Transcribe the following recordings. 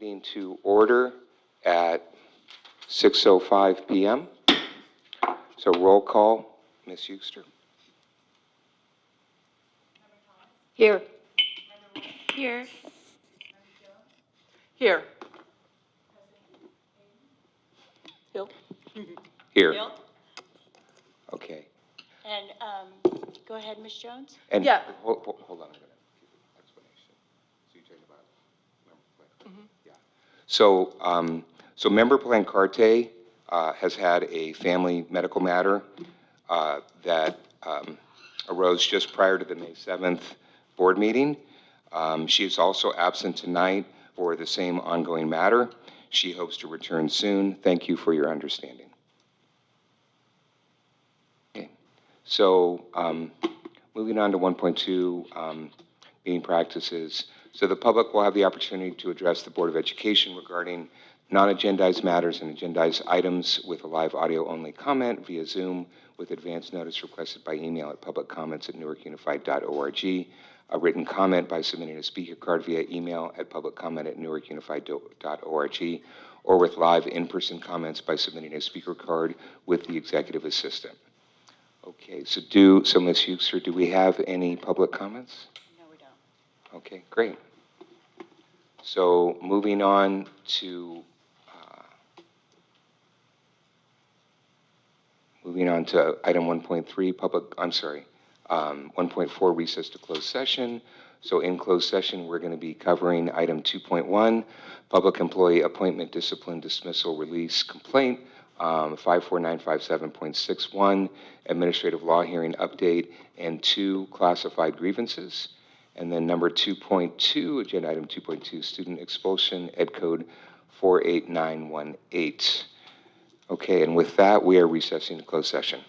Meeting to order at 6:05 p.m. So roll call, Ms. Euster. Here. Here. Here. Hill. Here. Bill? Okay. And go ahead, Ms. Jones. And Yeah. hold on, I'm going to give an explanation. So you're talking about member plan. Yeah. So member plan Carte has had a family medical matter that arose just prior to the May 7th board meeting. She is also absent tonight for the same ongoing matter. She hopes to return soon. Thank you for your understanding. Okay. So moving on to 1.2, meeting practices. So the public will have the opportunity to address the Board of Education regarding non-agendized matters and agendized items with a live audio-only comment via Zoom with advance notice requested by email at publiccomments@newarkunified.org, a written comment by submitting a speaker card via email at publiccomment@newarkunified.org, or with live in-person comments by submitting a speaker card with the executive assistant. Okay, so Ms. Euster, do we have any public comments? No, we don't. Okay, great. So moving on to item 1.3, 1.4, recess to closed session. So in closed session, we're going to be covering item 2.1, public employee appointment discipline dismissal release complaint, 54957.61, administrative law hearing update, and 2 classified grievances. And then number 2.2, agenda item 2.2, student expulsion, Ed Code 48918. Okay, and with that, we are recessing to closed session.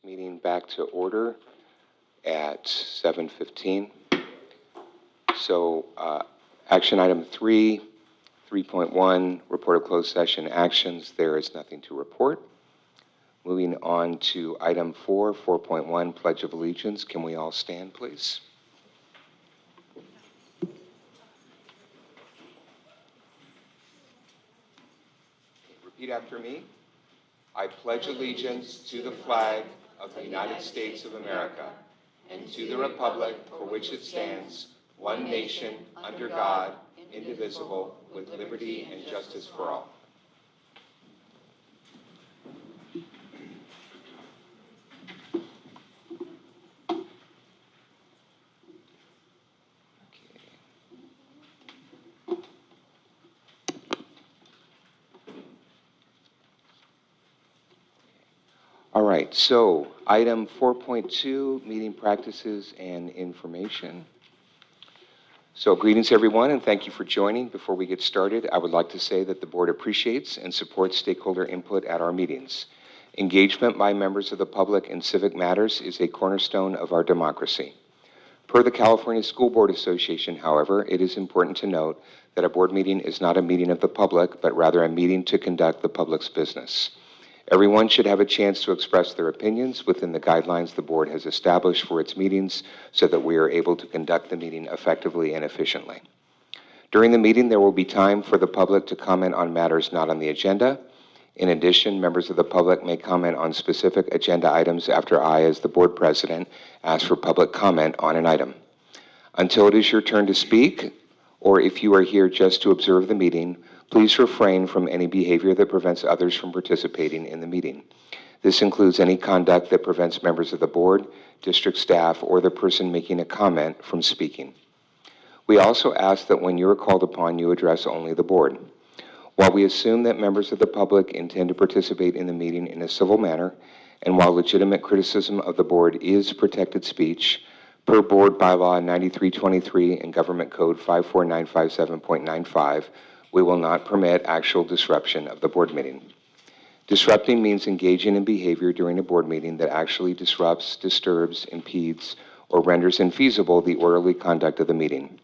Meeting back to order at 7:15. So, action item 3.1, report of closed session actions. There is nothing to report. Moving on to item 4.1, Pledge of Allegiance. Can we all stand, please? Repeat after me. I pledge allegiance to the flag of the United States of America and to the republic for which it stands, one nation, under God, indivisible, with liberty and justice for all. All right, so item 4.2, meeting practices and information. So greetings, everyone, and thank you for joining. Before we get started, I would like to say that the board appreciates and supports stakeholder input at our meetings. Engagement by members of the public in civic matters is a cornerstone of our democracy. Per the California School Board Association, however, it is important to note that a board meeting is not a meeting of the public, but rather a meeting to conduct the public's business. Everyone should have a chance to express their opinions within the guidelines the board has established for its meetings so that we are able to conduct the meeting effectively and efficiently. During the meeting, there will be time for the public to comment on matters not on the agenda. In addition, members of the public may comment on specific agenda items after I, as the board president, ask for public comment on an item. Until it is your turn to speak, or if you are here just to observe the meeting, please refrain from any behavior that prevents others from participating in the meeting. This includes any conduct that prevents members of the board, district staff, or the person making a comment from speaking. We also ask that when you are called upon, you address only the board. While we assume that members of the public intend to participate in the meeting in a civil manner, and while legitimate criticism of the board is protected speech, per Board Bylaw 9323 and Government Code 54957.95, we will not permit actual disruption of the board meeting. Disrupting means engaging in behavior during a board meeting that actually disrupts, disturbs, impedes, or renders infeasible the orderly conduct of the meeting.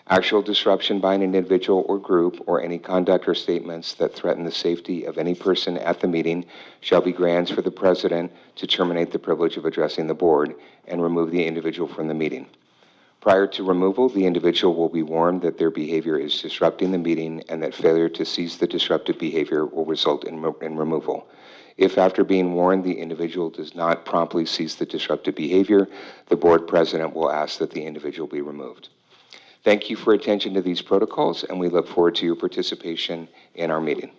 Actual disruption by an individual or group or any conduct or statements that threaten the safety of any person at the meeting shall be grounds for the president to terminate the privilege of addressing the board and remove the individual from the meeting. Prior to removal, the individual will be warned that their behavior is disrupting the meeting and that failure to cease the disruptive behavior will result in removal. If after being warned, the individual does not promptly cease the disruptive behavior, the board president will ask that the individual be removed. Thank you for attention to these protocols, and we look forward to your participation in our meeting.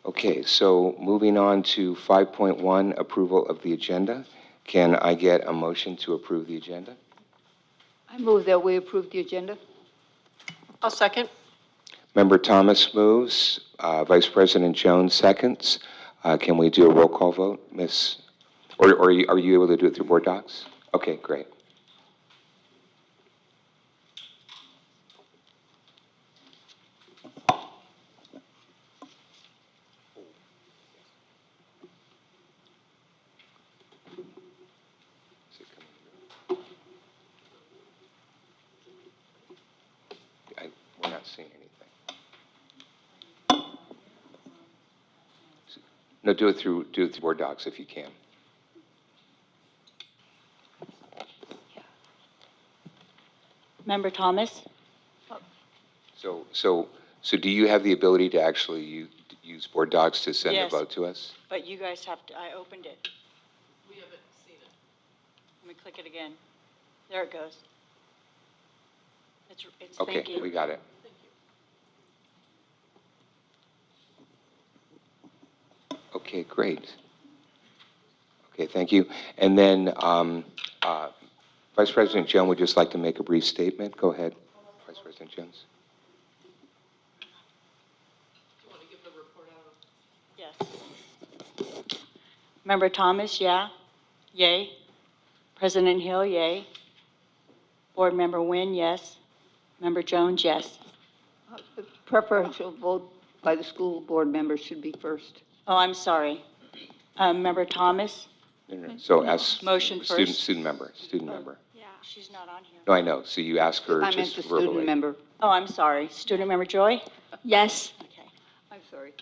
Okay, so moving on to 5.1, approval of the agenda. Can I get a motion to approve the agenda? I move that we approve the agenda. I'll second. Member Thomas moves, Vice President Jones seconds. Can we do a roll call vote, Miss? Or are you able to do it through board docs? Okay, great. We're not seeing anything. No, do it through board docs if you can. Member Thomas? So do you have the ability to actually use board docs to send the Yes. vote to us? But you guys have to, I opened it. We haven't seen it. Let me click it again. There it goes. It's Okay, thank you. we got it. Thank you. Okay, great. Okay, thank you. And then Vice President Jones would just like to make a brief statement. Go ahead, Vice President Jones. Do you want to give the report out? Yes. Member Thomas, yeah? Yay. President Hill, yay. Board Member Nguyen, yes. Member Jones, yes. The preferential vote by the school board members should be first. Oh, I'm sorry. Member Thomas? No. So ask. Motion Student, first. student member, student member. She's not on here. No, I know, so you ask her I meant just the student verbally. member. Oh, I'm sorry. Student Member Joy? Yes. Okay. I'm sorry.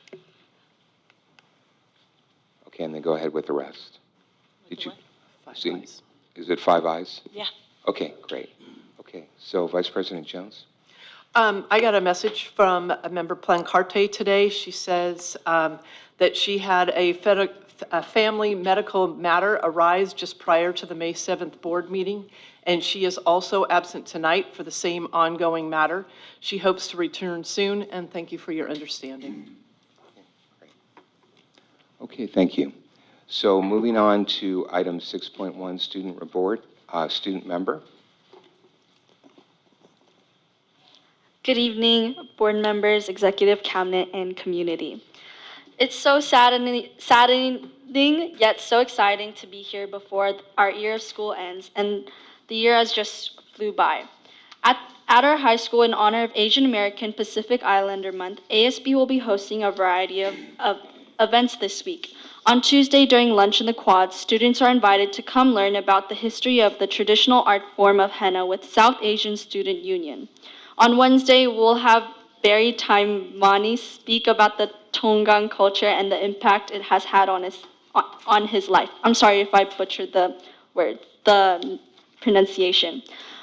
Okay, and then go ahead with the rest. Did you? Five see- ayes. Is it 5 ayes? Yeah. Okay, great. Okay, so Vice President Jones? I got a message from a member Plancarte today. She says that she had a family medical matter arise just prior to the May 7th board meeting, and she is also absent tonight for the same ongoing matter. She hopes to return soon, and thank you for your understanding. Okay, thank you. So moving on to item 6.1, student report, student member. Good evening, board members, executive cabinet, and community. It's so saddening yet so exciting to be here before our year of school ends, and the year has just flew by. At our high school, in honor of Asian American Pacific Islander Month, ASB will be hosting a variety of events this week. On Tuesday, during lunch in the quad, students are invited to come learn about the history of the traditional art form of henna with South Asian Student Union. On Wednesday, we'll have Barry Taimani speak about the Tongan culture and the impact it has had on his life. I'm sorry if I butchered the pronunciation.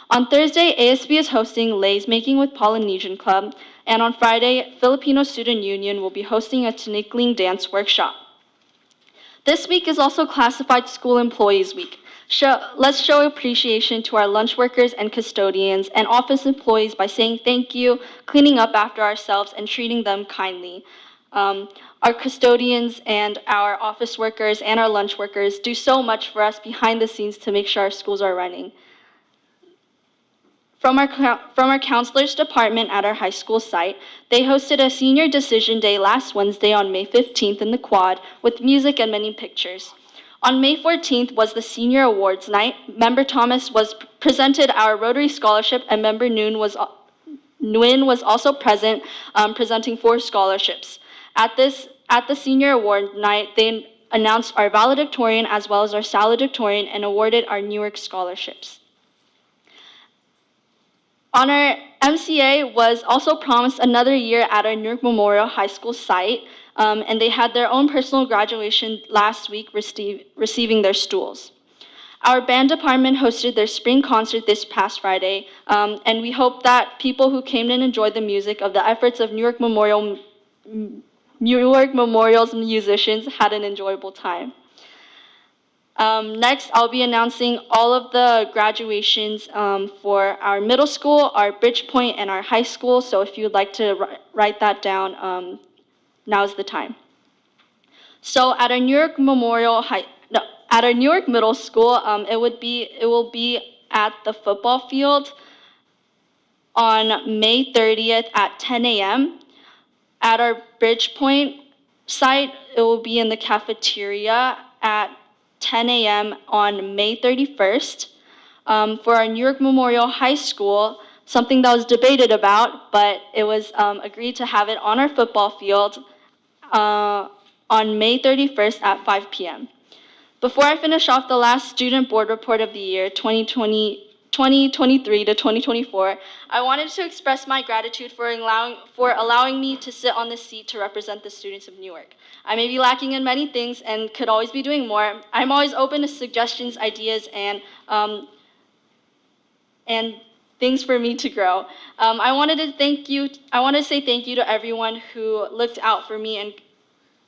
On Thursday, ASB is hosting Lay's Making with Polynesian Club, and on Friday, Filipino Student Union will be hosting a Tinikling dance workshop. This week is also Classified School Employees Week. Let's show appreciation to our lunch workers and custodians and office employees by saying thank you, cleaning up after ourselves, and treating them kindly. Our custodians and our office workers and our lunch workers do so much for us behind the scenes to make sure our schools are running. From our counselors department at our high school site, they hosted a senior decision day last Wednesday on May 15th in the quad with music and many pictures. On May 14th was the senior awards night. Member Thomas presented our Rotary Scholarship, and Member Nguyen was also present, presenting 4 scholarships. At the senior award night, they announced our valedictorian as well as our salutatorian and awarded our Newark scholarships. Our MCA was also promised another year at our Newark Memorial High School site, and they had their own personal graduation last week, receiving their stools. Our band department hosted their spring concert this past Friday, and we hope that people who came and enjoyed the music of the efforts of Newark Memorial's musicians had an enjoyable time. Next, I'll be announcing all of the graduations for our middle school, our Bridgepoint, and our high school. So if you'd like to write that down, now's the time. So at our Newark at our Newark Middle School, it will be at the football field on May 30th at 10 a.m. At our Bridgepoint site, it will be in the cafeteria at 10 a.m. on May 31st. For our Newark Memorial High School, something that was debated about, but it was agreed to have it on our football field on May 31st at 5 p.m. Before I finish off the last student board report of the year, 2023 to 2024, I wanted to express my gratitude for allowing me to sit on this seat to represent the students of Newark. I may be lacking in many things and could always be doing more. I'm always open to suggestions, ideas, and things for me to grow. I want to say thank you to everyone who looked out for me and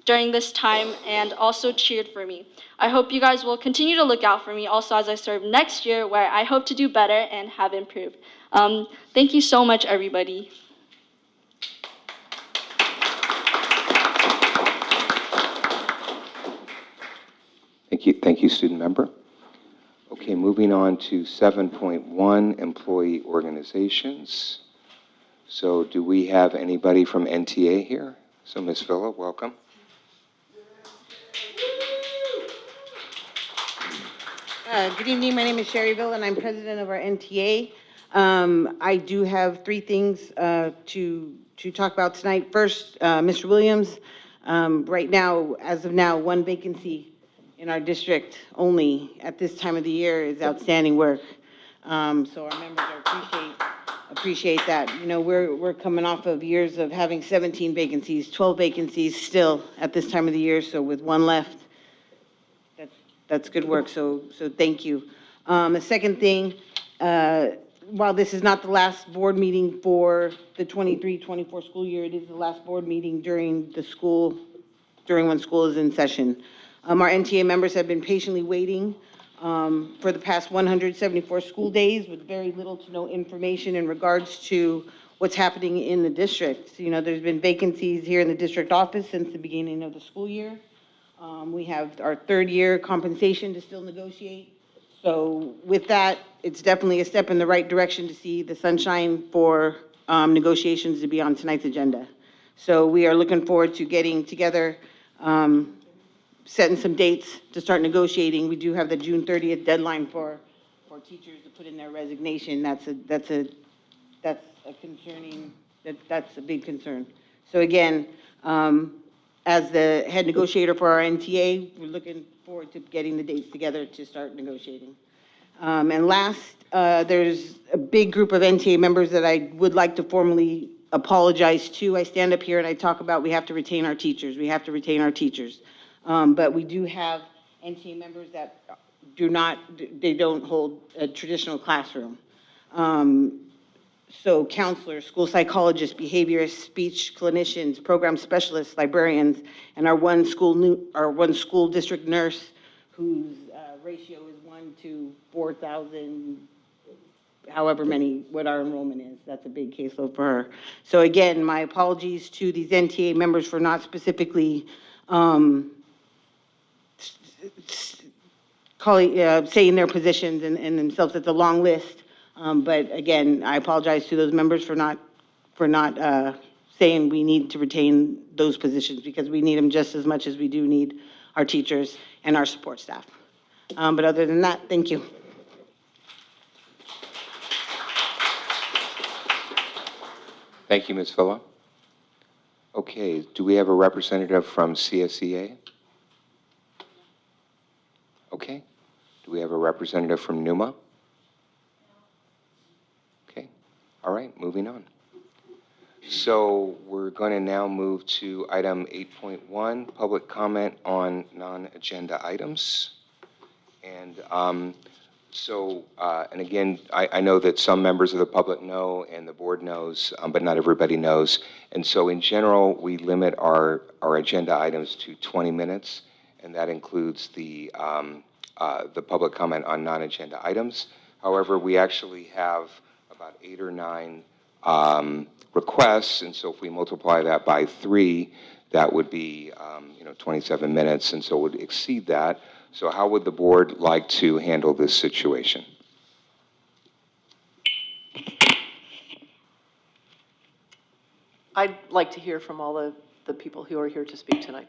during this time and also cheered for me. I hope you guys will continue to look out for me also as I serve next year, where I hope to do better and have improved. Thank you so much, everybody. Thank you, student member. Okay, moving on to 7.1, employee organizations. So do we have anybody from NTA here? So Ms. Villa, welcome. Good evening, my name is Sherryville, and I'm president of our NTA. I do have 3 things to talk about tonight. First, Mr. Williams, right now, as of now, 1 vacancy in our district only at this time of the year is outstanding work. So our members appreciate that. You know, we're coming off of years of having 17 vacancies, 12 vacancies still at this time of the year, so with one left, that's good work, so thank you. The second thing, while this is not the last board meeting for the 23-24 school year, it is the last board meeting during when school is in session. Our NTA members have been patiently waiting for the past 174 school days with very little to no information in regards to what's happening in the district. You know, there's been vacancies here in the district office since the beginning of the school year. We have our third year compensation to still negotiate. So with that, it's definitely a step in the right direction to see the sunshine for negotiations to be on tonight's agenda. So we are looking forward to getting together, setting some dates to start negotiating. We do have the June 30th deadline for teachers to put in their resignation. That's a big concern. So again, as the head negotiator for our NTA, we're looking forward to getting the dates together to start negotiating. And last, there's a big group of NTA members that I would like to formally apologize to. I stand up here and I talk about we have to retain our teachers. We have to retain our teachers. But we do have NTA members that don't hold a traditional classroom. So counselors, school psychologists, behaviorists, speech clinicians, program specialists, librarians, and our one school district nurse whose ratio is 1 to 4,000, however many, what our enrollment is. That's a big caseload for her. So again, my apologies to these NTA members for not specifically saying their positions and themselves. It's a long list. But again, I apologize to those members for not saying we need to retain those positions because we need them just as much as we do need our teachers and our support staff. But other than that, thank you. Thank you, Ms. Villa. Okay, do we have a representative from CSEA? Okay. Do we have a representative from NUMA? Okay. All right, moving on. So we're going to now move to item 8.1, public comment on non-agenda items. And and again, I know that some members of the public know and the board knows, but not everybody knows. And so in general, we limit our agenda items to 20 minutes, and that includes the public comment on non-agenda items. However, we actually have about 8 or 9 requests, and so if we multiply that by 3, that would be 27 minutes, and so it would exceed that. So how would the board like to handle this situation? I'd like to hear from all the people who are here to speak tonight.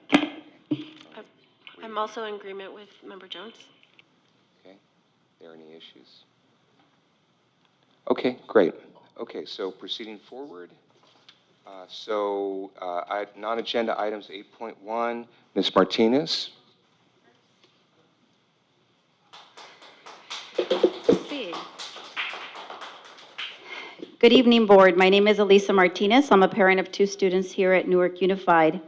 I'm also in agreement with Member Jones. Okay. Are there any issues? Okay, great. Okay, so proceeding forward. Non-agenda items 8.1, Ms. Martinez. See. Good evening, Board. My name is Elisa Martinez. I'm a parent of 2 students here at Newark Unified.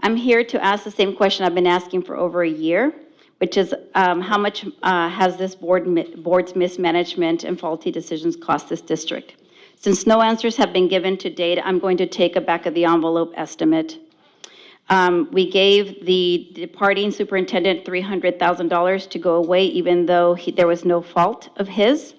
I'm here to ask the same question I've been asking for over a year, which is how much has this board's mismanagement and faulty decisions cost this district? Since no answers have been given to date, I'm going to take a back-of-the-envelope estimate. We gave the departing superintendent $300,000 to go away, even though there was no fault of his.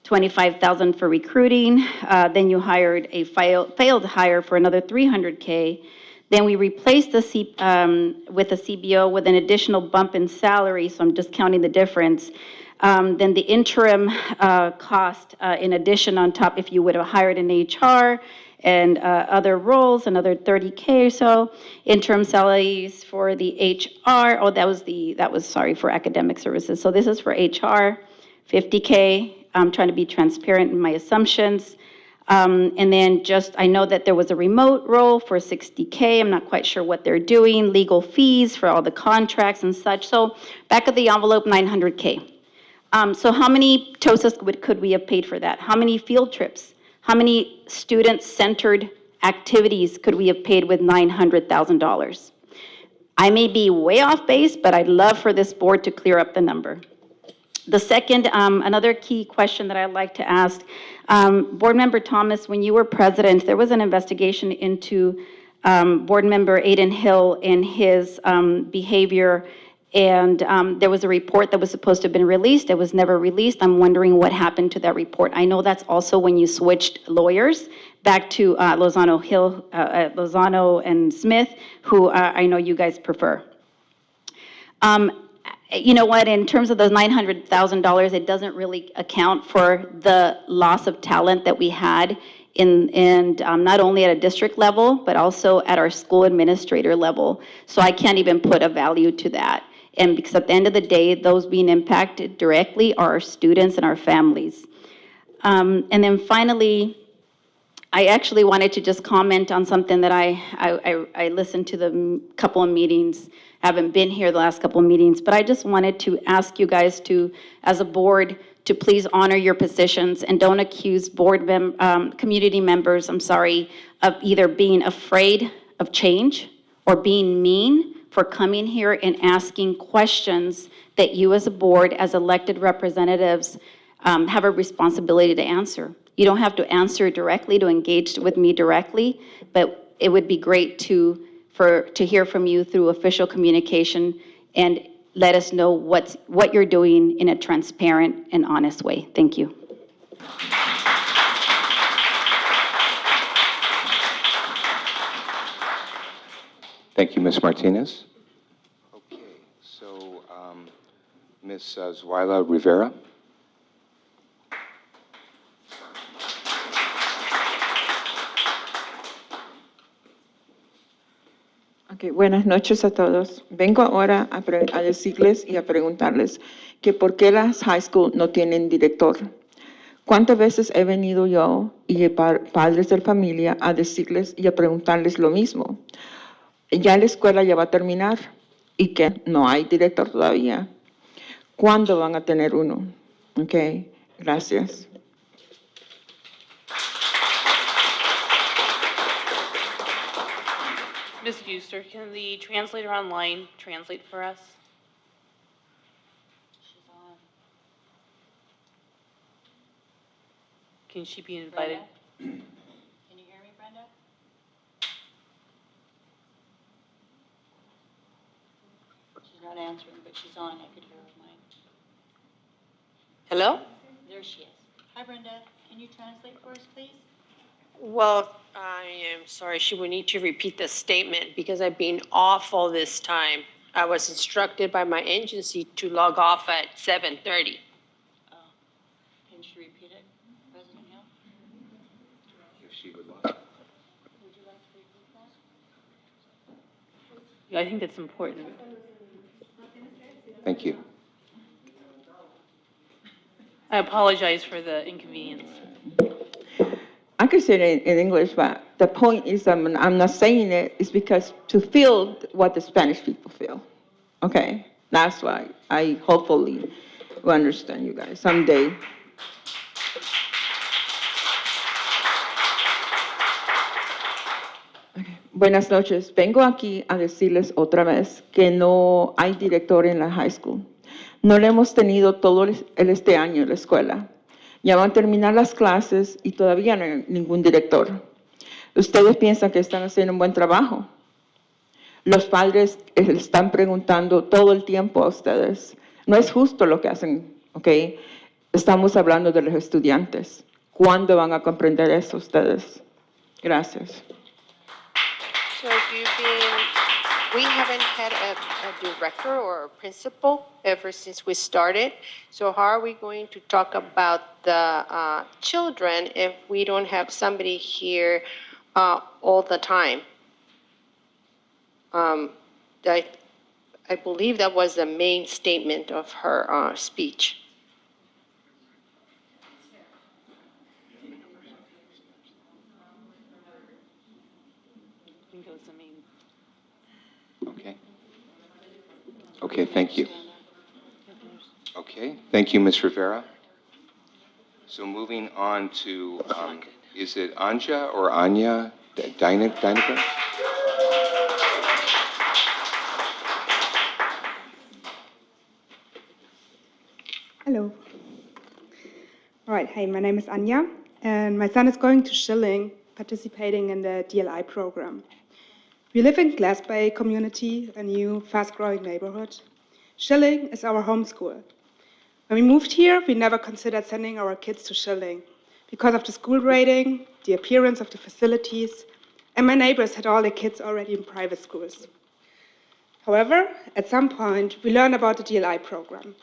$25,000 for recruiting. Then you hired a failed hire for another $300K. Then we replaced with a CBO with an additional bump in salary, so I'm just counting the difference. Then the interim cost, in addition on top, if you would have hired an HR and other roles, another $30K or so. Interim salaries for the HR, that was for academic services. So this is for HR, $50K. I'm trying to be transparent in my assumptions. And then just, I know that there was a remote role for $60K. I'm not quite sure what they're doing, legal fees for all the contracts and such. So back of the envelope, $900K. So how many TOSAs could we have paid for that? How many field trips? How many student-centered activities could we have paid with $900,000? I may be way off base, but I'd love for this board to clear up the number. The second, another key question that I'd like to ask, Board Member Thomas, when you were president, there was an investigation into Board Member Aiden Hill and his behavior, and there was a report that was supposed to have been released. It was never released. I'm wondering what happened to that report. I know that's also when you switched lawyers back to Lozano and Smith, who I know you guys prefer. You know what, in terms of those $900,000, it doesn't really account for the loss of talent that we had not only at a district level, but also at our school administrator level. So I can't even put a value to that. And because at the end of the day, those being impacted directly are our students and our families. And then finally, I actually wanted to just comment on something that I listened to the couple of meetings. I haven't been here the last couple of meetings, but I just wanted to ask you guys to, as a board, to please honor your positions and don't accuse community members, I'm sorry, of either being afraid of change or being mean for coming here and asking questions that you as a board, as elected representatives, have a responsibility to answer. You don't have to answer directly, to engage with me directly, but it would be great to hear from you through official communication and let us know what you're doing in a transparent and honest way. Thank you. Thank you, Ms. Martinez. Okay, so Ms. Zuila Rivera. Okay, buenas noches a todos. Vengo ahora a decirles y a preguntarles que por qué las high school no tienen director. ¿Cuántas veces he venido yo y padres de familia a decirles y a preguntarles lo mismo? Ya la escuela ya va a terminar y que no hay director todavía. ¿Cuándo van a tener uno? Ok, gracias. Ms. Fuster, can the translator online translate for us? Can she be invited? Brenda? Can you hear me, Brenda? She's not answering, but she's on. I could hear her mine. Hello? There she is. Hi, Brenda. Can you translate for us, please? Well, I am sorry, she would need to repeat the statement because I've been off all this time. I was instructed by my agency to log off at 7:30. Oh. Can she repeat it, President Hill? If she would like. Would you like to repeat that? Yeah, I think that's important. Thank you. I apologize for the inconvenience. I could say it in English, but the point is I'm not saying it is because to feel what the Spanish people feel. Okay, that's why I hopefully will understand you guys someday. Okay. Buenas noches. Vengo aquí a decirles otra vez que no hay director en la high school. No lo hemos tenido todo este año en la escuela. Ya van a terminar las clases y todavía no hay ningún director. Ustedes piensan que están haciendo un buen trabajo. Los padres están preguntando todo el tiempo a ustedes. No es justo lo que hacen, ¿ok? Estamos hablando de los estudiantes. ¿Cuándo van a comprender eso ustedes? Gracias. So we haven't had a director or a principal ever since we started. So how are we going to talk about the children if we don't have somebody here all the time? I believe that was the main statement of her speech. was the main. Okay. Okay, thank you. Okay, thank you, Ms. Rivera. So moving on to, is it Anja or Anya Diniger? Hello. All right, hey, my name is Anya, and my son is going to Schilling, participating in the DLI program. We live in Glass Bay community, a new, fast-growing neighborhood. Schilling is our home school. When we moved here, we never considered sending our kids to Schilling because of the school rating, the appearance of the facilities, and my neighbors had all their kids already in private schools. However, at some point, we learned about the DLI program,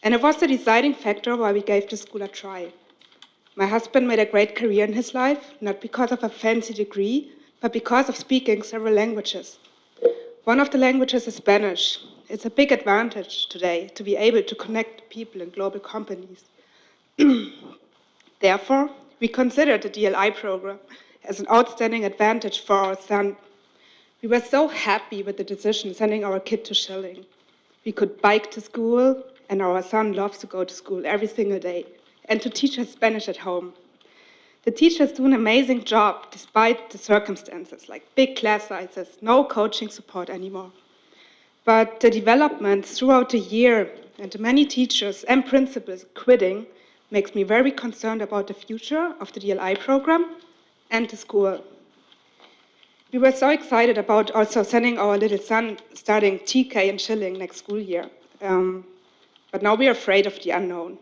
and it was the deciding factor why we gave the school a try. My husband made a great career in his life, not because of a fancy degree, but because of speaking several languages. One of the languages is Spanish. It's a big advantage today to be able to connect people in global companies. Therefore, we considered the DLI program as an outstanding advantage for our son. We were so happy with the decision sending our kid to Schilling. We could bike to school, and our son loves to go to school every single day and to teach us Spanish at home. The teachers do an amazing job despite the circumstances, like big class sizes, no coaching support anymore. But the developments throughout the year and the many teachers and principals quitting makes me very concerned about the future of the DLI program and the school. We were so excited about also sending our little son starting TK in Schilling next school year. But now we are afraid of the unknown.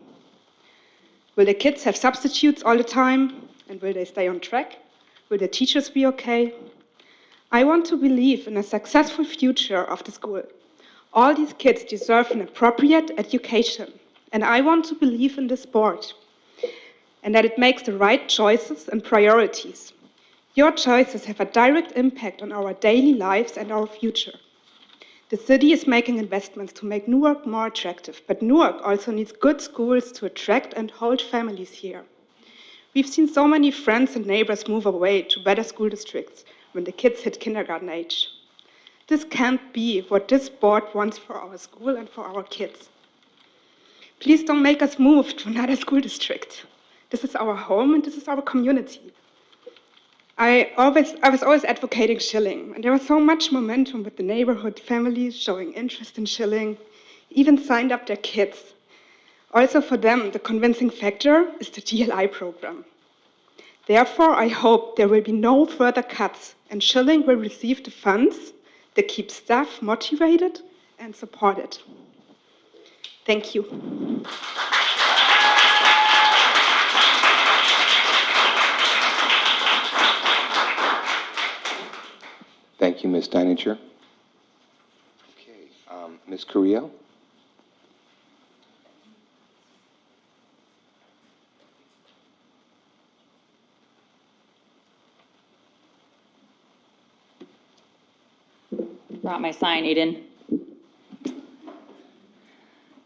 Will the kids have substitutes all the time? And will they stay on track? Will the teachers be okay? I want to believe in a successful future of the school. All these kids deserve an appropriate education. And I want to believe in the sport and that it makes the right choices and priorities. Your choices have a direct impact on our daily lives and our future. The city is making investments to make Newark more attractive, but Newark also needs good schools to attract and hold families here. We've seen so many friends and neighbors move away to better school districts when the kids hit kindergarten age. This can't be what this board wants for our school and for our kids. Please don't make us move to another school district. This is our home and this is our community. I was always advocating Schilling, and there was so much momentum with the neighborhood families showing interest in Schilling, even signed up their kids. Also for them, the convincing factor is the DLI program. Therefore, I hope there will be no further cuts, and Schilling will receive the funds that keep staff motivated and supported. Thank you. Thank you, Ms. Deininger. Okay, Ms. Carrillo? Brought my sign, Aiden.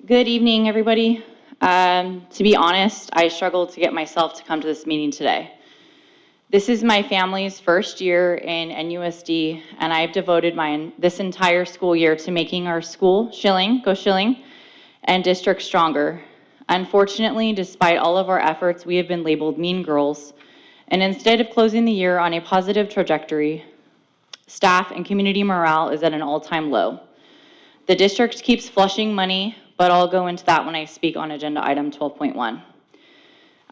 Good evening, everybody. To be honest, I struggled to get myself to come to this meeting today. This is my family's first year in NUSD, and I've devoted this entire school year to making our school, Schilling, go Schilling, and district stronger. Unfortunately, despite all of our efforts, we have been labeled mean girls, and instead of closing the year on a positive trajectory, staff and community morale is at an all-time low. The district keeps flushing money, but I'll go into that when I speak on agenda item 12.1.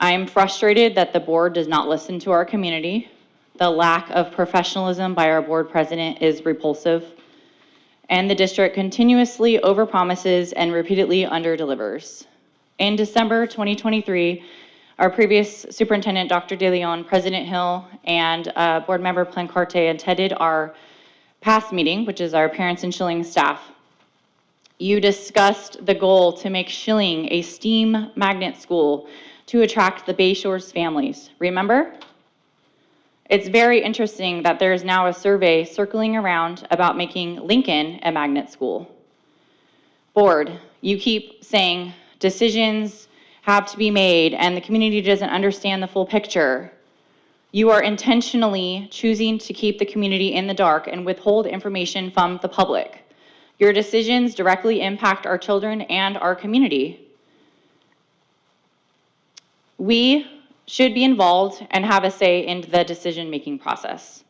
I am frustrated that the board does not listen to our community. The lack of professionalism by our board president is repulsive, and the district continuously overpromises and repeatedly underdelivers. In December 2023, our previous superintendent, Dr. De Leon, President Hill, and board member Plancarte attended our past meeting, which is our parents and Schilling staff. You discussed the goal to make Schilling a STEAM magnet school to attract the Bayshore's families. Remember? It's very interesting that there is now a survey circling around about making Lincoln a magnet school. Board, you keep saying decisions have to be made and the community doesn't understand the full picture. You are intentionally choosing to keep the community in the dark and withhold information from the public. Your decisions directly impact our children and our community. We should be involved and have a say in the decision-making process.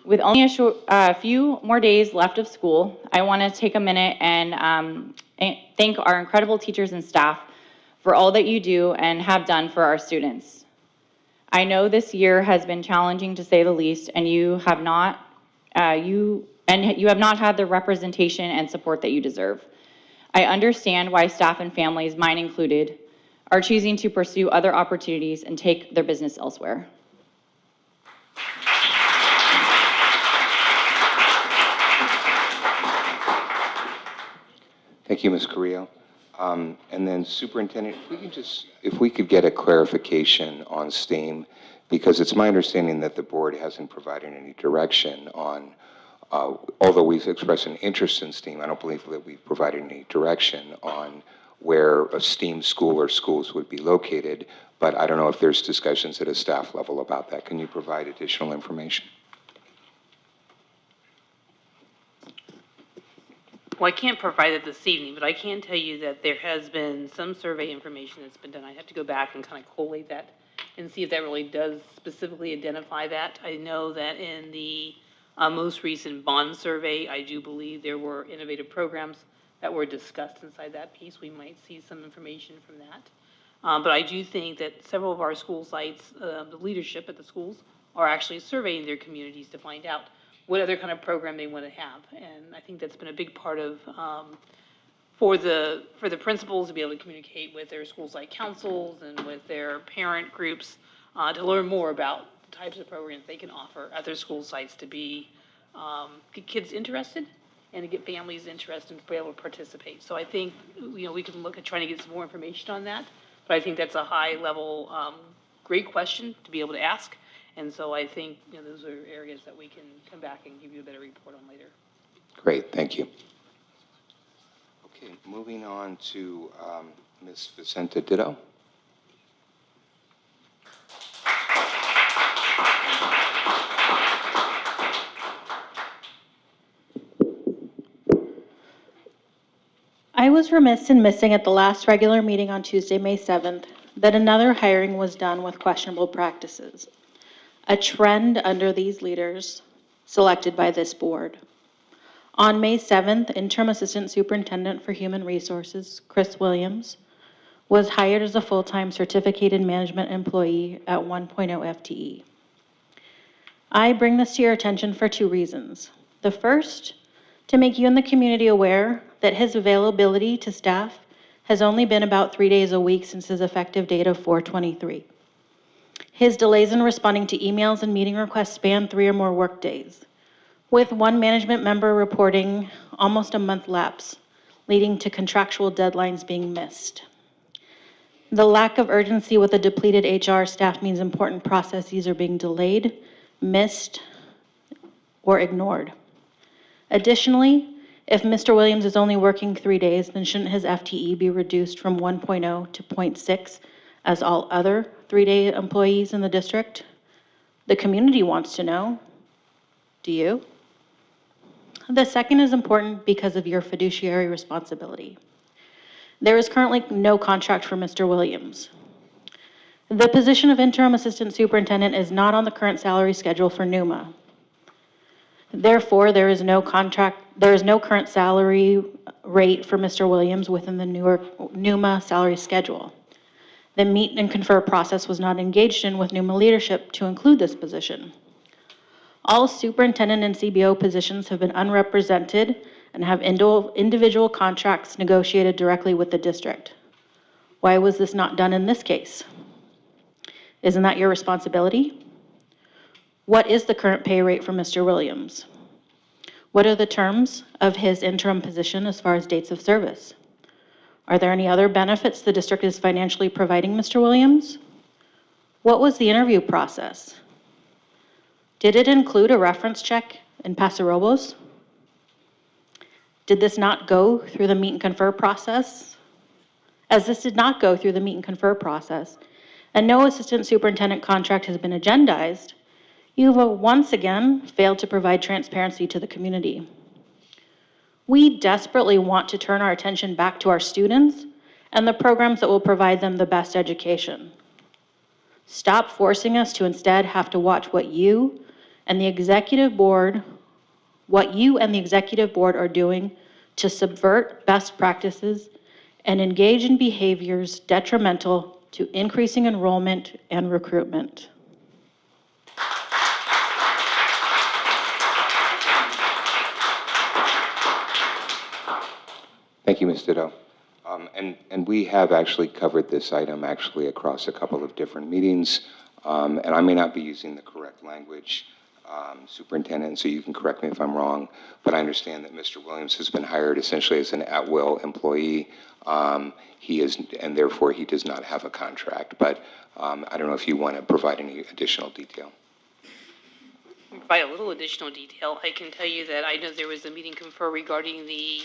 With only a few more days left of school, I want to take a minute and thank our incredible teachers and staff for all that you do and have done for our students. I know this year has been challenging to say the least, and you have not had the representation and support that you deserve. I understand why staff and families, mine included, are choosing to pursue other opportunities and take their business elsewhere. Thank you, Ms. Carrillo. And then Superintendent, if we could get a clarification on STEAM, because it's my understanding that the board hasn't provided any direction on, although we've expressed an interest in STEAM, I don't believe that we've provided any direction on where a STEAM school or schools would be located, but I don't know if there's discussions at a staff level about that. Can you provide additional information? Well, I can't provide it this evening, but I can tell you that there has been some survey information that's been done. I have to go back and kind of collate that and see if that really does specifically identify that. I know that in the most recent bond survey, I do believe there were innovative programs that were discussed inside that piece. We might see some information from that. But I do think that several of our school sites, the leadership at the schools, are actually surveying their communities to find out what other kind of program they want to have. And I think that's been a big part of, for the principals to be able to communicate with their schools like councils and with their parent groups to learn more about the types of programs they can offer at their school sites to be, get kids interested and to get families interested and to be able to participate. So I think, we can look at trying to get some more information on that, but I think that's a high level, great question to be able to ask. And so I think, those are areas that we can come back and give you a better report on later. Great, thank you. Okay, moving on to Ms. Vicenta Ditto. I was remiss in missing at the last regular meeting on Tuesday, May 7th, that another hiring was done with questionable practices. A trend under these leaders selected by this board. On May 7th, Interim Assistant Superintendent for Human Resources, Chris Williams, was hired as a full-time certificated management employee at 1.0 FTE. I bring this to your attention for two reasons. The first, to make you and the community aware that his availability to staff has only been about 3 days a week since his effective date of 4/23. His delays in responding to emails and meeting requests span 3 or more workdays, with one management member reporting almost a month lapse, leading to contractual deadlines being missed. The lack of urgency with a depleted HR staff means important processes are being delayed, missed, or ignored. Additionally, if Mr. Williams is only working 3 days, then shouldn't his FTE be reduced from 1.0 to 0.6 as all other 3-day employees in the district? The community wants to know. Do you? The second is important because of your fiduciary responsibility. There is currently no contract for Mr. Williams. The position of Interim Assistant Superintendent is not on the current salary schedule for NUMA. Therefore, there is no current salary rate for Mr. Williams within the NUMA salary schedule. The meet and confer process was not engaged in with NUMA leadership to include this position. All superintendent and CBO positions have been unrepresented and have individual contracts negotiated directly with the district. Why was this not done in this case? Isn't that your responsibility? What is the current pay rate for Mr. Williams? What are the terms of his interim position as far as dates of service? Are there any other benefits the district is financially providing Mr. Williams? What was the interview process? Did it include a reference check in Paso Robles? Did this not go through the meet and confer process? As this did not go through the meet and confer process, and no assistant superintendent contract has been agendized, You've once again failed to provide transparency to the community. We desperately want to turn our attention back to our students and the programs that will provide them the best education. Stop forcing us to instead have to watch what you and the executive board are doing to subvert best practices and engage in behaviors detrimental to increasing enrollment and recruitment. Thank you, Ms. Ditto. And we have actually covered this item actually across a couple of different meetings, and I may not be using the correct language, Superintendent, so you can correct me if I'm wrong, but I understand that Mr. Williams has been hired essentially as an at-will employee. He is, and therefore he does not have a contract, but I don't know if you want to provide any additional detail. Provide a little additional detail. I can tell you that I know there was a meeting conferred regarding the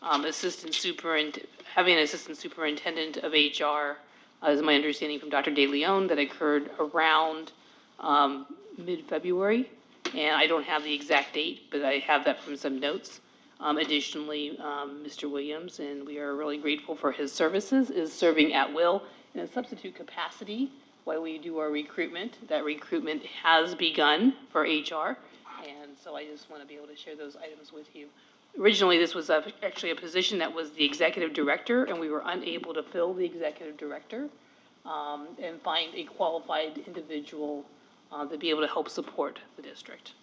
having an assistant superintendent of HR, is my understanding from Dr. De Leon, that occurred around mid-February, and I don't have the exact date, but I have that from some notes. Additionally, Mr. Williams, and we are really grateful for his services, is serving at will in a substitute capacity while we do our recruitment. That recruitment has begun for HR, and so I just want to be able to share those items with you. Originally, this was actually a position that was the executive director, and we were unable to fill the executive director and find a qualified individual to be able to help support the district.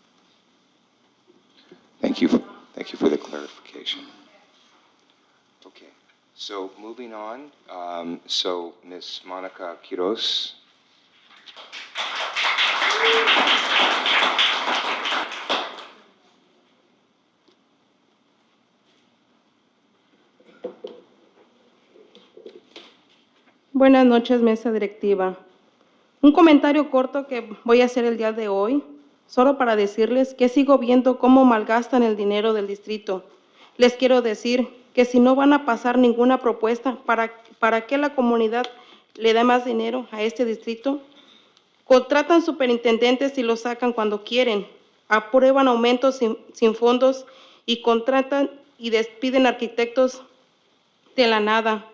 Thank you for the clarification. Okay, so moving on, so Ms. Monica Quiroz. Buenas noches, mesa directiva. Un comentario corto que voy a hacer el día de hoy, solo para decirles que sigo viendo cómo malgastan el dinero del distrito. Les quiero decir que si no van a pasar ninguna propuesta, ¿para qué la comunidad le da más dinero a este distrito? Contratan superintendentes y los sacan cuando quieren, aprueban aumentos sin fondos y contratan y despiden arquitectos de la nada.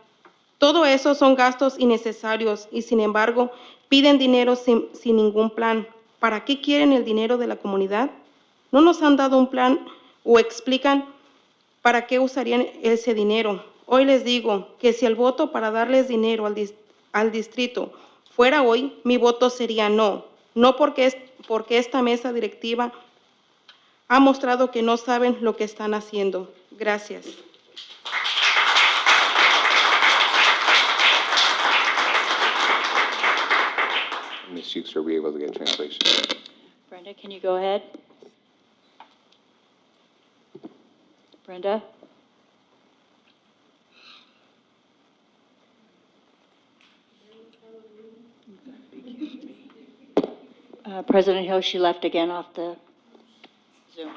Todo eso son gastos innecesarios y, sin embargo, piden dinero sin ningún plan. ¿Para qué quieren el dinero de la comunidad? No nos han dado un plan o explican para qué usarían ese dinero. Hoy les digo que si el voto para darles dinero al distrito fuera hoy, mi voto sería no. No porque esta mesa directiva ha mostrado que no saben lo que están haciendo. Gracias. Ms. Hughes, are we able to get translation? Brenda, can you go ahead? Brenda? President Hill, she left again off the Zoom.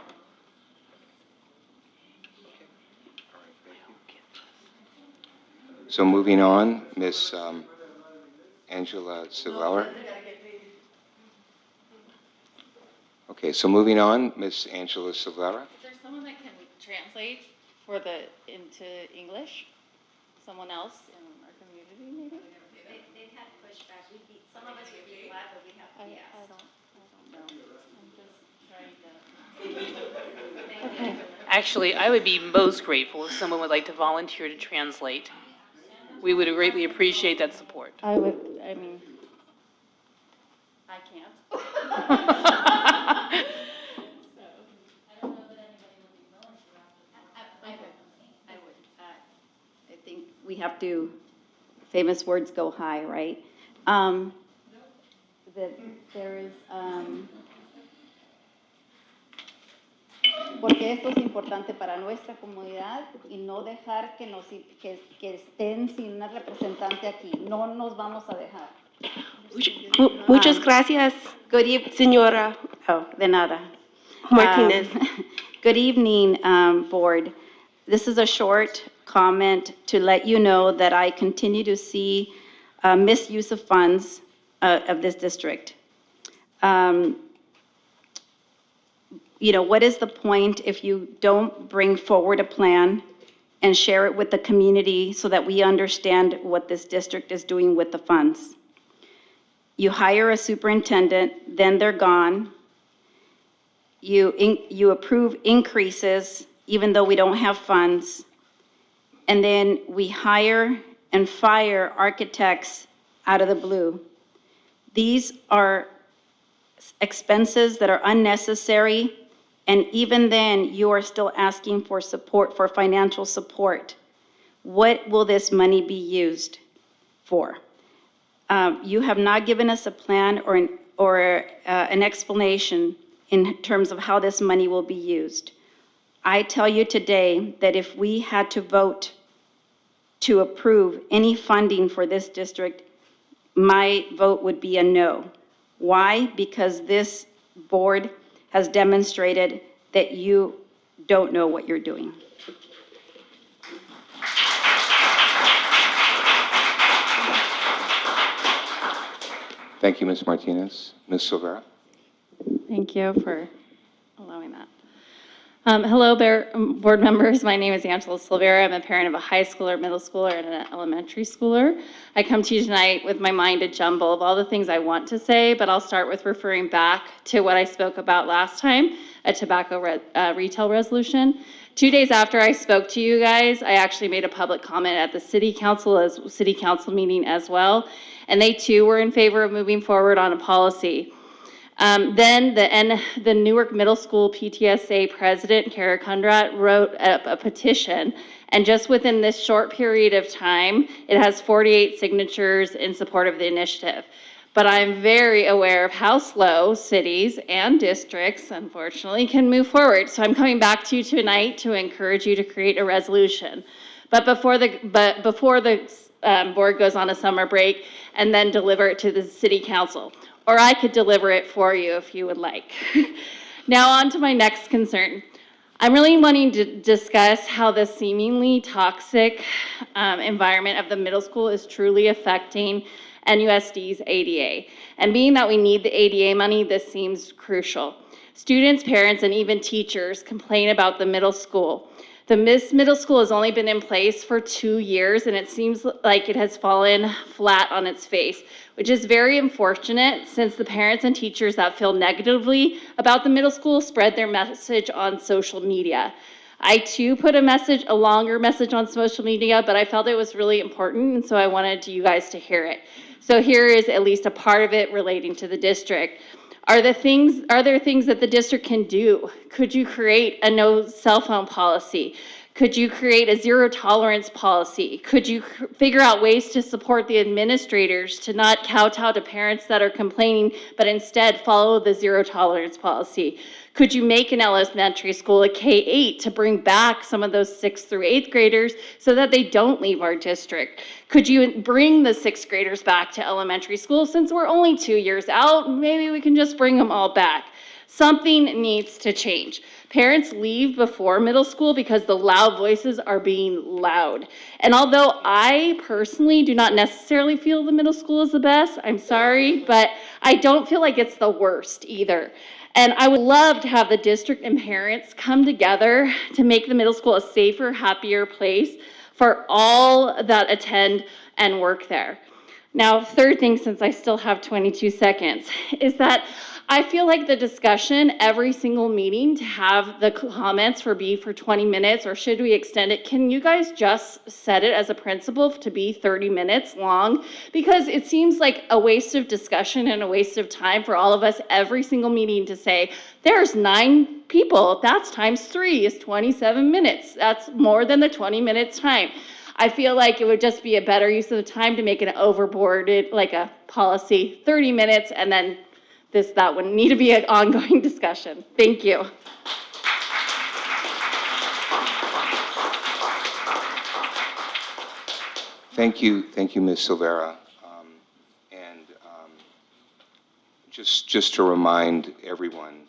So moving on, Ms. Angela Silveller. Okay, so moving on, Ms. Angela Silveller. Is there someone that can translate into English? Someone else in our community, maybe? They've had pushback. Some of us would be glad, but we have to. I don't know. I'm just trying to. Okay. Actually, I would be most grateful if someone would like to volunteer to translate. We would greatly appreciate that support. I can't. I think we have to, famous words go high, right? That there is, porque esto es importante para nuestra comunidad y no dejar que estén sin una representante aquí. No nos vamos a dejar. Muchas gracias, Good evening. señora De nada. Martinez. Good evening, Board. This is a short comment to let you know that I continue to see misuse of funds of this district. what is the point if you don't bring forward a plan and share it with the community so that we understand what this district is doing with the funds? You hire a superintendent, then they're gone. You approve increases even though we don't have funds. And then we hire and fire architects out of the blue. These are expenses that are unnecessary, and even then, you are still asking for support, for financial support. What will this money be used for? You have not given us a plan or an explanation in terms of how this money will be used. I tell you today that if we had to vote to approve any funding for this district, my vote would be a no. Why? Because this board has demonstrated that you don't know what you're doing. Thank you, Ms. Martinez. Ms. Silvera? Thank you for allowing that. Hello, board members. My name is Angela Silvera. I'm a parent of a high schooler, middle schooler, and an elementary schooler. I come to you tonight with my mind a jumble of all the things I want to say, but I'll start with referring back to what I spoke about last time, a tobacco retail resolution. 2 days after I spoke to you guys, I actually made a public comment at the city council meeting as well, and they too were in favor of moving forward on a policy. Then the Newark Middle School PTSA president, Kara Kundrat, wrote a petition, and just within this short period of time, it has 48 signatures in support of the initiative. But I'm very aware of how slow cities and districts, unfortunately, can move forward. So I'm coming back to you tonight to encourage you to create a resolution. But before the board goes on a summer break, and then deliver it to the city council. Or I could deliver it for you if you would like. Now on to my next concern. I'm really wanting to discuss how the seemingly toxic environment of the middle school is truly affecting NUSD's ADA. And being that we need the ADA money, this seems crucial. Students, parents, and even teachers complain about the middle school. The middle school has only been in place for 2 years, and it seems like it has fallen flat on its face, which is very unfortunate since the parents and teachers that feel negatively about the middle school spread their message on social media. I too put a longer message on social media, but I felt it was really important, and so I wanted you guys to hear it. So here is at least a part of it relating to the district. Are there things that the district can do? Could you create a no cell phone policy? Could you create a zero tolerance policy? Could you figure out ways to support the administrators to not kowtow to parents that are complaining, but instead follow the zero tolerance policy? Could you make an elementary school a K-8 to bring back some of those 6th through 8th graders so that they don't leave our district? Could you bring the 6th graders back to elementary school? Since we're only 2 years out, maybe we can just bring them all back. Something needs to change. Parents leave before middle school because the loud voices are being loud. And although I personally do not necessarily feel the middle school is the best, I'm sorry, but I don't feel like it's the worst either. And I would love to have the district and parents come together to make the middle school a safer, happier place for all that attend and work there. Now, third thing, since I still have 22 seconds, is that I feel like the discussion every single meeting to have the comments be for 20 minutes, or should we extend it? Can you guys just set it as a principle to be 30 minutes long? Because it seems like a waste of discussion and a waste of time for all of us every single meeting to say, there's 9 people, that's times 3 is 27 minutes. That's more than the 20 minutes time. I feel like it would just be a better use of the time to make an overboarded, like a policy, 30 minutes, and then that would need to be an ongoing discussion. Thank you. Thank you, Ms. Silvera. Just to remind everyone,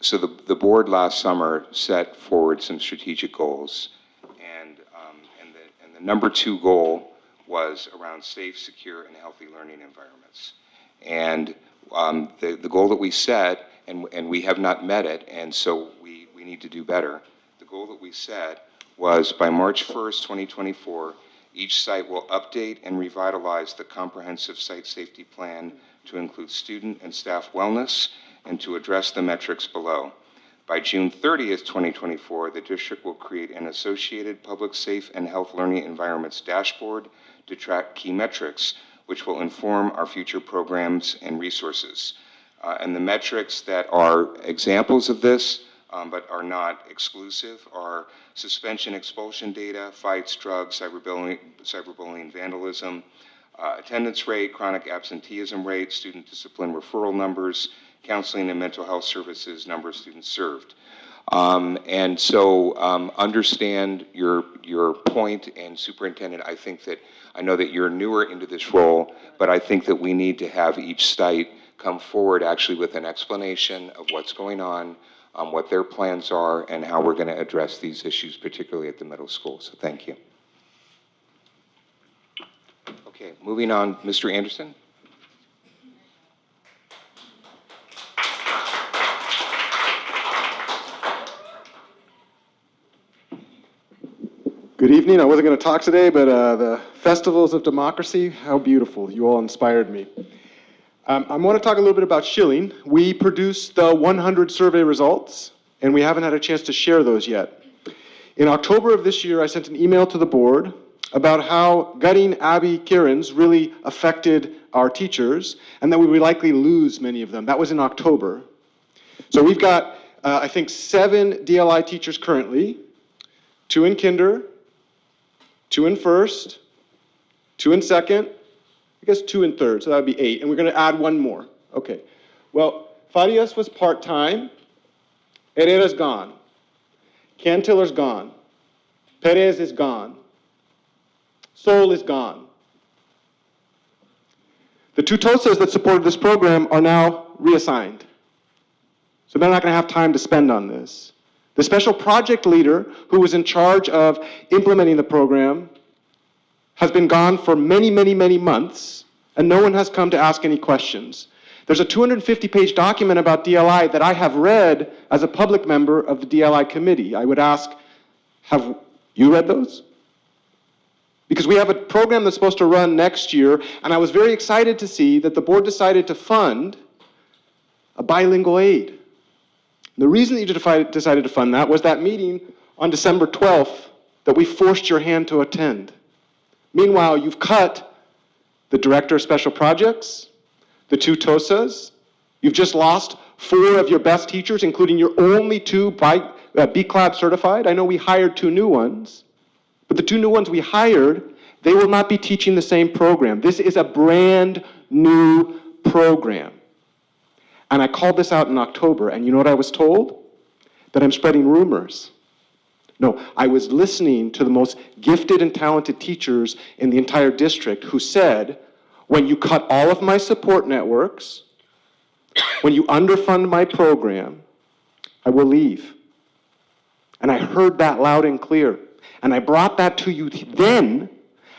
so the board last summer set forward some strategic goals, and the number 2 goal was around safe, secure, and healthy learning environments. And the goal that we set and we have not met it, and so we need to do better. The goal that we set was by March 1st, 2024, each site will update and revitalize the comprehensive site safety plan to include student and staff wellness and to address the metrics below. By June 30th, 2024, the district will create an associated public safe and health learning environments dashboard to track key metrics, which will inform our future programs and resources. And the metrics that are examples of this, but are not exclusive, are suspension expulsion data, fights, drugs, cyberbullying, vandalism, attendance rate, chronic absenteeism rate, student discipline referral numbers, counseling and mental health services, number of students served. And so understand your point, and Superintendent, I know that you're newer into this role, but I think that we need to have each site come forward actually with an explanation of what's going on, what their plans are, and how we're going to address these issues, particularly at the middle school. So thank you. Okay, moving on, Mr. Anderson. Good evening. I wasn't going to talk today, but the Festivals of Democracy, how beautiful. You all inspired me. I want to talk a little bit about Schilling. We produced the 100 survey results, and we haven't had a chance to share those yet. In October of this year, I sent an email to the board about how gutting Abby Kieran's really affected our teachers, and that we would likely lose many of them. That was in October. So we've got, I think, 7 DLI teachers currently, 2 in kinder, 2 in first, 2 in second, I guess 2 in third, so that would be 8, and we're going to add 1 more. Okay. Well, Farias was part-time, Herrera's gone, Cantiller's gone, Perez is gone, Sol is gone. The 2 TOSAs that supported this program are now reassigned, so they're not going to have time to spend on this. The special project leader who was in charge of implementing the program has been gone for many, many, many months, and no one has come to ask any questions. There's a 250-page document about DLI that I have read as a public member of the DLI committee. I would ask, have you read those? Because we have a program that's supposed to run next year, and I was very excited to see that the board decided to fund a bilingual aid. The reason that you decided to fund that was that meeting on December 12th that we forced your hand to attend. Meanwhile, you've cut the director of special projects, the 2 TOSAs. You've just lost 4 of your best teachers, including your only 2 BCLAB certified. I know we hired 2 new ones, but the 2 new ones we hired, they will not be teaching the same program. This is a brand new program. And I called this out in October, and you know what I was told? That I'm spreading rumors. No, I was listening to the most gifted and talented teachers in the entire district who said, when you cut all of my support networks, when you underfund my program, I will leave. And I heard that loud and clear. And I brought that to you then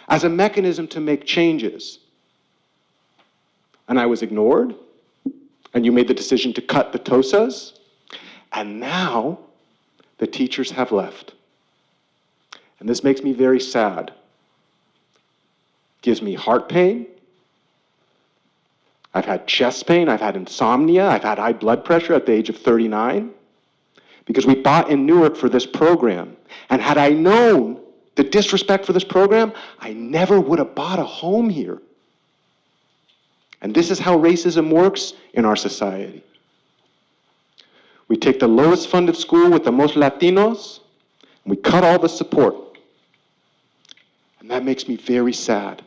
as a mechanism to make changes. And I was ignored. And you made the decision to cut the TOSAs, and now the teachers have left. And this makes me very sad. Gives me heart pain. I've had chest pain, I've had insomnia, I've had high blood pressure at the age of 39, because we bought in Newark for this program. And had I known the disrespect for this program, I never would have bought a home here. And this is how racism works in our society. We take the lowest funded school with the most Latinos, and we cut all the support. And that makes me very sad.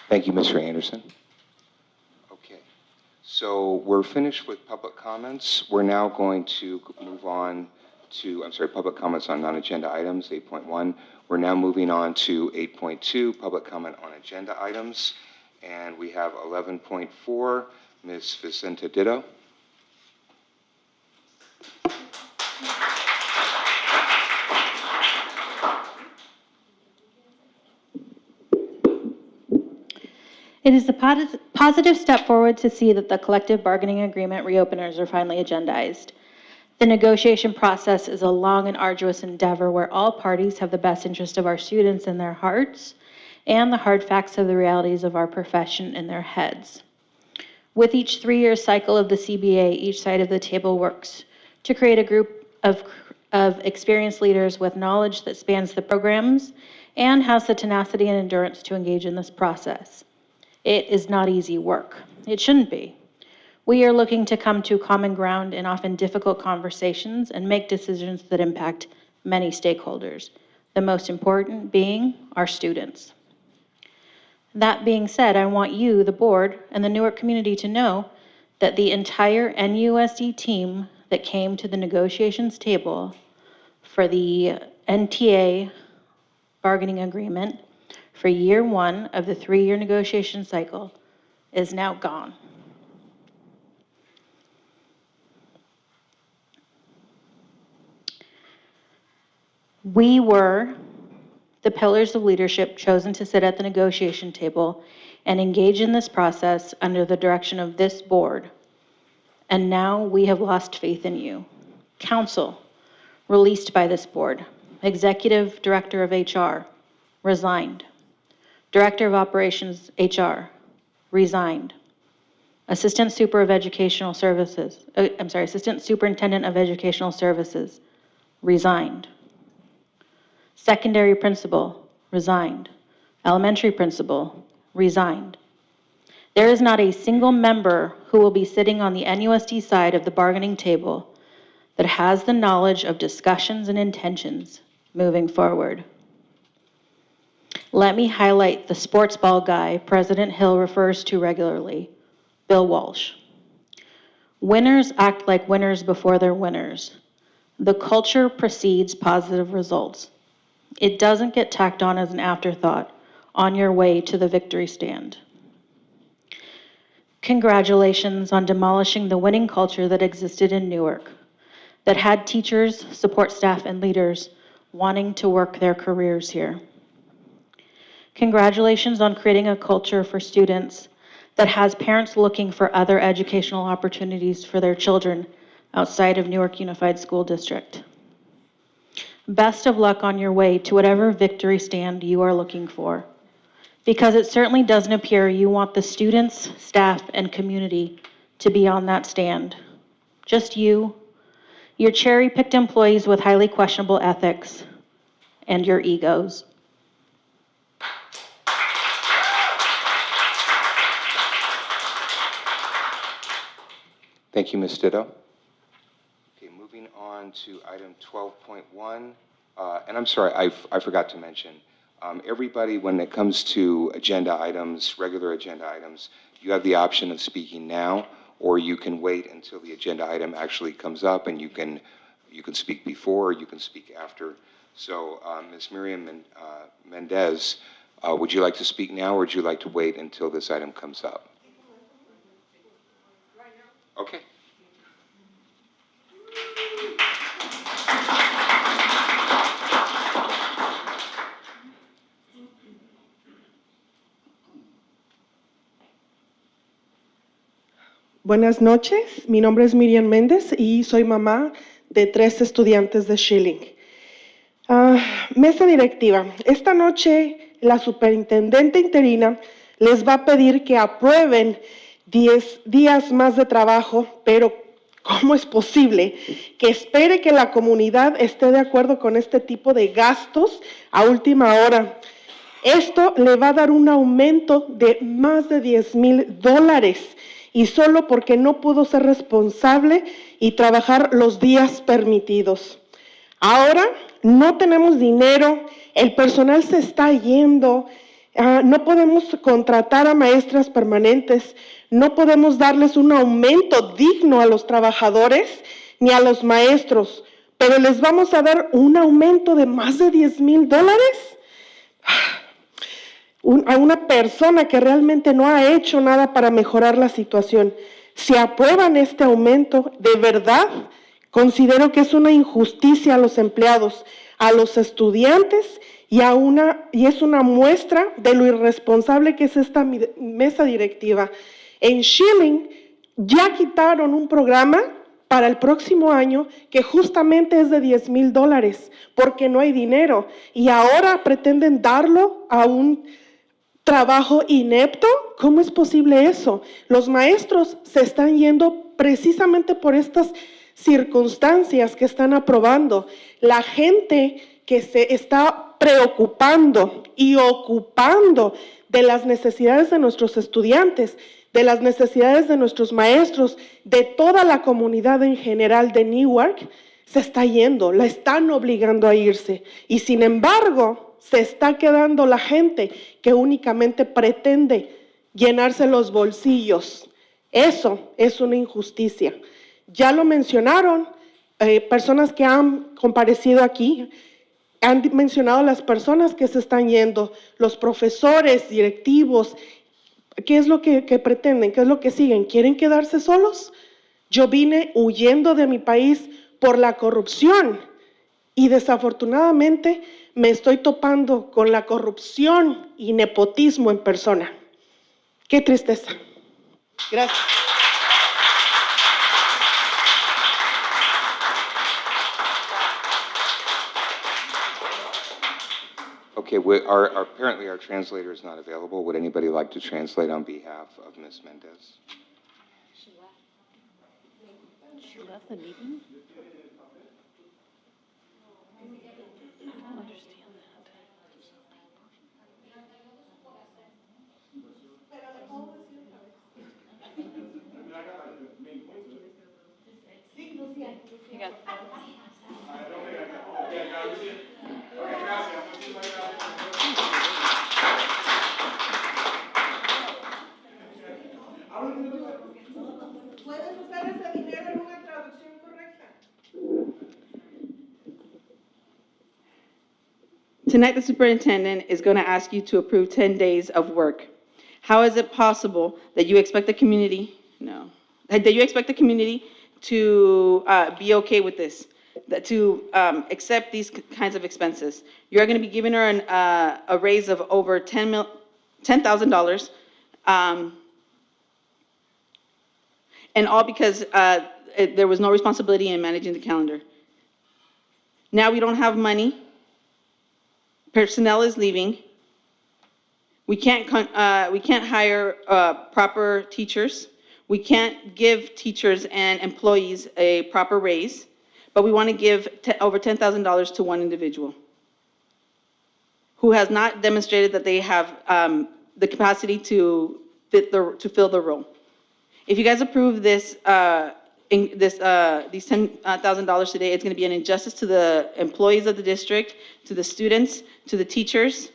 Thank you, Mr. Anderson. Okay, so we're finished with public comments. We're now going to move on to, public comments on non-agenda items, 8.1. We're now moving on to 8.2, public comment on agenda items. And we have 11.4, Ms. Vicenta Ditto. It is a positive step forward to see that the collective bargaining agreement reopeners are finally agendized. The negotiation process is a long and arduous endeavor where all parties have the best interest of our students in their hearts and the hard facts of the realities of our profession in their heads. With each 3-year cycle of the CBA, each side of the table works to create a group of experienced leaders with knowledge that spans the programs and has the tenacity and endurance to engage in this process. It is not easy work. It shouldn't be. We are looking to come to common ground in often difficult conversations and make decisions that impact many stakeholders, the most important being our students. That being said, I want you, the board, and the Newark community to know that the entire NUSD team that came to the negotiations table for the NTA bargaining agreement for year 1 of the 3-year negotiation cycle is now gone. We were the pillars of leadership chosen to sit at the negotiation table and engage in this process under the direction of this board. And now we have lost faith in you. Council, released by this board. Executive Director of HR, resigned. Director of Operations HR, resigned. Assistant Superintendent of Educational Services, resigned. Secondary Principal, resigned. Elementary Principal, resigned. There is not a single member who will be sitting on the NUSD side of the bargaining table that has the knowledge of discussions and intentions moving forward. Let me highlight the sports ball guy President Hill refers to regularly, Bill Walsh. Winners act like winners before they're winners. The culture precedes positive results. It doesn't get tacked on as an afterthought on your way to the victory stand. Congratulations on demolishing the winning culture that existed in Newark, that had teachers, support staff, and leaders wanting to work their careers here. Congratulations on creating a culture for students that has parents looking for other educational opportunities for their children outside of Newark Unified School District. Best of luck on your way to whatever victory stand you are looking for, because it certainly doesn't appear you want the students, staff, and community to be on that stand. Just you, your cherry-picked employees with highly questionable ethics, and your egos. Thank you, Ms. Ditto. Okay, moving on to item 12.1. And I'm sorry, I forgot to mention, everybody, when it comes to agenda items, regular agenda items, you have the option of speaking now, or you can wait until the agenda item actually comes up, and you can speak before, or you can speak after. So, Ms. Miriam Mendez, would you like to speak now, or would you like to wait until this item comes up? Okay. Buenas noches, mi nombre es Miriam Méndez y soy mamá de 3 estudiantes de Schilling. Mesa directiva, esta noche la superintendente interina les va a pedir que aprueben 10 días más de trabajo, pero ¿cómo es posible que espere que la comunidad esté de acuerdo con este tipo de gastos a última hora? Esto le va a dar un aumento de más de $10,000 y solo porque no pudo ser responsable y trabajar los días permitidos. Ahora no tenemos dinero, el personal se está yendo, no podemos contratar a maestras permanentes, no podemos darles un aumento digno a los trabajadores ni a los maestros, pero les vamos a dar un aumento de más de $10,000 a una persona que realmente no ha hecho nada para mejorar la situación. Si aprueban este aumento, de verdad, considero que es una injusticia a los empleados, a los estudiantes y es una muestra de lo irresponsable que es esta mesa directiva. En Schilling ya quitaron un programa para el próximo año que justamente es de $10,000 porque no hay dinero y ahora pretenden darlo a un trabajo inepto. ¿Cómo es posible eso? Los maestros se están yendo precisamente por estas circunstancias que están aprobando. La gente que se está preocupando y ocupando de las necesidades de nuestros estudiantes, de las necesidades de nuestros maestros, de toda la comunidad en general de Newark, se está yendo, la están obligando a irse. Y sin embargo, se está quedando la gente que únicamente pretende llenarse los bolsillos. Eso es una injusticia. Ya lo mencionaron personas que han comparecido aquí, han mencionado las personas que se están yendo, los profesores, directivos. ¿Qué es lo que pretenden? ¿Qué es lo que siguen? ¿Quieren quedarse solos? Yo vine huyendo de mi país por la corrupción y desafortunadamente me estoy topando con la corrupción y nepotismo en persona. Qué tristeza. Gracias. Okay, apparently our translator is not available. Would anybody like to translate on behalf of Ms. Mendez? She left the meeting? I don't understand that. You got- ¿Puedes usar ese dinero en una traducción correcta? Tonight, the superintendent is going to ask you to approve 10 days of work. How is it possible that you expect the community, that you expect the community to be okay with this, to accept these kinds of expenses? You're going to be giving her a raise of over $10,000, and all because there was no responsibility in managing the calendar. Now we don't have money. Personnel is leaving. We can't hire proper teachers. We can't give teachers and employees a proper raise, but we want to give over $10,000 to one individual who has not demonstrated that they have the capacity to fill the role. If you guys approve these $10,000 today, it's going to be an injustice to the employees of the district, to the students, to the teachers,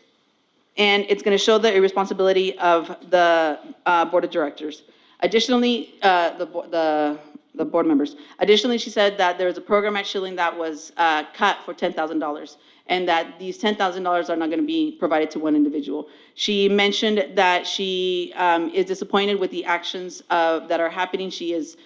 and it's going to show the irresponsibility of the board of directors. Additionally, the board members. Additionally, she said that there was a program at Schilling that was cut for $10,000, and that these $10,000 are not going to be provided to one individual. She mentioned that she is disappointed with the actions that are happening. She is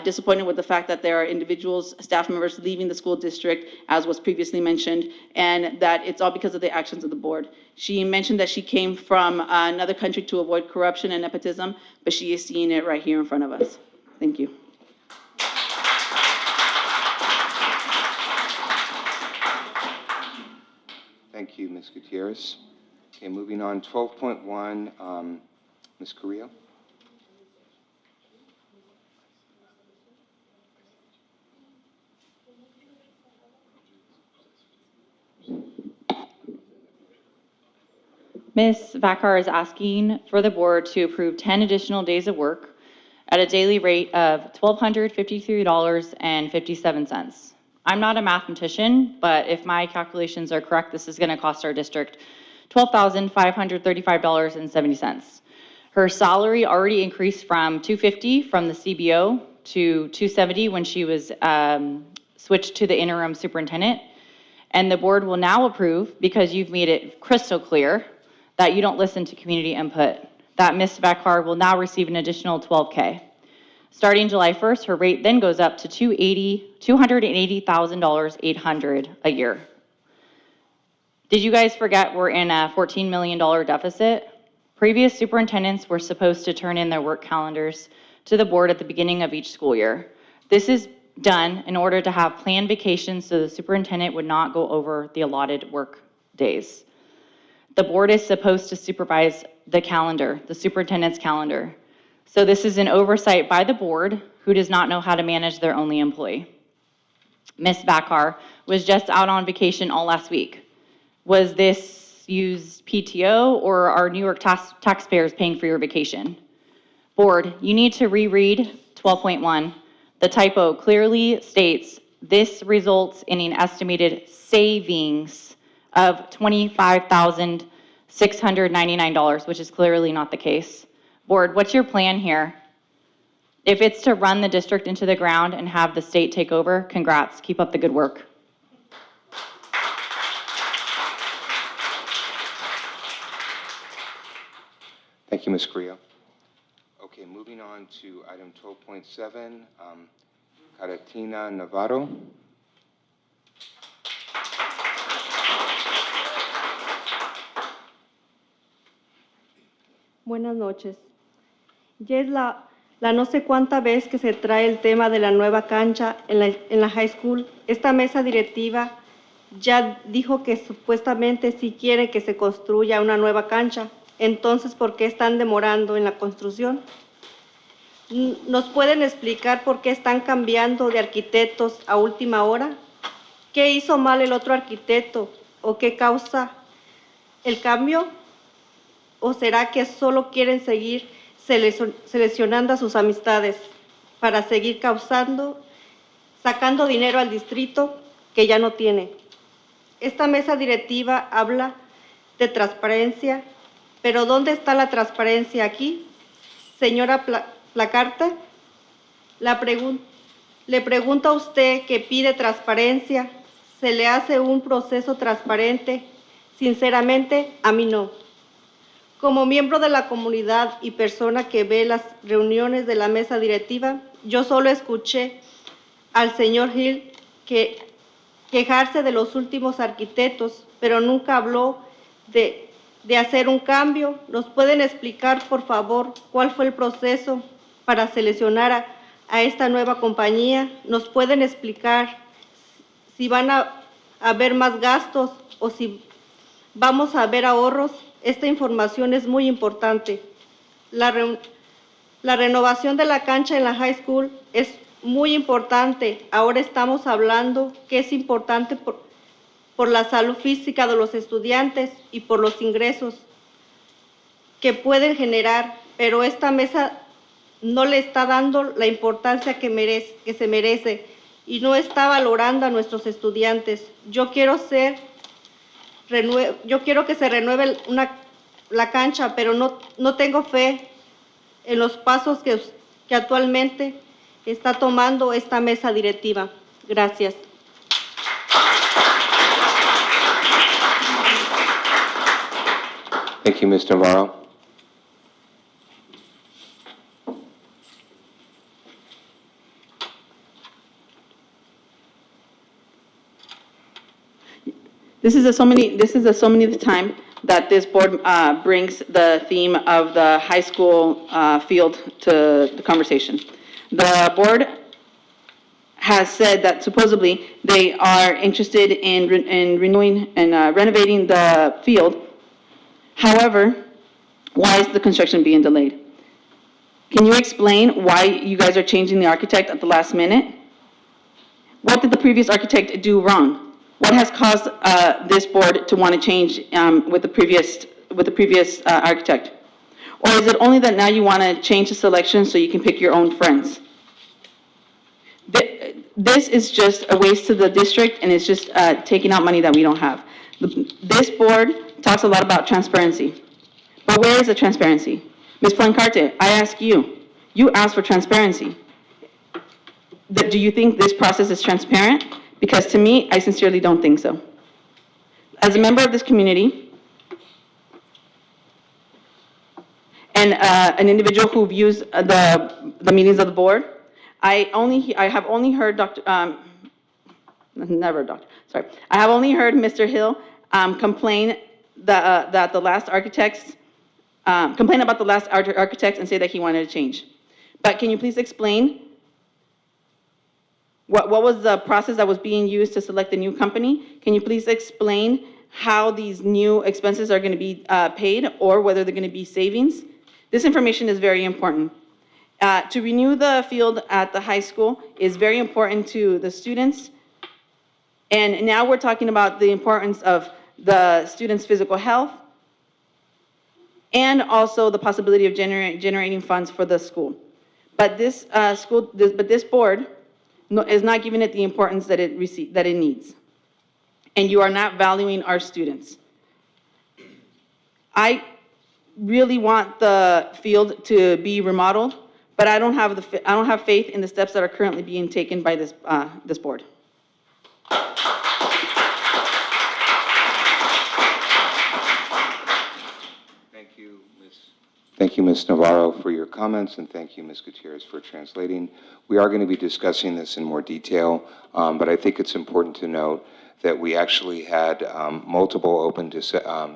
disappointed with the fact that there are individuals, staff members leaving the school district, as was previously mentioned, and that it's all because of the actions of the board. She mentioned that she came from another country to avoid corruption and nepotism, but she is seeing it right here in front of us. Thank you. Thank you, Ms. Gutierrez. Okay, moving on, 12.1, Ms. Carrillo. Ms. Vacar is asking for the board to approve 10 additional days of work at a daily rate of $1,253.57. I'm not a mathematician, but if my calculations are correct, this is going to cost our district $12,535.70. Her salary already increased from $250 from the CBO to $270 when she was switched to the interim superintendent. And the board will now approve, because you've made it crystal clear that you don't listen to community input, that Ms. Vacar will now receive an additional $12K. Starting July 1st, her rate then goes up to $280,800 a year. Did you guys forget we're in a $14 million deficit? Previous superintendents were supposed to turn in their work calendars to the board at the beginning of each school year. This is done in order to have planned vacations so the superintendent would not go over the allotted work days. The board is supposed to supervise the calendar, the superintendent's calendar. So this is an oversight by the board who does not know how to manage their only employee. Ms. Bacar was just out on vacation all last week. Was this used PTO or are New York taxpayers paying for your vacation? Board, you need to reread 12.1. The typo clearly states this results in an estimated savings of $25,699, which is clearly not the case. Board, what's your plan here? If it's to run the district into the ground and have the state take over, congrats, keep up the good work. Thank you, Ms. Carrillo. Okay, moving on to item 12.7, Caratina Navarro. Buenas noches. Ya es la no sé cuánta vez que se trae el tema de la nueva cancha en la high school. Esta mesa directiva ya dijo que supuestamente sí quiere que se construya una nueva cancha. Entonces, ¿por qué están demorando en la construcción? ¿Nos pueden explicar por qué están cambiando de arquitectos a última hora? ¿Qué hizo mal el otro arquitecto o qué causa el cambio? ¿O será que solo quieren seguir seleccionando a sus amistades para seguir sacando dinero al distrito que ya no tiene? Esta mesa directiva habla de transparencia, pero ¿dónde está la transparencia aquí? Señora Placarte, le pregunto a usted que pide transparencia, ¿se le hace un proceso transparente? Sinceramente, a mí no. Como miembro de la comunidad y persona que ve las reuniones de la mesa directiva, yo solo escuché al señor Hill quejarse de los últimos arquitectos, pero nunca habló de hacer un cambio. ¿Nos pueden explicar, por favor, cuál fue el proceso para seleccionar a esta nueva compañía? ¿Nos pueden explicar si van a haber más gastos o si vamos a ver ahorros? Esta información es muy importante. La renovación de la cancha en la high school es muy importante. Ahora estamos hablando que es importante por la salud física de los estudiantes y por los ingresos que pueden generar, pero esta mesa no le está dando la importancia que se merece y no está valorando a nuestros estudiantes. Yo quiero que se renueve la cancha, pero no tengo fe en los pasos que actualmente está tomando esta mesa directiva. Gracias. Thank you, Ms. Navarro. This is the so many time that this board brings the theme of the high school field to the conversation. The board has said that supposedly they are interested in renewing and renovating the field. However, why is the construction being delayed? Can you explain why you guys are changing the architect at the last minute? What did the previous architect do wrong? What has caused this board to want to change with the previous architect? Or is it only that now you want to change the selection so you can pick your own friends? This is just a waste to the district, and it's just taking out money that we don't have. This board talks a lot about transparency, but where is the transparency? Ms. Plancarte, I ask you, you asked for transparency. Do you think this process is transparent? Because to me, I sincerely don't think so. As a member of this community, and an individual who views the meetings of the board, I have only heard I have only heard Mr. Hill complain that the last architects, complain about the last architects and say that he wanted to change. But can you please explain what was the process that was being used to select the new company? Can you please explain how these new expenses are going to be paid or whether they're going to be savings? This information is very important. To renew the field at the high school is very important to the students. And now we're talking about the importance of the students' physical health and also the possibility of generating funds for the school. But this board is not giving it the importance that it needs. And you are not valuing our students. I really want the field to be remodeled, but I don't have faith in the steps that are currently being taken by this board. Thank you, Ms. Navarro, for your comments, and thank you, Ms. Gutierrez, for translating. We are going to be discussing this in more detail, but I think it's important to note that we actually had multiple open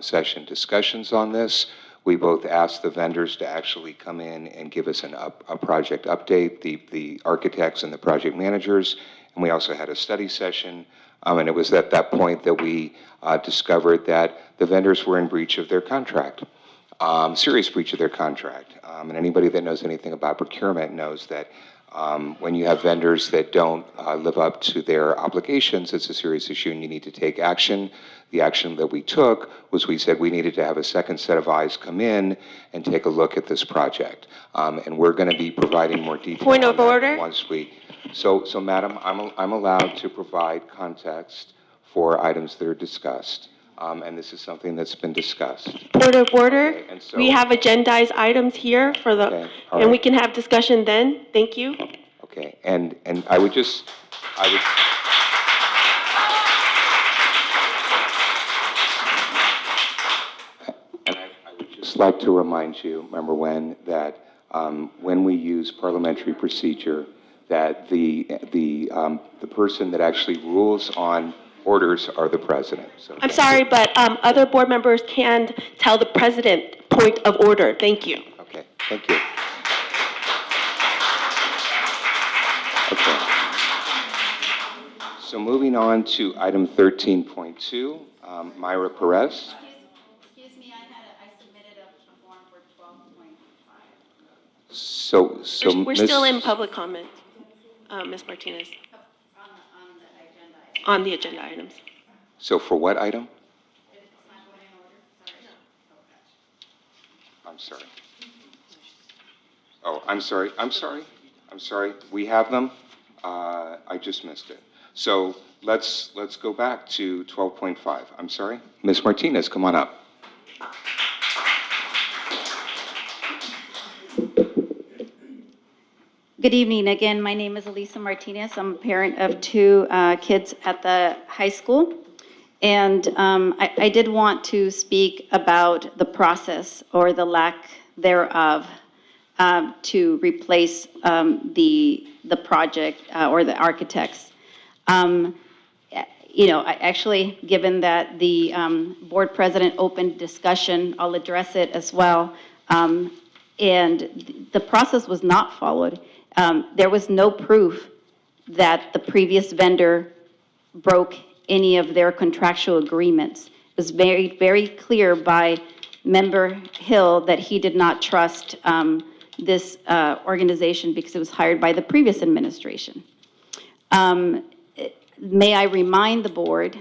session discussions on this. We both asked the vendors to actually come in and give us a project update, the architects and the project managers, and we also had a study session. And it was at that point that we discovered that the vendors were in breach of their contract. Serious breach of their contract. And anybody that knows anything about procurement knows that when you have vendors that don't live up to their obligations, it's a serious issue and you need to take action. The action that we took was we said we needed to have a second set of eyes come in and take a look at this project. And we're going to be providing more detail. Point of order. Once we, so Madam, I'm allowed to provide context for items that are discussed. And this is something that's been discussed. Point of order. Okay, and so, We have agendized items here for the, Okay, all and we right. can have discussion then. Thank you. Okay, and I would just, I would just like to remind you, Member Wen, that when we use parliamentary procedure, that the person that actually rules on orders are the president. So I'm sorry, but other board members can tell the president point of order. Thank you. Okay, thank you. Okay. So moving on to item 13.2, Myra Perez. Excuse me, I submitted a form for 12.5. So We're still in public comment, Ms. Martinez. On the agenda items. So for what item? I'm sorry. Oh, I'm sorry. We have them. I just missed it. So let's go back to 12.5. I'm sorry. Ms. Martinez, come on up. Good evening. Again, my name is Elisa Martinez. I'm a parent of two kids at the high school. And I did want to speak about the process or the lack thereof to replace the project or the architects. Actually, given that the board president opened discussion, I'll address it as well. And the process was not followed. There was no proof that the previous vendor broke any of their contractual agreements. It was very, very clear by Member Hill that he did not trust this organization because it was hired by the previous administration. May I remind the board,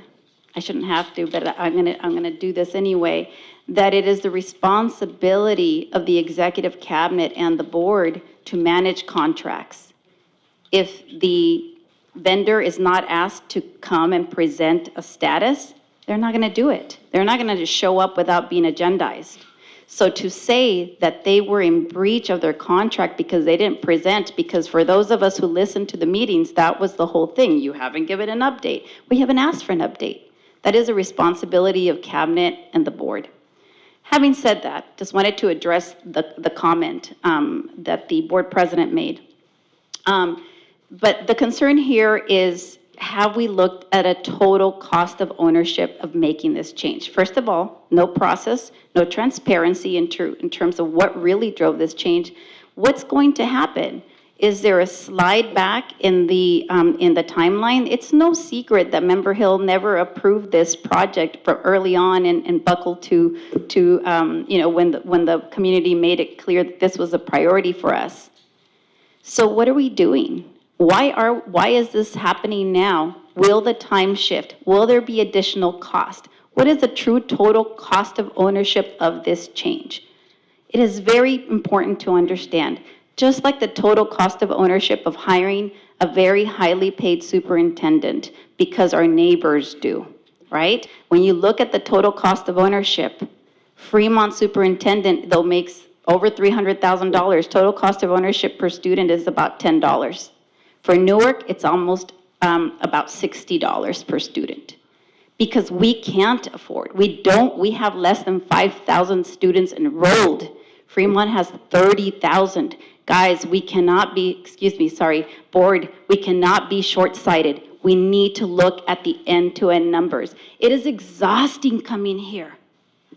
I shouldn't have to, but I'm gonna do this anyway, that it is the responsibility of the executive cabinet and the board to manage contracts. If the vendor is not asked to come and present a status, they're not gonna do it. They're not gonna just show up without being agendized. So to say that they were in breach of their contract because they didn't present, because for those of us who listened to the meetings, that was the whole thing. You haven't given an update. We haven't asked for an update. That is a responsibility of cabinet and the board. Having said that, just wanted to address the comment that the board president made. But the concern here is have we looked at a total cost of ownership of making this change? First of all, no process, no transparency in terms of what really drove this change. What's going to happen? Is there a slide back in the timeline? It's no secret that Member Hill never approved this project from early on and buckled to when the community made it clear that this was a priority for us. So what are we doing? Why is this happening now? Will the time shift? Will there be additional cost? What is the true total cost of ownership of this change? It is very important to understand, just like the total cost of ownership of hiring a very highly paid superintendent because our neighbors do, right? When you look at the total cost of ownership, Fremont superintendent, though, makes over $300,000. Total cost of ownership per student is about $10. For Newark, it's almost about $60 per student. Because we can't afford, we have less than 5,000 students enrolled. Fremont has 30,000. Guys, we cannot be, board, we cannot be short-sighted. We need to look at the end-to-end numbers. It is exhausting coming here.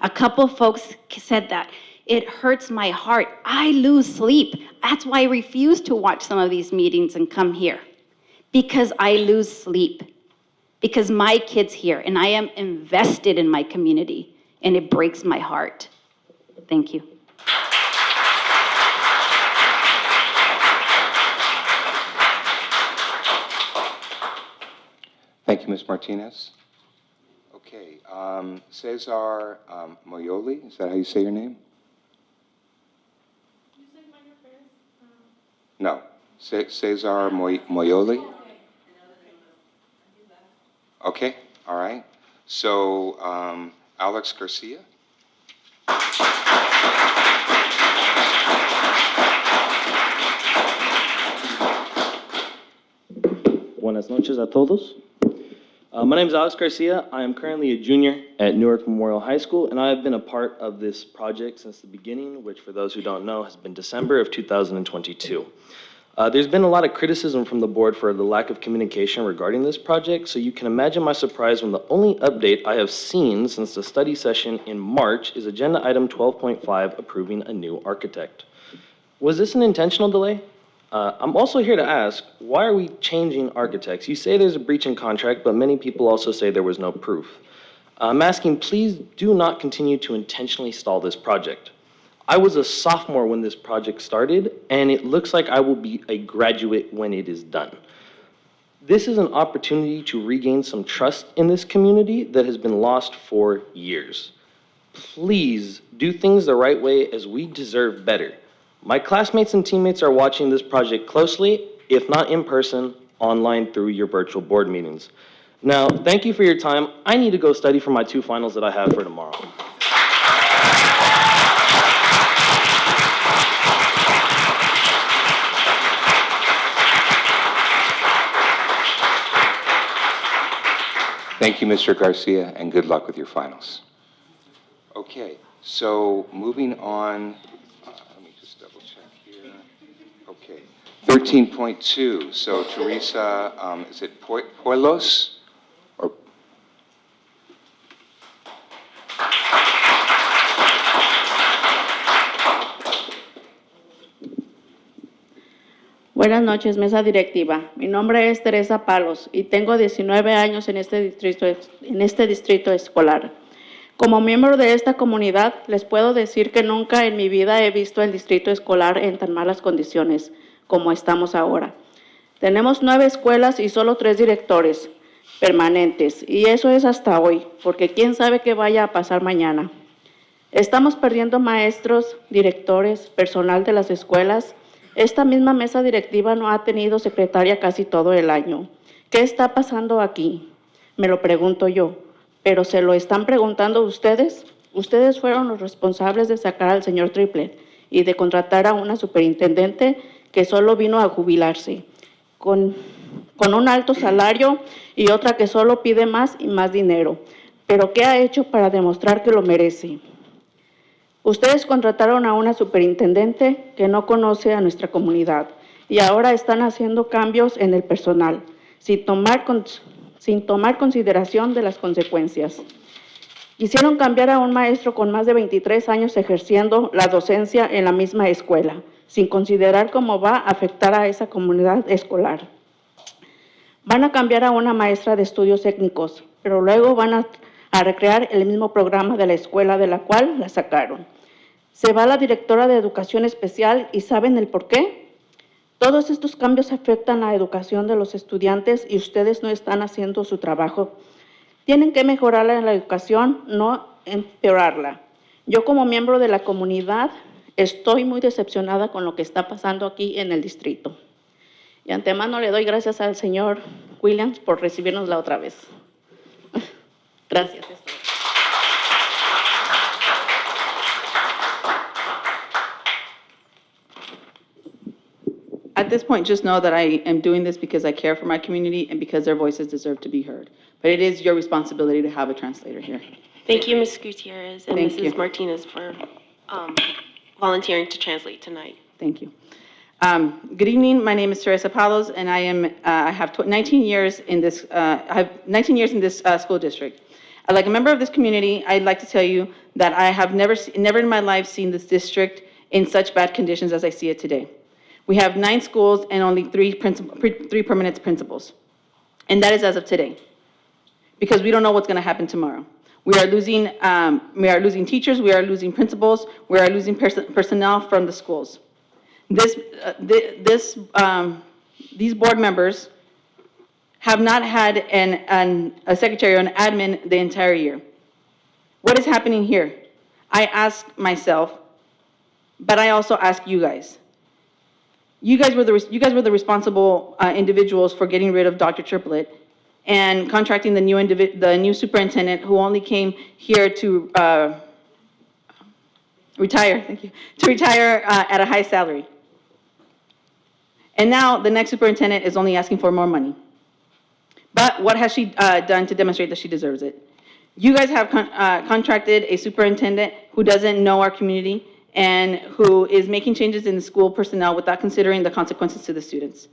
A couple of folks said that. It hurts my heart. I lose sleep. That's why I refuse to watch some of these meetings and come here. Because I lose sleep. Because my kid's here and I am invested in my community and it breaks my heart. Thank you. Thank you, Ms. Martinez. Okay, Cesar Moyoli, is that how you say your name? No, Cesar Moyoli? Okay, all right. So, Alex Garcia? Buenas noches a todos. My name is Alex Garcia. I am currently a junior at Newark Memorial High School, and I have been a part of this project since the beginning, which for those who don't know has been December of 2022. There's been a lot of criticism from the board for the lack of communication regarding this project, so you can imagine my surprise when the only update I have seen since the study session in March is agenda item 12.5, approving a new architect. Was this an intentional delay? I'm also here to ask, why are we changing architects? You say there's a breach in contract, but many people also say there was no proof. I'm asking, please do not continue to intentionally stall this project. I was a sophomore when this project started, and it looks like I will be a graduate when it is done. This is an opportunity to regain some trust in this community that has been lost for years. Please do things the right way, as we deserve better. My classmates and teammates are watching this project closely, if not in person, online through your virtual board meetings. Now, thank you for your time. I need to go study for my 2 finals that I have for tomorrow. Thank you, Mr. Garcia, and good luck with your finals. Okay, so moving on, let me just double check here. Okay, 13.2, so Teresa, is it Puelos? Or Buenas noches, mesa directiva. Mi nombre es Teresa Palos y tengo 19 años en este distrito escolar. Como miembro de esta comunidad, les puedo decir que nunca en mi vida he visto el distrito escolar en tan malas condiciones como estamos ahora. Tenemos 9 escuelas y solo 3 directores permanentes, y eso es hasta hoy, porque quién sabe qué vaya a pasar mañana. Estamos perdiendo maestros, directores, personal de las escuelas. Esta misma mesa directiva no ha tenido secretaria casi todo el año. ¿Qué está pasando aquí? Me lo pregunto yo. ¿Pero se lo están preguntando ustedes? Ustedes fueron los responsables de sacar al señor Triplet y de contratar a una superintendente que solo vino a jubilarse, con un alto salario, y otra que solo pide más y más dinero. ¿Pero qué ha hecho para demostrar que lo merece? Ustedes contrataron a una superintendente que no conoce a nuestra comunidad y ahora están haciendo cambios en el personal. sin tomar consideración de las consecuencias. Quisieron cambiar a un maestro con más de 23 años ejerciendo la docencia en la misma escuela, sin considerar cómo va a afectar a esa comunidad escolar. Van a cambiar a una maestra de estudios técnicos, pero luego van a recrear el mismo programa de la escuela de la cual la sacaron. Se va la directora de educación especial y ¿saben el por qué? Todos estos cambios afectan la educación de los estudiantes y ustedes no están haciendo su trabajo. Tienen que mejorarla en la educación, no empeorarla. Yo como miembro de la comunidad estoy muy decepcionada con lo que está pasando aquí en el distrito. Y antemano le doy gracias al señor Williams por recibirnos la otra vez. Gracias. At this point, just know that I am doing this because I care for my community and because their voices deserve to be heard. But it is your responsibility to have a translator here. Thank you, Ms. Gutierrez and Thank Mrs. you. Martinez for volunteering to translate tonight. Thank you. Good evening. My name is Teresa Palos, and I have 19 years in this. School district. Like a member of this community, I'd like to tell you that I have never in my life seen this district in such bad conditions as I see it today. We have 9 schools and only 3 permanent principals, and that is as of today, because we don't know what's going to happen tomorrow. We are losing teachers, we are losing principals, we are losing personnel from the schools. These board members have not had a secretary or an admin the entire year. What is happening here? I ask myself, but I also ask you guys. You guys were the responsible individuals for getting rid of Dr. Triplett and contracting the new superintendent who only came here to retire. Thank you. To retire at a high salary. And now the next superintendent is only asking for more money. But what has she done to demonstrate that she deserves it? You guys have contracted a superintendent who doesn't know our community and who is making changes in the school personnel without considering the consequences to the students.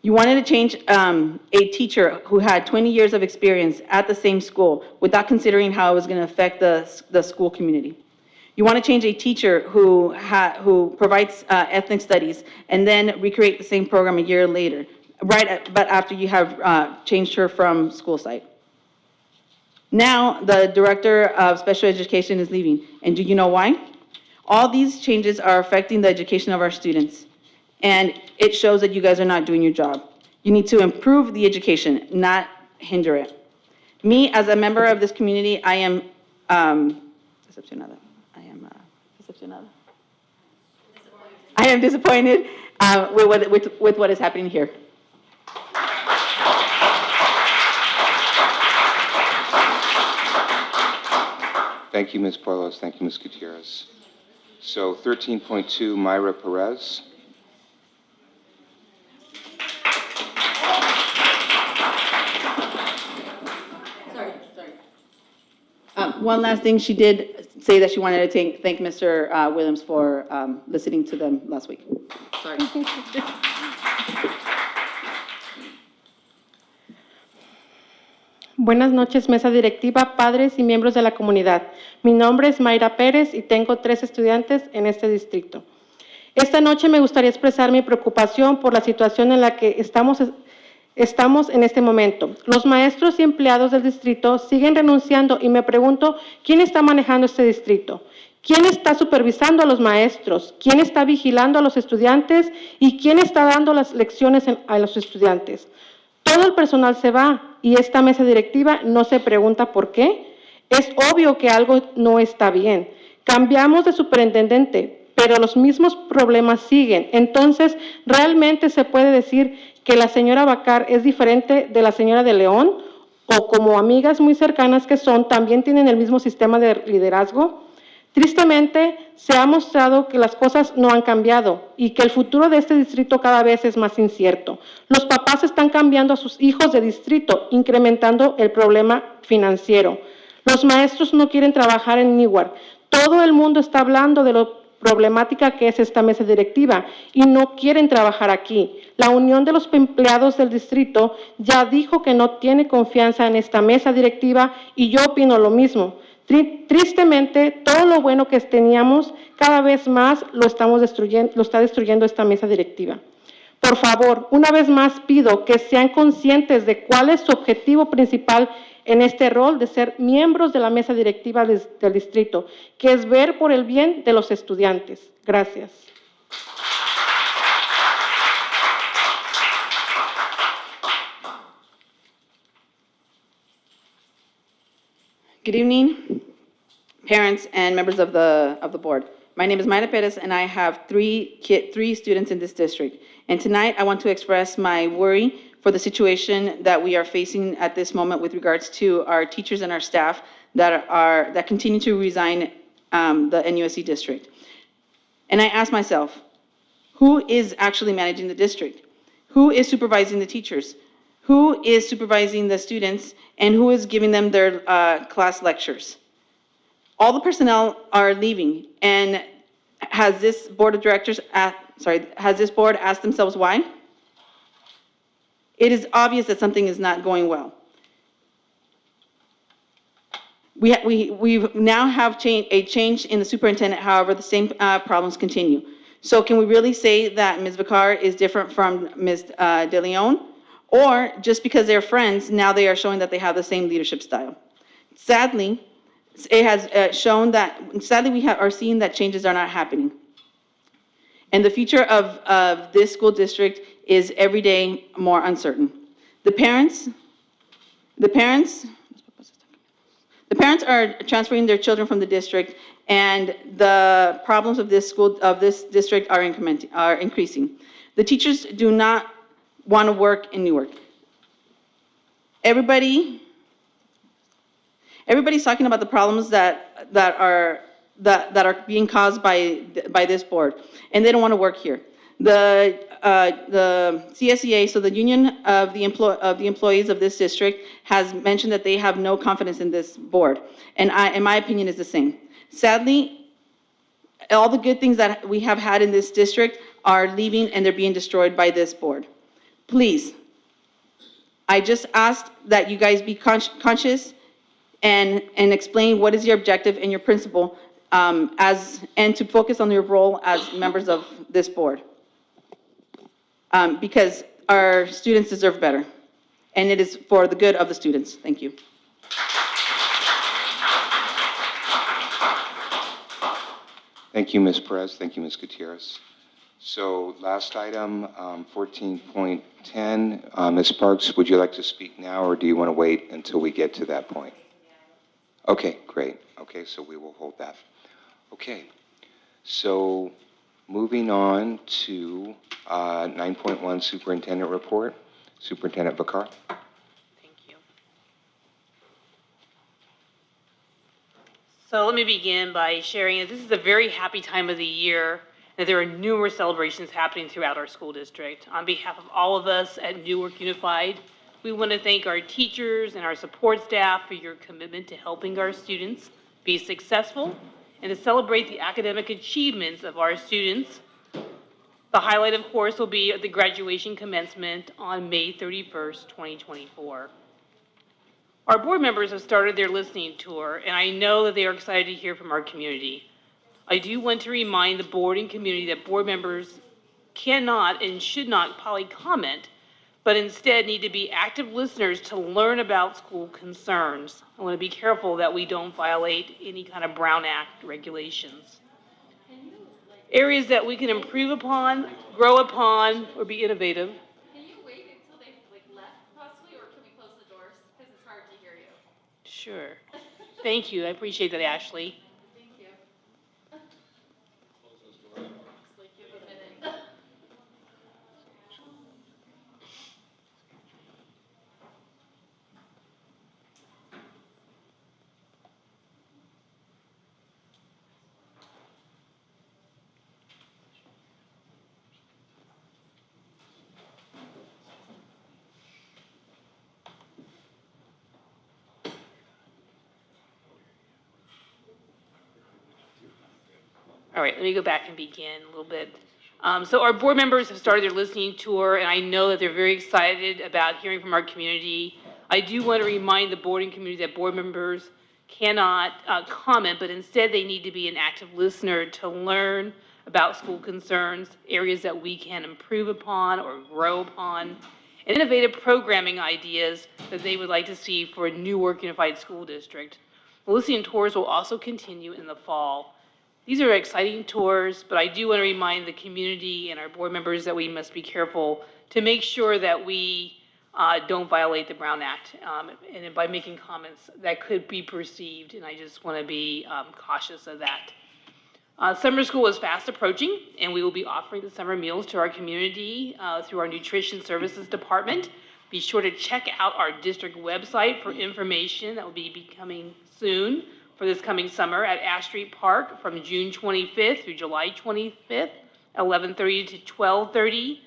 You wanted to change a teacher who had 20 years of experience at the same school without considering how it was going to affect the school community. You want to change a teacher who provides ethnic studies and then recreate the same program a year later, but after you have changed her from school site. Now, the director of special education is leaving, and do you know why? All these changes are affecting the education of our students, and it shows that you guys are not doing your job. You need to improve the education, not hinder it. Me, as a member of this community, I am decepcionada. I am disappointed with what is happening here. Thank you, Ms. Porlos. Thank you, Ms. Gutierrez. So 13.2, Myra Perez. One last thing, she did say that she wanted to thank Mr. Williams for listening to them last week. Sorry. Buenas noches, mesa directiva, padres y miembros de la comunidad. Mi nombre es Mayra Pérez y tengo 3 estudiantes en este distrito. Esta noche me gustaría expresar mi preocupación por la situación en la que estamos en este momento. Los maestros y empleados del distrito siguen renunciando y me pregunto, ¿quién está manejando este distrito? ¿Quién está supervisando a los maestros? ¿Quién está vigilando a los estudiantes? ¿Y quién está dando las lecciones a los estudiantes? Todo el personal se va y esta mesa directiva no se pregunta por qué. Es obvio que algo no está bien. Cambiamos de superintendente, pero los mismos problemas siguen. Entonces, ¿realmente se puede decir que la señora Bacar es diferente de la señora de León? ¿O como amigas muy cercanas que son, también tienen el mismo sistema de liderazgo? Tristemente, se ha mostrado que las cosas no han cambiado y que el futuro de este distrito cada vez es más incierto. Los papás están cambiando a sus hijos de distrito, incrementando el problema financiero. Los maestros no quieren trabajar en Newark. Todo el mundo está hablando de lo problemática que es esta mesa directiva y no quieren trabajar aquí. La Unión de los Empleados del Distrito ya dijo que no tiene confianza en esta mesa directiva y yo opino lo mismo. Tristemente, todo lo bueno que teníamos, cada vez más lo está destruyendo esta mesa directiva. Por favor, una vez más pido que sean conscientes de cuál es su objetivo principal en este rol de ser miembros de la mesa directiva del distrito, que es ver por el bien de los estudiantes. Gracias. Good evening, parents and members of the board. My name is Mayra Perez, and I have three students in this district. And tonight, I want to express my worry for the situation that we are facing at this moment with regards to our teachers and our staff that continue to resign the NUSC district. And I ask myself, who is actually managing the district? Who is supervising the teachers? Who is supervising the students? And who is giving them their class lectures? All the personnel are leaving, and has this board of directors, has this board asked themselves why? It is obvious that something is not going well. We now have a change in the superintendent, however, the same problems continue. So can we really say that Ms. Vicar is different from Ms. De Leon? Or just because they're friends, now they are showing that they have the same leadership style? Sadly, it has shown that, sadly, we are seeing that changes are not happening. And the future of this school district is every day more uncertain. The parents are transferring their children from the district, and the problems of this district are increasing. The teachers do not want to work in Newark. Everybody's talking about the problems that are being caused by this board, and they don't want to work here. The CSEA, so the Union of the Employees of this district, has mentioned that they have no confidence in this board, and in my opinion, is the same. Sadly, all the good things that we have had in this district are leaving, and they're being destroyed by this board. Please, I just asked that you guys be conscious and explain what is your objective and your principle, and to focus on your role as members of this board. Because our students deserve better, and it is for the good of the students. Thank you. Thank you, Ms. Perez. Thank you, Ms. Gutierrez. So last item, 14.10. Ms. Parks, would you like to speak now, or do you want to wait until we get to that point? Okay, great. Okay, so we will hold that. Okay, so moving on to 9.1 Superintendent Report. Superintendent Vicar. Thank you. So let me begin by sharing that this is a very happy time of the year, that there are numerous celebrations happening throughout our school district. On behalf of all of us at Newark Unified, we want to thank our teachers and our support staff for your commitment to helping our students be successful and to celebrate the academic achievements of our students. The highlight, of course, will be the graduation commencement on May 31st, 2024. Our board members have started their listening tour, and I know that they are excited to hear from our community. I do want to remind the board and community that board members cannot and should not comment, but instead need to be active listeners to learn about school concerns. I want to be careful that we don't violate any kind of Brown Act regulations. Areas that we can improve upon, grow upon, or be innovative. Can you wait until they've left possibly, or can we close the doors? Because it's hard to hear you. Sure. Thank you. I appreciate that, Ashley. Thank you. Just like give a minute. All right, let me go back and begin a little bit. So our board members have started their listening tour, and I know that they're very excited about hearing from our community. I do want to remind the board and community that board members cannot comment, but instead they need to be an active listener to learn about school concerns, areas that we can improve upon or grow upon, and innovative programming ideas that they would like to see for a Newark Unified School District. The listening tours will also continue in the fall. These are exciting tours, but I do want to remind the community and our board members that we must be careful to make sure that we don't violate the Brown Act, and by making comments that could be perceived, and I just want to be cautious of that. Summer school is fast approaching, and we will be offering the summer meals to our community through our Nutrition Services Department. Be sure to check out our district website for information that will be coming soon for this coming summer at Ash Street Park from June 25th through July 25th, 11:30 to 12:30.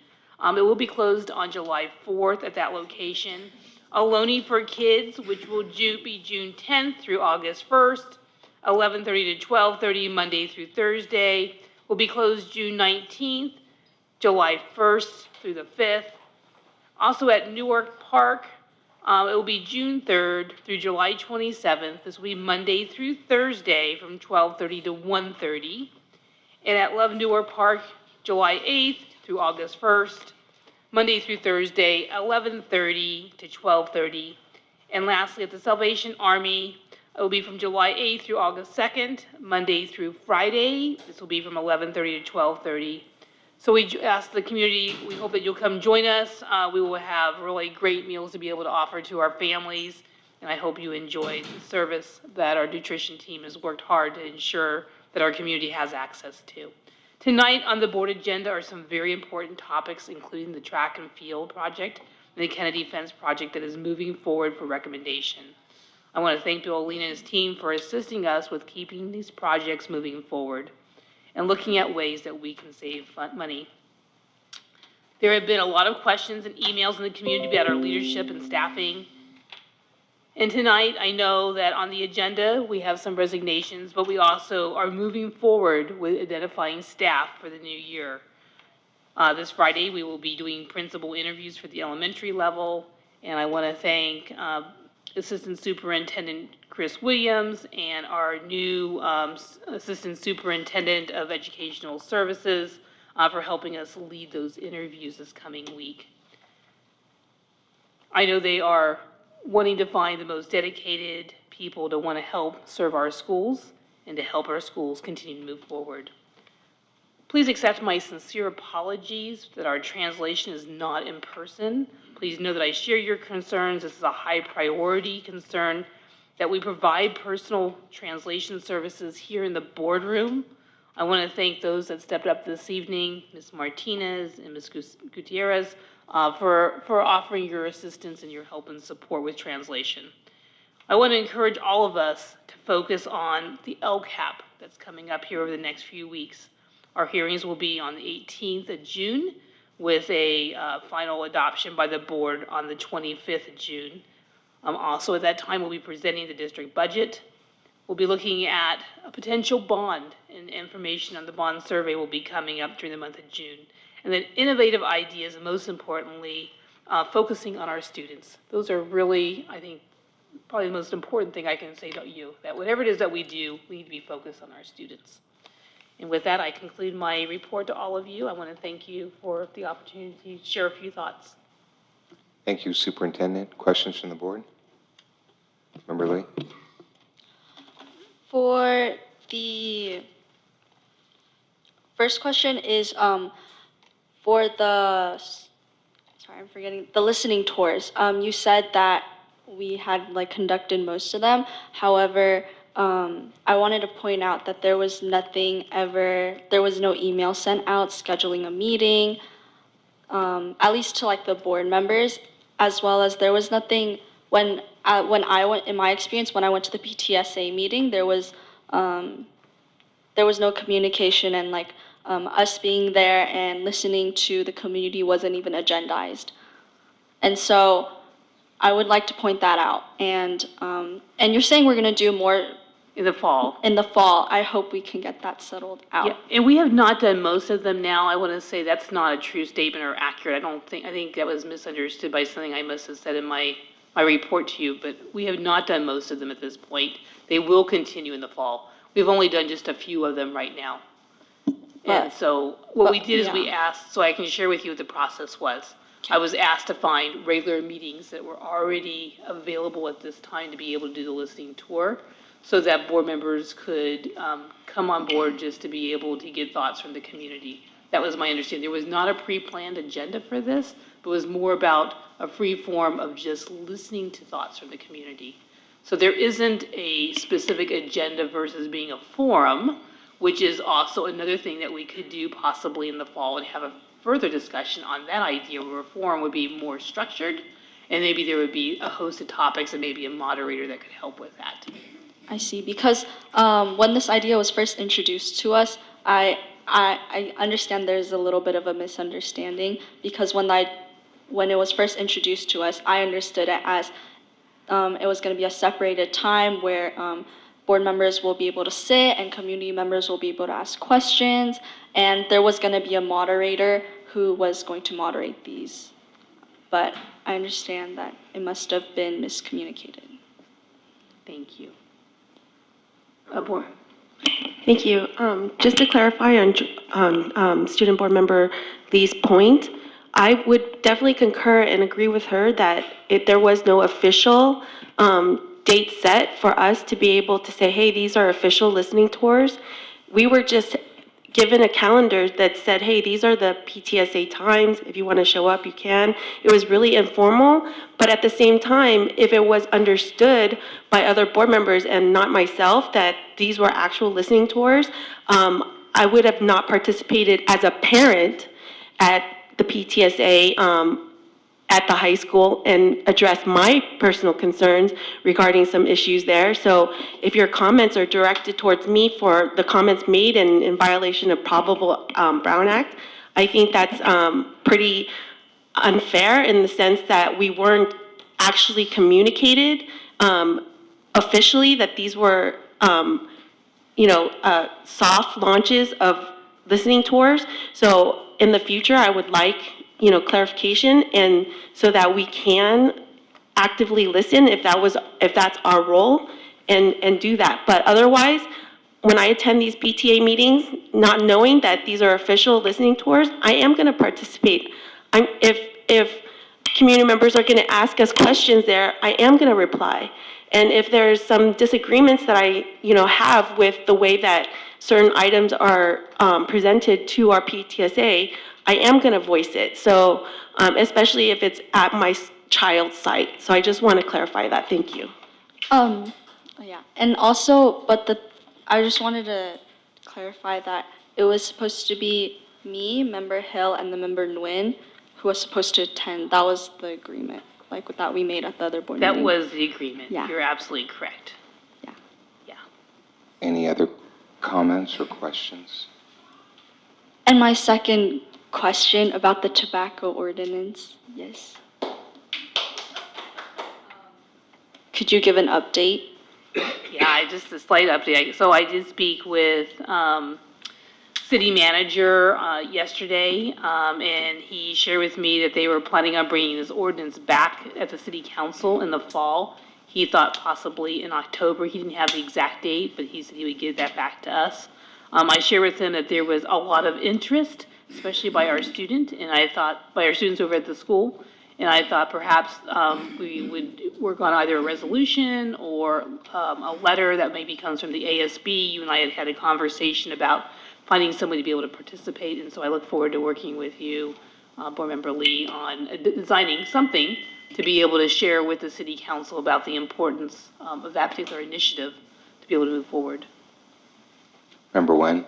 It will be closed on July 4th at that location. Ohlone for Kids, which will be June 10th through August 1st, 11:30 to 12:30, Monday through Thursday, will be closed June 19th, July 1st through the 5th. Also at Newark Park, it will be June 3rd through July 27th. This will be Monday through Thursday from 12:30 to 1:30. And at Love Newark Park, July 8th through August 1st, Monday through Thursday, 11:30 to 12:30. And lastly, at the Salvation Army, it will be from July 8th through August 2nd, Monday through Friday. This will be from 11:30 to 12:30. So we ask the community, we hope that you'll come join us. We will have really great meals to be able to offer to our families, and I hope you enjoy the service that our nutrition team has worked hard to ensure that our community has access to. Tonight on the board agenda are some very important topics, including the track and field project and the Kennedy Fence project that is moving forward for recommendation. I want to thank Bill Lean and his team for assisting us with keeping these projects moving forward and looking at ways that we can save money. There have been a lot of questions and emails in the community about our leadership and staffing. And tonight, I know that on the agenda, we have some resignations, but we also are moving forward with identifying staff for the new year. This Friday, we will be doing principal interviews for the elementary level, and I want to thank Assistant Superintendent Chris Williams and our new Assistant Superintendent of Educational Services for helping us lead those interviews this coming week. I know they are wanting to find the most dedicated people to want to help serve our schools and to help our schools continue to move forward. Please accept my sincere apologies that our translation is not in person. Please know that I share your concerns. This is a high priority concern that we provide personal translation services here in the boardroom. I want to thank those that stepped up this evening, Ms. Martinez and Ms. Gutierrez, for offering your assistance and your help and support with translation. I want to encourage all of us to focus on the LCAP that's coming up here over the next few weeks. Our hearings will be on the 18th of June with a final adoption by the board on the 25th of June. Also at that time, we'll be presenting the district budget. We'll be looking at a potential bond, and information on the bond survey will be coming up during the month of June. And then innovative ideas, and most importantly, focusing on our students. Those are really, I think, probably the most important thing I can say to you, that whatever it is that we do, we need to be focused on our students. And with that, I conclude my report to all of you. I want to thank you for the opportunity to share a few thoughts. Thank you, Superintendent. Questions from the board? Member Lee? For the first question is for the, sorry, I'm forgetting, the listening tours. You said that we had conducted most of them. However, I wanted to point out that there was no email sent out scheduling a meeting, at least to the board members, as well as there was nothing when I went, in my experience, when I went to the PTSA meeting, there was no communication, and us being there and listening to the community wasn't even agendized. And so I would like to point that out. And you're saying we're going to do more In the fall. In the fall. I hope we can get that settled out. Yeah, and we have not done most of them now. I want to say that's not a true statement or accurate. I think that was misunderstood by something I must have said in my report to you, but we have not done most of them at this point. They will continue in the fall. We've only done just a few of them right now. And so what we did is we asked, so I can share with you what the process was. I was asked to find regular meetings that were already available at this time to be able to do the listening tour, so that board members could come on board just to be able to get thoughts from the community. That was my understanding. There was not a pre-planned agenda for this, but it was more about a free form of just listening to thoughts from the community. So there isn't a specific agenda versus being a forum, which is also another thing that we could do possibly in the fall and have a further discussion on that idea where a forum would be more structured, and maybe there would be a host of topics and maybe a moderator that could help with that. I see, because when this idea was first introduced to us, I understand there's a little bit of a misunderstanding, because when it was first introduced to us, I understood it as it was going to be a separated time where board members will be able to sit and community members will be able to ask questions, and there was going to be a moderator who was going to moderate these. But I understand that it must have been miscommunicated. Thank you. Board. Thank you. Just to clarify on Student Board Member Lee's point, I would definitely concur and agree with her that there was no official date set for us to be able to say, hey, these are official listening tours. We were just given a calendar that said, hey, these are the PTSA times. If you want to show up, you can. It was really informal, but at the same time, if it was understood by other board members and not myself that these were actual listening tours, I would have not participated as a parent at the PTSA at the high school and address my personal concerns regarding some issues there. So if your comments are directed towards me for the comments made in violation of probable Brown Act, I think that's pretty unfair in the sense that we weren't actually communicated officially that these were soft launches of listening tours. So in the future, I would like clarification, and so that we can actively listen if that's our role, and do that. But otherwise, when I attend these PTA meetings, not knowing that these are official listening tours, I am going to participate. If community members are going to ask us questions there, I am going to reply. And if there's some disagreements that I have with the way that certain items are presented to our PTSA, I am going to voice it. So especially if it's at my child's site. So I just want to clarify that. Thank you. Yeah, and also, I just wanted to clarify that it was supposed to be me, Member Hill, and the Member Nguyen who was supposed to attend. That was the agreement, that we made at the other board meeting. That was the agreement. Yeah. You're absolutely correct. Any other comments or questions? And my second question about the tobacco ordinance, yes. Could you give an update? Yeah, just a slight update. So I did speak with city manager yesterday, and he shared with me that they were planning on bringing this ordinance back at the city council in the fall. He thought possibly in October. He didn't have the exact date, but he said he would give that back to us. I shared with him that there was a lot of interest, especially by our students over at the school. And I thought perhaps we would work on either a resolution or a letter that maybe comes from the ASB. You and I had had a conversation about finding somebody to be able to participate. And so I look forward to working with you, Board Member Lee, on designing something to be able to share with the City Council about the importance of that particular initiative to be able to move forward. Member Wen?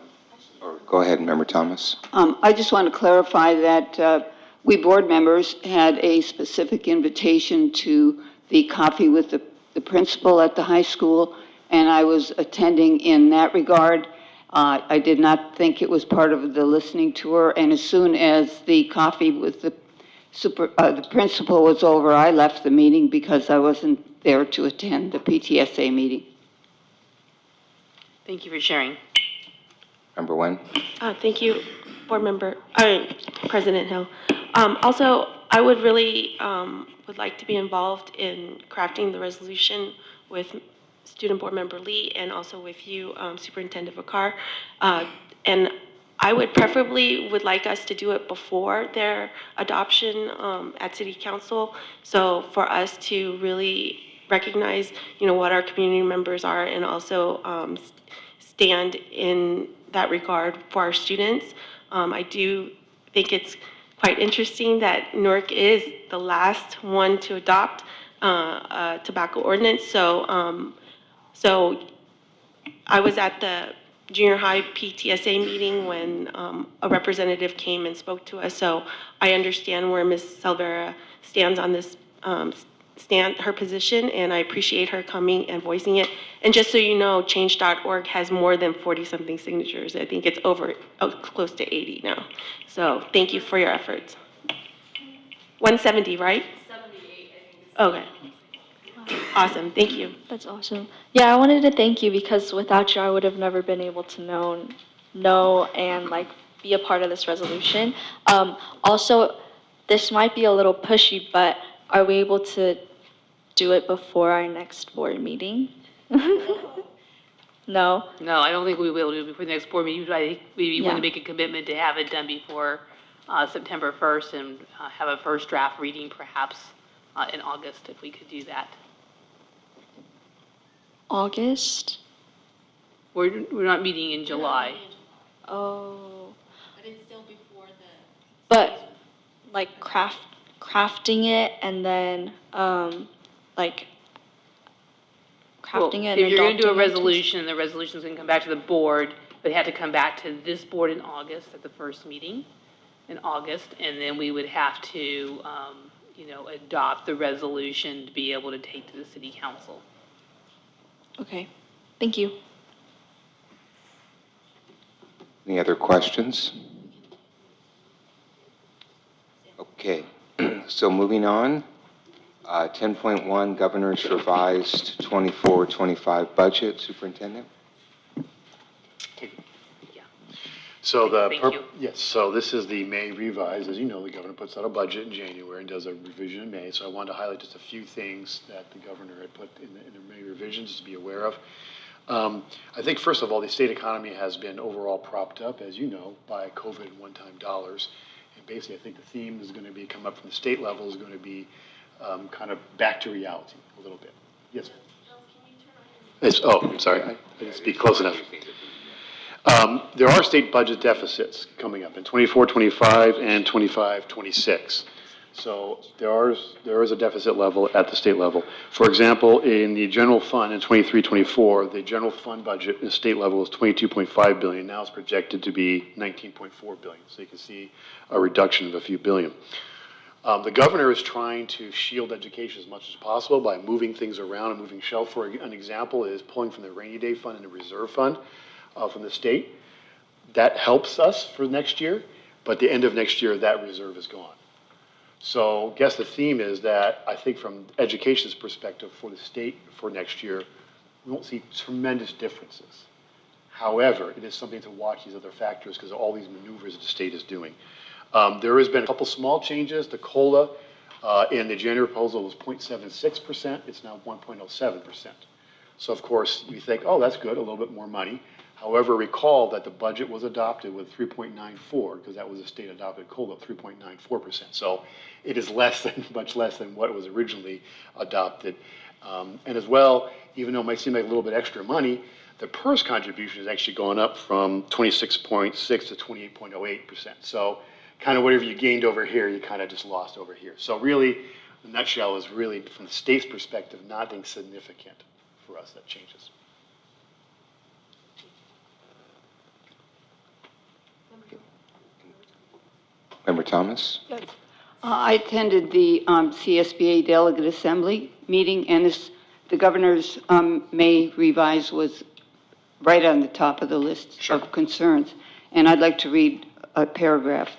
Or go ahead, Member Thomas. I just want to clarify that we board members had a specific invitation to the coffee with the principal at the high school, and I was attending in that regard. I did not think it was part of the listening tour, and as soon as the coffee with the principal was over, I left the meeting because I wasn't there to attend the PTSA meeting. Thank you for sharing. Member Nguyen? Thank you, President Hill. Also, I would really would like to be involved in crafting the resolution with Student Board Member Lee and also with you, Superintendent Vakar. And I would preferably would like us to do it before their adoption at City Council. So for us to really recognize, what our community members are and also stand in that regard for our students. I do think it's quite interesting that Newark is the last one to adopt a tobacco ordinance. So I was at the junior high PTSA meeting when a representative came and spoke to us. So I understand where Ms. Salvera stands on this her position, and I appreciate her coming and voicing it. And just so you know, change.org has more than 40-something signatures. I think it's over close to 80 now. So thank you for your efforts. 170, right? 78, I think. Okay. Awesome. Thank you. That's awesome. Yeah, I wanted to thank you because without you, I would have never been able to know and like be a part of this resolution. Also, this might be a little pushy, but are we able to do it before our next board meeting? No? No, I don't think we will do it before the next board meeting, but I think we want Yeah. to make a commitment to have it done before September 1st and have a first draft reading perhaps in August, if we could do that. August? We're not meeting in July. Oh. But it's still before the. But like crafting it and then like crafting it and If you're going to do a adopting it resolution, and the resolution's going to come back to the board, but it had to come back to this board in August at the first meeting in August, and then we would have to, adopt the resolution to be able to take to the city council. Okay, thank you. Any other questions? Okay, so moving on. 10.1, Governor's Revised 24-25 Budget. Superintendent? So Thank you. yes, so this is the May revise. As you know, the governor puts out a budget in January and does a revision in May. So I wanted to highlight just a few things that the governor had put in the May revisions to be aware of. I think, first of all, the state economy has been overall propped up, as you know, by COVID and one-time dollars. And basically, I think the theme is going to be, come up from the state level, is going to be kind of back to reality a little bit. Yes, ma'am. I'm sorry, I didn't speak close enough. There are state budget deficits coming up in 24-25 and 25-26. So there is a deficit level at the state level. For example, in the general fund in 23-24, the general fund budget at the state level is $22.5 billion. Now it's projected to be $19.4 billion. So you can see a reduction of a few billion. The governor is trying to shield education as much as possible by moving things around and moving shelf. For an example is pulling from the rainy day fund and the reserve fund from the state. That helps us for next year, but at the end of next year, that reserve is gone. So I guess the theme is that I think from education's perspective for the state for next year, we won't see tremendous differences. However, it is something to watch these other factors because of all these maneuvers that the state is doing. There has been a couple small changes. The COLA in the January proposal was 0.76%. It's now 1.07%. So of course, you think, oh, that's good, a little bit more money. However, recall that the budget was adopted with 3.94 because that was a state adopted COLA of 3.94%. So it is much less than what was originally adopted. And as well, even though it might seem like a little bit extra money, the PERS contribution has actually gone up from 26.6 to 28.08%. So kind of whatever you gained over here, you kind of just lost over here. So really, the nutshell is really, from the state's perspective, nothing significant for us that changes. Member Thomas? Yes. I attended the CSBA Delegate Assembly meeting, and the governor's May revise was right on the top of the list of concerns. And I'd like to read a paragraph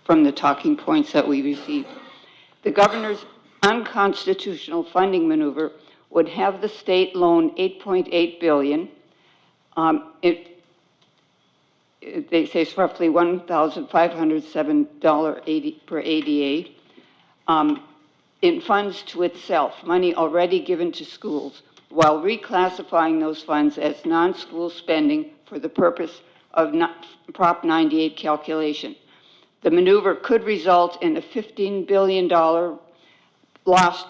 from the talking points that we received. The governor's unconstitutional funding maneuver would have the state loan $8.8 billion They say it's roughly $1,507 per ADA. In funds to itself, money already given to schools, while reclassifying those funds as non-school spending for the purpose of Prop 98 calculation. The maneuver could result in a $15 billion loss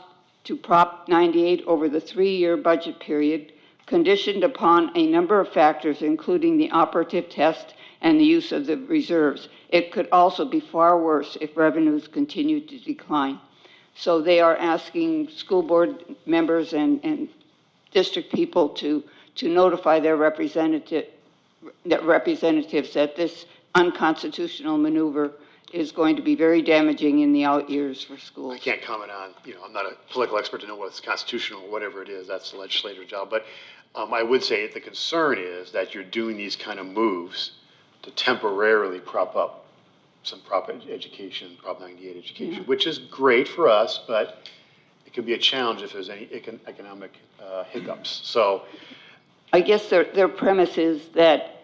to Prop 98 over the 3-year budget period, conditioned upon a number of factors, including the operative test and the use of the reserves. It could also be far worse if revenues continue to decline. So they are asking school board members and district people to notify their representatives that this unconstitutional maneuver is going to be very damaging in the out years for schools. I can't comment on, I'm not a political expert to know what's constitutional or whatever it is. That's the legislator's job. But I would say the concern is that you're doing these kind of moves to temporarily prop up some Prop 98 education, which is great for us, but it could be a challenge if there's any economic hiccups. So I guess their premise is that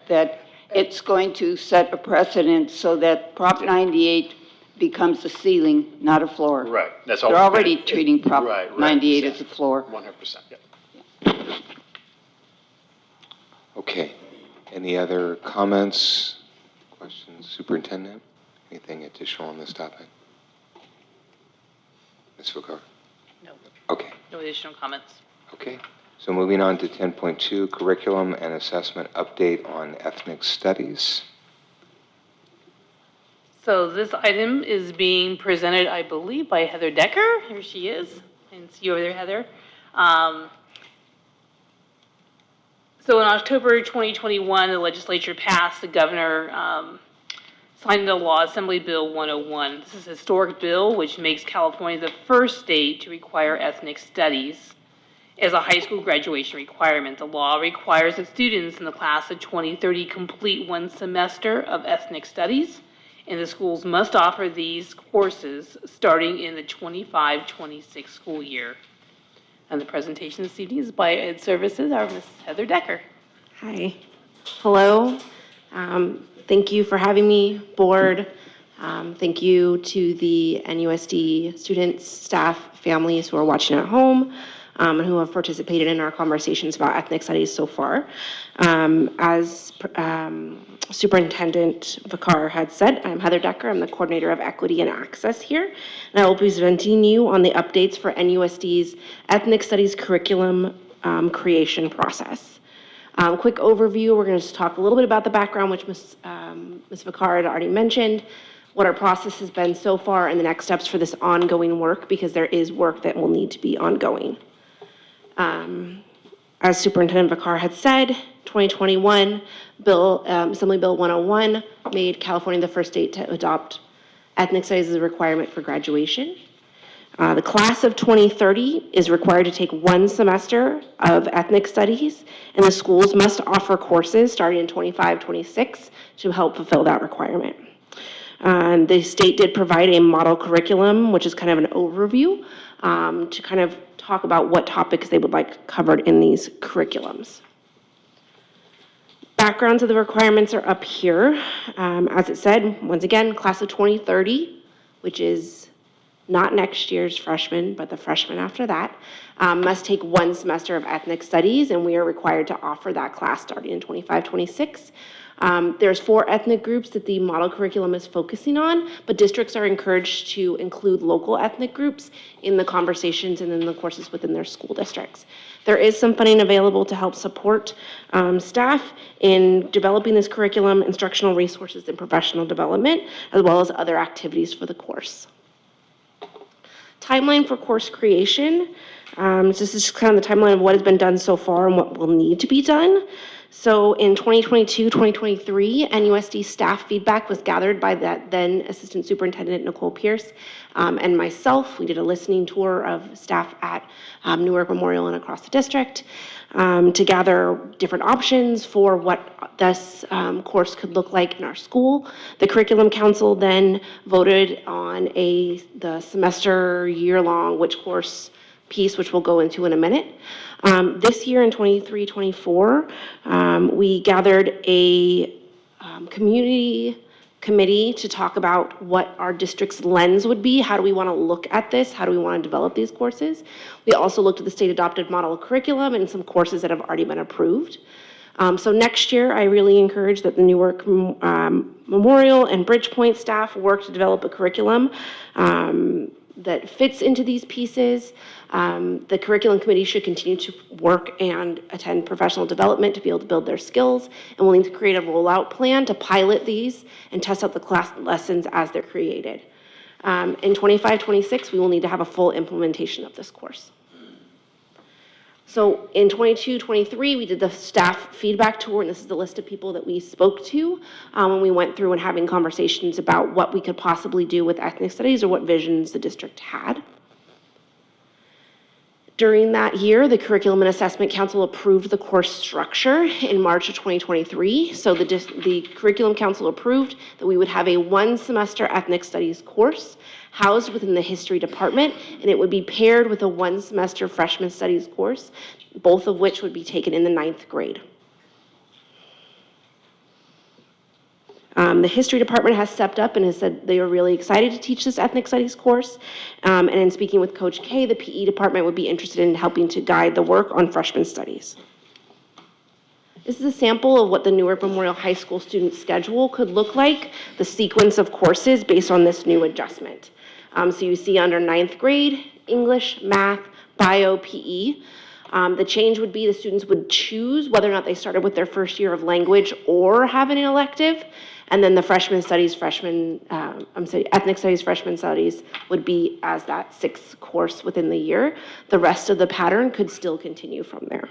it's going to set a precedent so that Prop 98 becomes a ceiling, not a floor. Right. That's all. They're already treating Prop 98 as a floor. 100%. Yeah. Okay. Any other comments, questions, Superintendent? Anything additional on this topic? Ms. Vacar? No. Okay. No additional comments. Okay. So moving on to 10.2, curriculum and assessment update on ethnic studies. So this item is being presented, I believe, by Heather Decker. Here she is. And see you over there, Heather. So in October 2021, the legislature passed, the governor signed into law Assembly Bill 101. This is a historic bill which makes California the first state to require ethnic studies as a high school graduation requirement. The law requires that students in the class of 2030 complete 1 semester of ethnic studies, and the schools must offer these courses starting in the 25-26 school year. And the presentation this evening is by Ed Services, our Ms. Heather Decker. Hi. Hello. Thank you for having me, board. Thank you to the NUSD students, staff, families who are watching at home, and who have participated in our conversations about ethnic studies so far. As Superintendent Vacar had said, I'm Heather Decker. I'm the coordinator of equity and access here, and I will be presenting you on the updates for NUSD's ethnic studies curriculum creation process. Quick overview, we're going to talk a little bit about the background, which Ms. Vacar had already mentioned, what our process has been so far, and the next steps for this ongoing work, because there is work that will need to be ongoing. As Superintendent Vacar had said, 2021, Assembly Bill 101 made California the first state to adopt ethnic studies as a requirement for graduation. The class of 2030 is required to take 1 semester of ethnic studies, and the schools must offer courses starting in 25-26 to help fulfill that requirement. The state did provide a model curriculum, which is kind of an overview, to kind of talk about what topics they would like covered in these curriculums. Backgrounds of the requirements are up here. As it said, once again, class of 2030, which is not next year's freshmen, but the freshmen after that, must take 1 semester of ethnic studies, and we are required to offer that class starting in 25-26. There's 4 ethnic groups that the model curriculum is focusing on, but districts are encouraged to include local ethnic groups in the conversations and in the courses within their school districts. There is some funding available to help support staff in developing this curriculum, instructional resources, and professional development, as well as other activities for the course. Timeline for course creation. This is kind of the timeline of what has been done so far and what will need to be done. So in 2022-2023, NUSD staff feedback was gathered by that then Assistant Superintendent Nicole Pierce and myself. We did a listening tour of staff at Newark Memorial and across the district to gather different options for what this course could look like in our school. The Curriculum Council then voted on the semester year-long which course piece, which we'll go into in a minute. This year in 23-24, we gathered a community committee to talk about what our district's lens would be. How do we want to look at this? How do we want to develop these courses? We also looked at the state adopted model curriculum and some courses that have already been approved. So next year, I really encourage that the Newark Memorial and Bridgepoint staff work to develop a curriculum that fits into these pieces. The curriculum committee should continue to work and attend professional development to be able to build their skills, and we'll need to create a rollout plan to pilot these and test out the class lessons as they're created. In 25-26, we will need to have a full implementation of this course. So in 22-23, we did the staff feedback tour, and this is the list of people that we spoke to when we went through and having conversations about what we could possibly do with ethnic studies or what visions the district had. During that year, the Curriculum and Assessment Council approved the course structure in March of 2023. So the Curriculum Council approved that we would have a one-semester ethnic studies course housed within the history department, and it would be paired with a one-semester freshman studies course, both of which would be taken in the 9th grade. The history department has stepped up and has said they are really excited to teach this ethnic studies course. And in speaking with Coach K, the PE department would be interested in helping to guide the work on freshman studies. This is a sample of what the Newark Memorial High School student schedule could look like, the sequence of courses based on this new adjustment. So you see under 9th grade, English, math, bio, PE. The change would be the students would choose whether or not they started with their first year of language or have an elective. And then the ethnic studies freshman studies would be as that 6th course within the year. The rest of the pattern could still continue from there.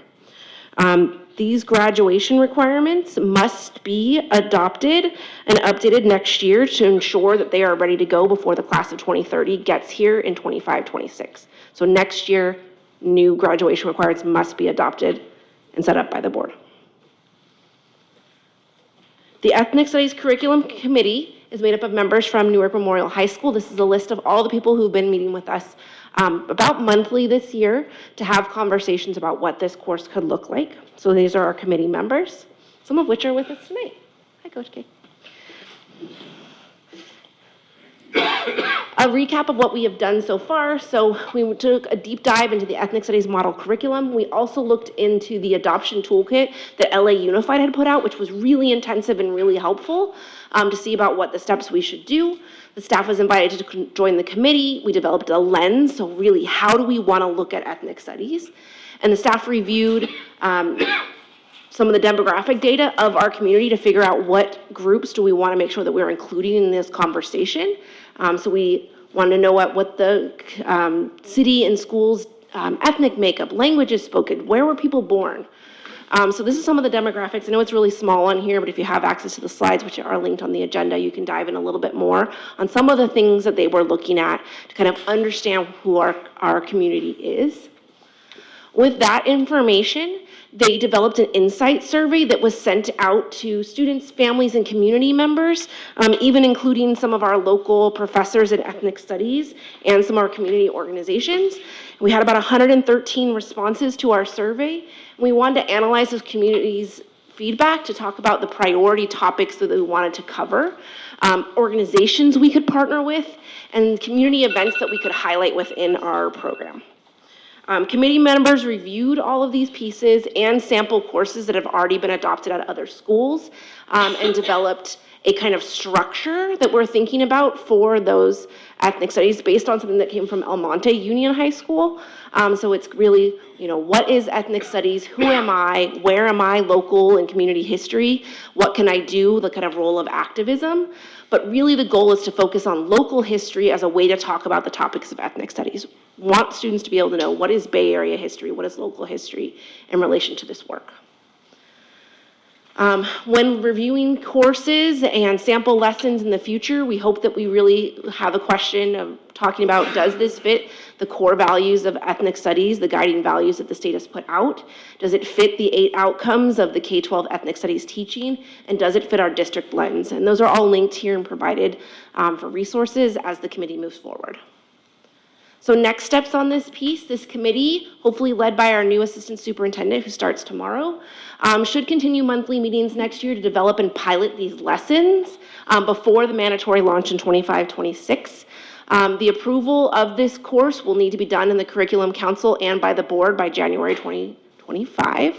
These graduation requirements must be adopted and updated next year to ensure that they are ready to go before the class of 2030 gets here in 25-26. So next year, new graduation requirements must be adopted and set up by the board. The Ethnic Studies Curriculum Committee is made up of members from Newark Memorial High School. This is a list of all the people who've been meeting with us about monthly this year to have conversations about what this course could look like. So these are our committee members, some of which are with us tonight. Hi, Coach K. A recap of what we have done so far. So we took a deep dive into the Ethnic Studies model curriculum. We also looked into the adoption toolkit that LA Unified had put out, which was really intensive and really helpful to see about what the steps we should do. The staff was invited to join the committee. We developed a lens, so really how do we want to look at ethnic studies? And the staff reviewed some of the demographic data of our community to figure out what groups do we want to make sure that we're including in this conversation. So we wanted to know what the city and schools ethnic makeup, languages spoken, where were people born? So this is some of the demographics. I know it's really small on here, but if you have access to the slides, which are linked on the agenda, you can dive in a little bit more on some of the things that they were looking at to kind of understand who our community is. With that information, they developed an insight survey that was sent out to students, families, and community members, even including some of our local professors in ethnic studies and some of our community organizations. We had about 113 responses to our survey. We wanted to analyze those communities' feedback to talk about the priority topics that we wanted to cover, organizations we could partner with, and community events that we could highlight within our program. Committee members reviewed all of these pieces and sample courses that have already been adopted at other schools and developed a kind of structure that we're thinking about for those ethnic studies based on something that came from El Monte Union High School. So it's really, what is ethnic studies? Who am I? Where am I? Local and community history. What can I do? The kind of role of activism. But really the goal is to focus on local history as a way to talk about the topics of ethnic studies. Want students to be able to know what is Bay Area history, what is local history in relation to this work. When reviewing courses and sample lessons in the future, we hope that we really have a question of talking about, does this fit the core values of ethnic studies, the guiding values that the state has put out? Does it fit the 8 outcomes of the K-12 ethnic studies teaching? And does it fit our district lens? And those are all linked here and provided for resources as the committee moves forward. So next steps on this piece, this committee, hopefully led by our new assistant superintendent who starts tomorrow, should continue monthly meetings next year to develop and pilot these lessons before the mandatory launch in 25-26. The approval of this course will need to be done in the curriculum council and by the board by January 2025.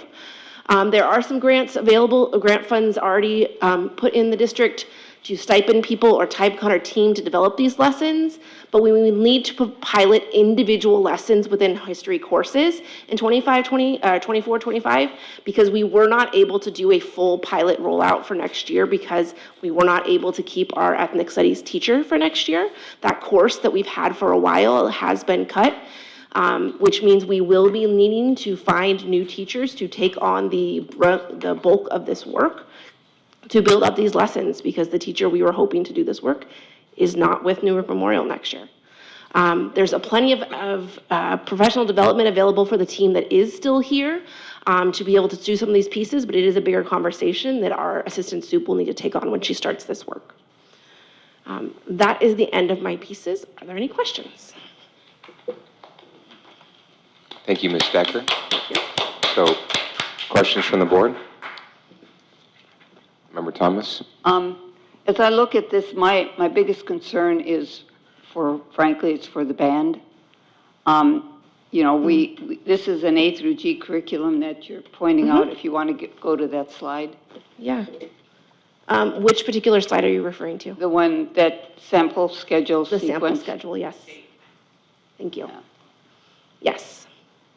There are some grants available, grant funds already put in the district to stipend people or type on our team to develop these lessons, but we will need to pilot individual lessons within history courses in 24-25 because we were not able to do a full pilot rollout for next year because we were not able to keep our ethnic studies teacher for next year. That course that we've had for a while has been cut. Which means we will be needing to find new teachers to take on the bulk of this work to build up these lessons because the teacher we were hoping to do this work is not with Newark Memorial next year. There's plenty of professional development available for the team that is still here to be able to do some of these pieces, but it is a bigger conversation that our assistant soup will need to take on when she starts this work. That is the end of my pieces. Are there any questions? Thank you, Ms. Decker. So, questions from the board? Member Thomas? As I look at this, my biggest concern is frankly, it's for the band. You know, this is an A through G curriculum that you're pointing out, if you want to go to that slide. Yeah. Which particular slide are you referring to? The one that sample schedule The sequence. sample schedule, yes. Thank you. Yeah. Yes.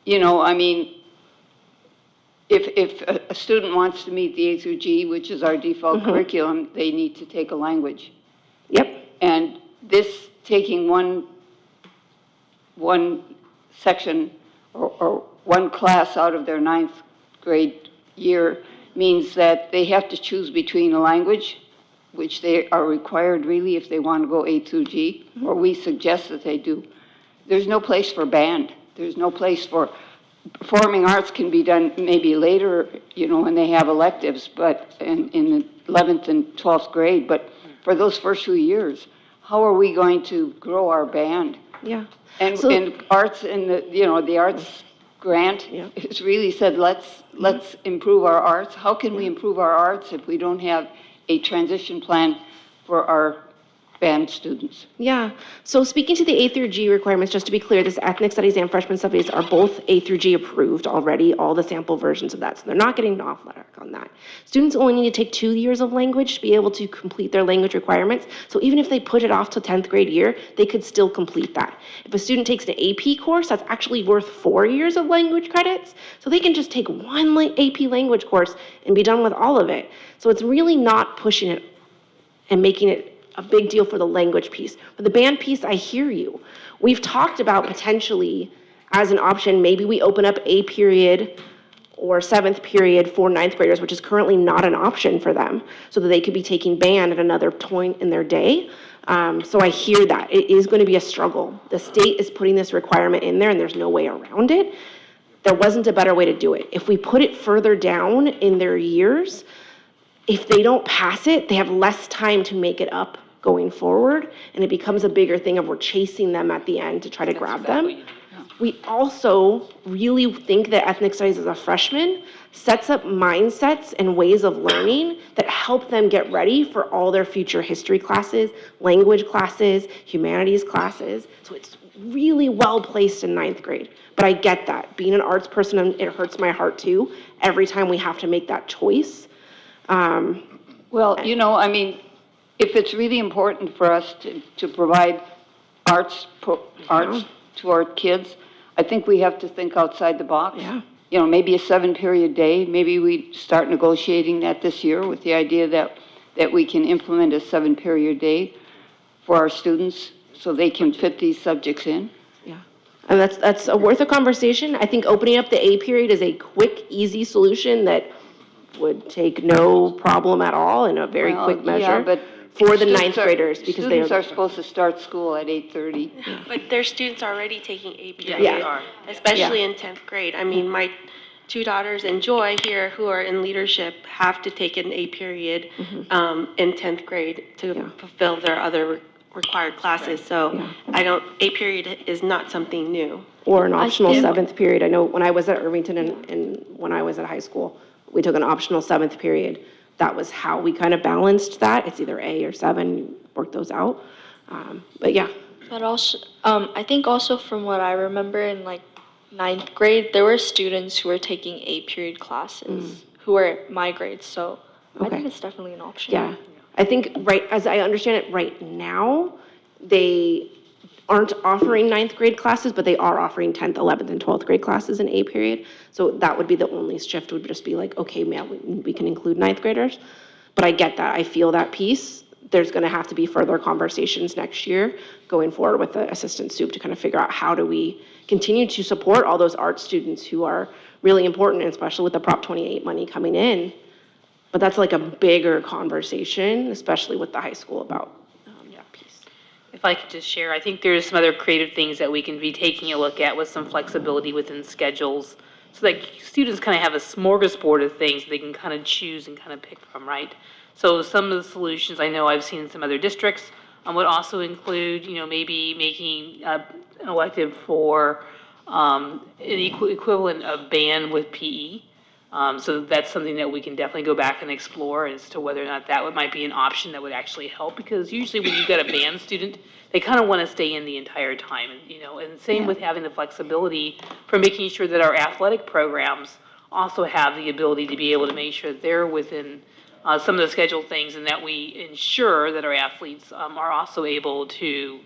You know, I mean, if a student wants to meet the A through G, which is our default curriculum, they need to take a language. Yep. And this taking one section or one class out of their 9th grade year means that they have to choose between a language, which they are required really if they want to go A through G, or we suggest that they do. There's no place for band. There's no place for performing arts can be done maybe later, you know, when they have electives, but in the 11th and 12th grade. But for those first 2 years, how are we going to grow our band? Yeah. And arts and the arts grant has really said let's improve our arts. How can we improve our arts if we don't have a transition plan for our band students? Yeah. So speaking to the A through G requirements, just to be clear, this ethnic studies and freshman studies are both A through G approved already, all the sample versions of that. So they're not getting an off letter on that. Students only need to take 2 years of language to be able to complete their language requirements. So even if they put it off to 10th grade year, they could still complete that. If a student takes an AP course, that's actually worth 4 years of language credits. So they can just take one AP language course and be done with all of it. So it's really not pushing it and making it a big deal for the language piece. For the band piece, I hear you. We've talked about potentially as an option, maybe we open up a period or 7th period for 9th graders, which is currently not an option for them, so that they could be taking band at another point in their day. So I hear that. It is going to be a struggle. The state is putting this requirement in there and there's no way around it. There wasn't a better way to do it. If we put it further down in their years, if they don't pass it, they have less time to make it up going forward, and it becomes a bigger thing of we're chasing them at the end to try to grab them. We also really think that ethnic studies as a freshman sets up mindsets and ways of learning that help them get ready for all their future history classes, language classes, humanities classes. So it's really well placed in 9th grade. But I get that. Being an arts person, it hurts my heart too, every time we have to make that choice. Well, you know, I mean, if it's really important for us to provide arts to our kids, I think we have to think outside the box. Yeah. You know, maybe a 7-period day. Maybe we start negotiating that this year with the idea that we can implement a 7-period day for our students so they can fit these subjects in. Yeah. And that's worth a conversation. I think opening up the A period is a quick, easy solution that would take no problem at all in a very quick measure. Yeah, but for the 9th graders because students are supposed to start school at 8:30. But there's students already taking A period, Yeah. especially in 10th grade. I mean, my 2 daughters in Joy here who are in leadership have to take an A period in 10th grade to fulfill their other required classes, so I don't, A period is not something new. Or an optional Yeah. seventh period. I know when I was at Irvington and when I was at high school, we took an optional seventh period. That was how we kind of balanced that. It's either A or 7, work those out. But yeah. But also, I think also from what I remember in like ninth grade, there were students who were taking A period classes who were my grade, so I think it's definitely an option. Yeah, I think, right, as I understand it, right now, they aren't offering ninth grade classes, but they are offering 10th, 11th, and 12th grade classes in A period. So that would be the only shift, would just be like, okay, yeah, we can include ninth graders. But I get that, I feel that piece. There's gonna have to be further conversations next year going forward with the assistant soup to kind of figure out how do we continue to support all those art students who are really important, especially with the Prop 28 money coming in. But that's like a bigger conversation, especially with the high school about that piece. If I could just share, I think there's some other creative things that we can be taking a look at with some flexibility within schedules, so that students kind of have a smorgasbord of things they can kind of choose and kind of pick from, right? So some of the solutions I know I've seen in some other districts would also include, maybe making an elective for an equivalent of band with PE. So that's something that we can definitely go back and explore as to whether or not that might be an option that would actually help, because usually when you've got a band student, they kind of want to stay in the entire time, and same with having the flexibility for making sure that our athletic programs also have the ability to be able to make sure that they're within some of the scheduled things, and that we ensure that our athletes are also able to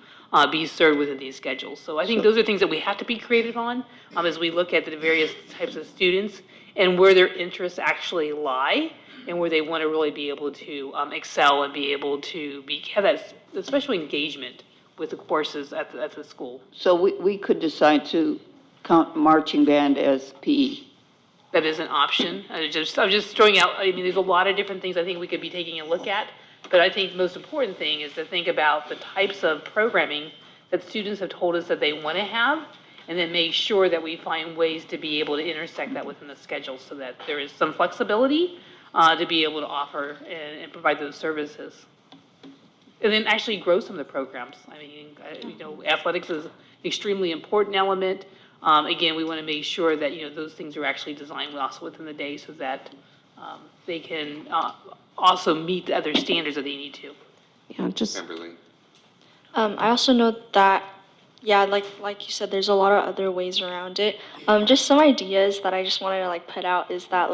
be served within these schedules. So I think those are things that we have to be creative on as we look at the various types of students and where their interests actually lie, and where they want to really be able to excel and be able to have that special engagement with the courses at the school. So we could decide to count marching band as PE. That is an option. I'm just throwing out, there's a lot of different things I think we could be taking a look at, but I think the most important thing is to think about the types of programming that students have told us that they want to have, and then make sure that we find ways to be able to intersect that within the schedule so that there is some flexibility to be able to offer and provide those services. And then actually grow some of the programs. Athletics is an extremely important element. Again, we want to make sure that, those things are actually designed also within the day so that they can also meet the other standards that they need to. Yeah, just. I also know that, like you said, there's a lot of other ways around it. Just some ideas that I just wanted to put out is that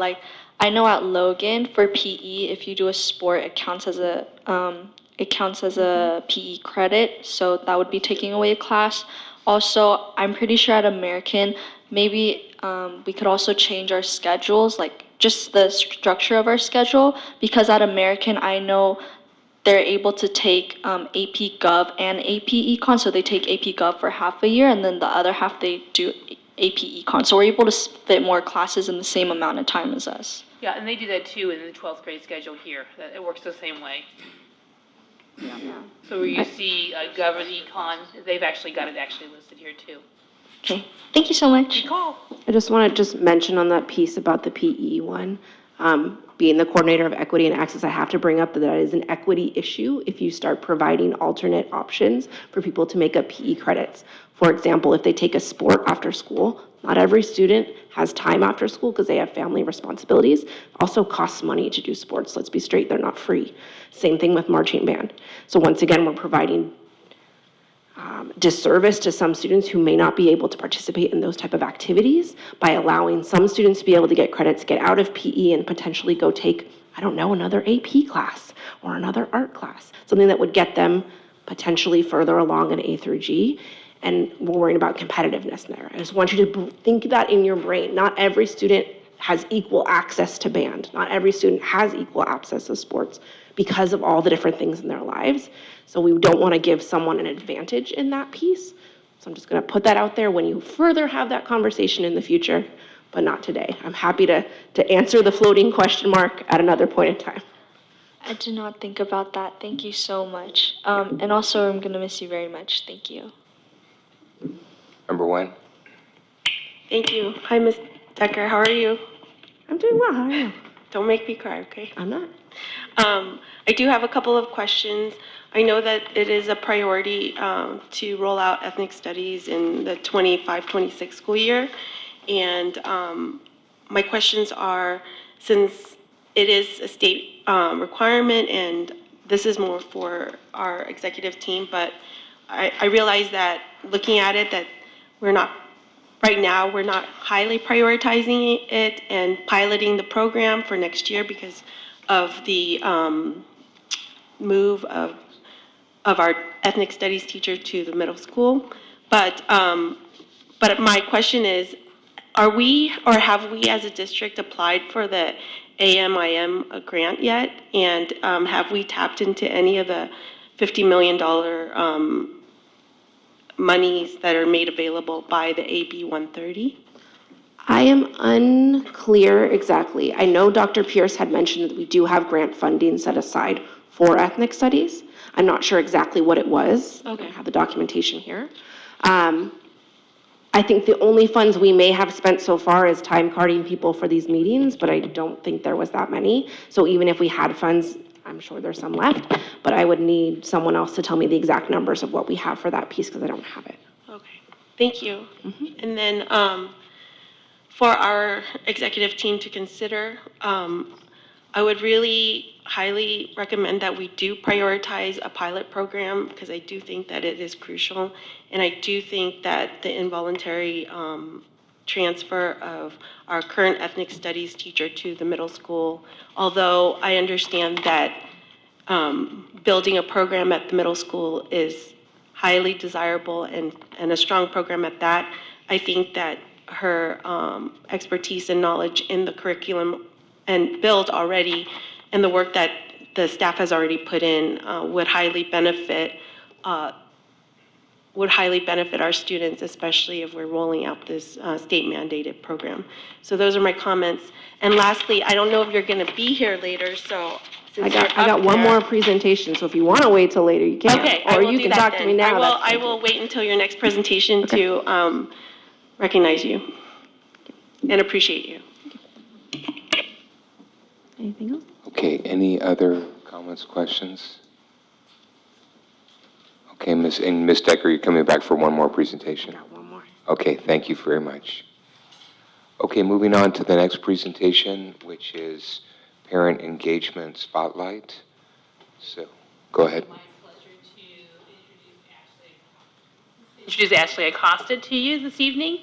I know at Logan for PE, if you do a sport, it counts as a PE credit, so that would be taking away a class. Also, I'm pretty sure at American, maybe we could also change our schedules, just the structure of our schedule, because at American, I know they're able to take AP Gov and AP Econ, so they take AP Gov for half a year, and then the other half they do AP Econ. So we're able to fit more classes in the same amount of time as us. Yeah, and they do that too in the 12th grade schedule here. It works the same way. Yeah. So where you see Gov and Econ, they've actually got it listed here too. Okay, thank you so much. I just want to mention on that piece about the PE one, being the coordinator of equity and access, I have to bring up that is an equity issue if you start providing alternate options for people to make up PE credits. For example, if they take a sport after school, not every student has time after school because they have family responsibilities. It also costs money to do sports. Let's be straight, they're not free. Same thing with marching band. So once again, we're providing disservice to some students who may not be able to participate in those type of activities by allowing some students to be able to get credits, get out of PE, and potentially go take, another AP class or another art class, something that would get them potentially further along in A through G. And we're worrying about competitiveness there. I just want you to think that in your brain. Not every student has equal access to band. Not every student has equal access to sports because of all the different things in their lives. So we don't want to give someone an advantage in that piece. So I'm just going to put that out there when you further have that conversation in the future, but not today. I'm happy to answer the floating question mark at another point in time. I did not think about that. Thank you so much. And also, I'm going to miss you very much. Thank you. Number 1. Thank you. Hi, Ms. Decker. How are you? I'm doing well. How are you? Don't make me cry, okay? I'm not. I do have a couple of questions. I know that it is a priority to roll out ethnic studies in the 25-26 school year. And my questions are, since it is a state requirement and this is more for our executive team, but I realize that looking at it, that we're not, right now, we're not highly prioritizing it and piloting the program for next year because of the move of our ethnic studies teacher to the middle school. But my question is, are we, or have we as a district applied for the AMIM grant yet? And have we tapped into any of the $50 million monies that are made available by the AB 130? I am unclear exactly. I know Dr. Pierce had mentioned that we do have grant funding set aside for ethnic studies. I'm not sure exactly what it was. Okay. I have the documentation here. I think the only funds we may have spent so far is time carding people for these meetings, but I don't think there was that many. So even if we had funds, I'm sure there's some left, but I would need someone else to tell me the exact numbers of what we have for that piece because I don't have it. Okay, thank you. And then for our executive team to consider, I would really highly recommend that we do prioritize a pilot program because I do think that it is crucial. And I do think that the involuntary transfer of our current ethnic studies teacher to the middle school, although I understand that building a program at the middle school is highly desirable and a strong program at that, I think that her expertise and knowledge in the curriculum and build already, and the work that the staff has already put in would highly benefit our students, especially if we're rolling out this state mandated program. So those are my comments. And lastly, I don't know if you're going to be here later, so since I got one more presentation, so if you want to wait till later, you can. Okay, I Or will you do can that talk to me then. now. that's I fine. will wait until your next presentation to recognize you and appreciate you. Anything else? Okay, any other comments, questions? Okay, Ms. Decker, you're coming back for one more presentation? Got one more. Okay, thank you very much. Okay, moving on to the next presentation, which is Parent Engagement Spotlight. So, go ahead. Introduce Ashley Acosta to you this evening.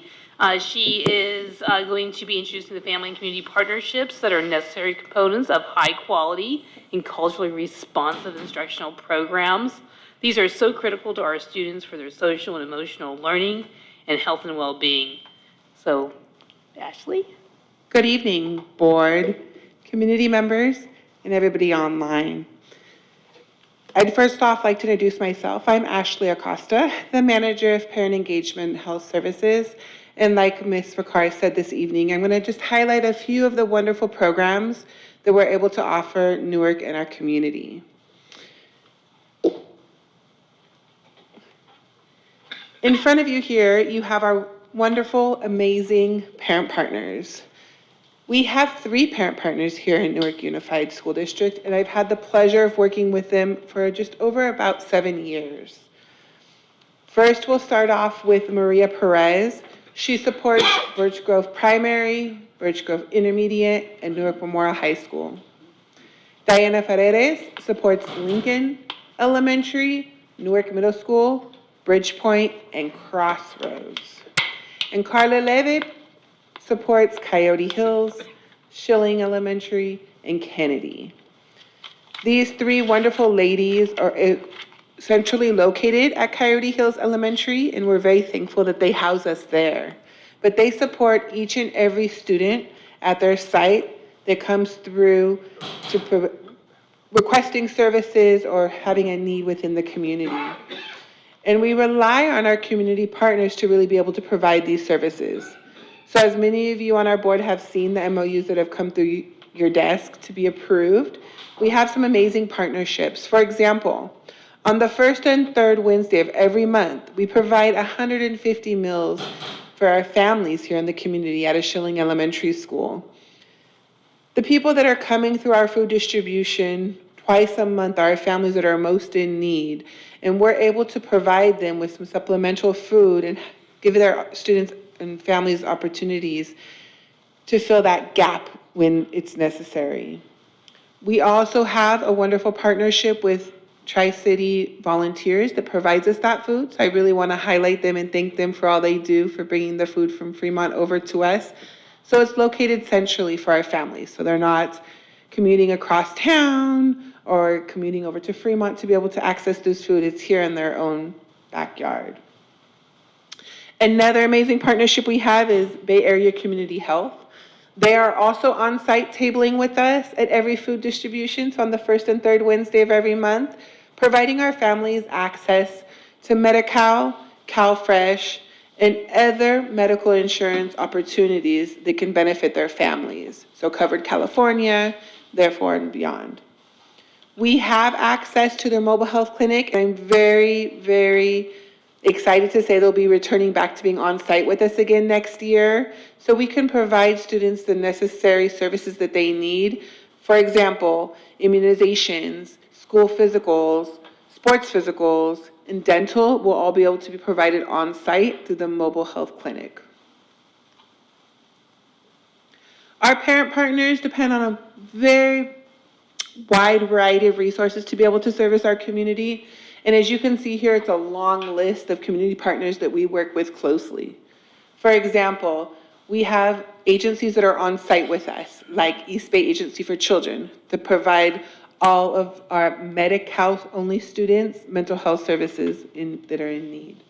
She is going to be introducing the family and community partnerships that are necessary components of high-quality and culturally responsive instructional programs. These are so critical to our students for their social and emotional learning and health and well-being. So, Ashley? Good evening, board, community members, and everybody online. I'd first off like to introduce myself. I'm Ashley Acosta, the manager of Parent Engagement Health Services. And like Ms. Ricard said this evening, I'm going to just highlight a few of the wonderful programs that we're able to offer Newark and our community. In front of you here, you have our wonderful, amazing parent partners. We have 3 parent partners here in Newark Unified School District, and I've had the pleasure of working with them for just over about 7 years. First, we'll start off with Maria Perez. She supports Birch Grove Primary, Birch Grove Intermediate, and Newark Memorial High School. Diana Paredes supports Lincoln Elementary, Newark Middle School, Bridgepoint, and Crossroads. And Carla Leve supports Coyote Hills, Schilling Elementary, and Kennedy. These 3 wonderful ladies are centrally located at Coyote Hills Elementary, and we're very thankful that they house us there. But they support each and every student at their site that comes through to requesting services or having a need within the community. And we rely on our community partners to really be able to provide these services. So as many of you on our board have seen the MOUs that have come through your desk to be approved, we have some amazing partnerships. For example, on the first and third Wednesday of every month, we provide 150 meals for our families here in the community at a Schilling Elementary School. The people that are coming through our food distribution twice a month our families that are most in need, and we're able to provide them with some supplemental food and give their students and families opportunities to fill that gap when it's necessary. We also have a wonderful partnership with Tri-City Volunteers that provides us that food. So I really want to highlight them and thank them for all they do for bringing the food from Fremont over to us. So it's located centrally for our families. So they're not commuting across town or commuting over to Fremont to be able to access this food. It's here in their own backyard. Another amazing partnership we have is Bay Area Community Health. They are also on-site tabling with us at every food distribution, so on the first and third Wednesday of every month, providing our families access to Medi-Cal, CalFresh, and other medical insurance opportunities that can benefit their families. So Covered California, therefore, and beyond. We have access to their mobile health clinic, and I'm very, very excited to say they'll be returning back to being on site with us again next year, so we can provide students the necessary services that they need. For example, immunizations, school physicals, sports physicals, and dental will all be able to be provided on site through the mobile health clinic. Our parent partners depend on a very wide variety of resources to be able to service our community. And as you can see here, it's a long list of community partners that we work with closely. For example, we have agencies that are on site with us, like East Bay Agency for Children, that provide all of our Medi-Cal only students mental health services that are in need.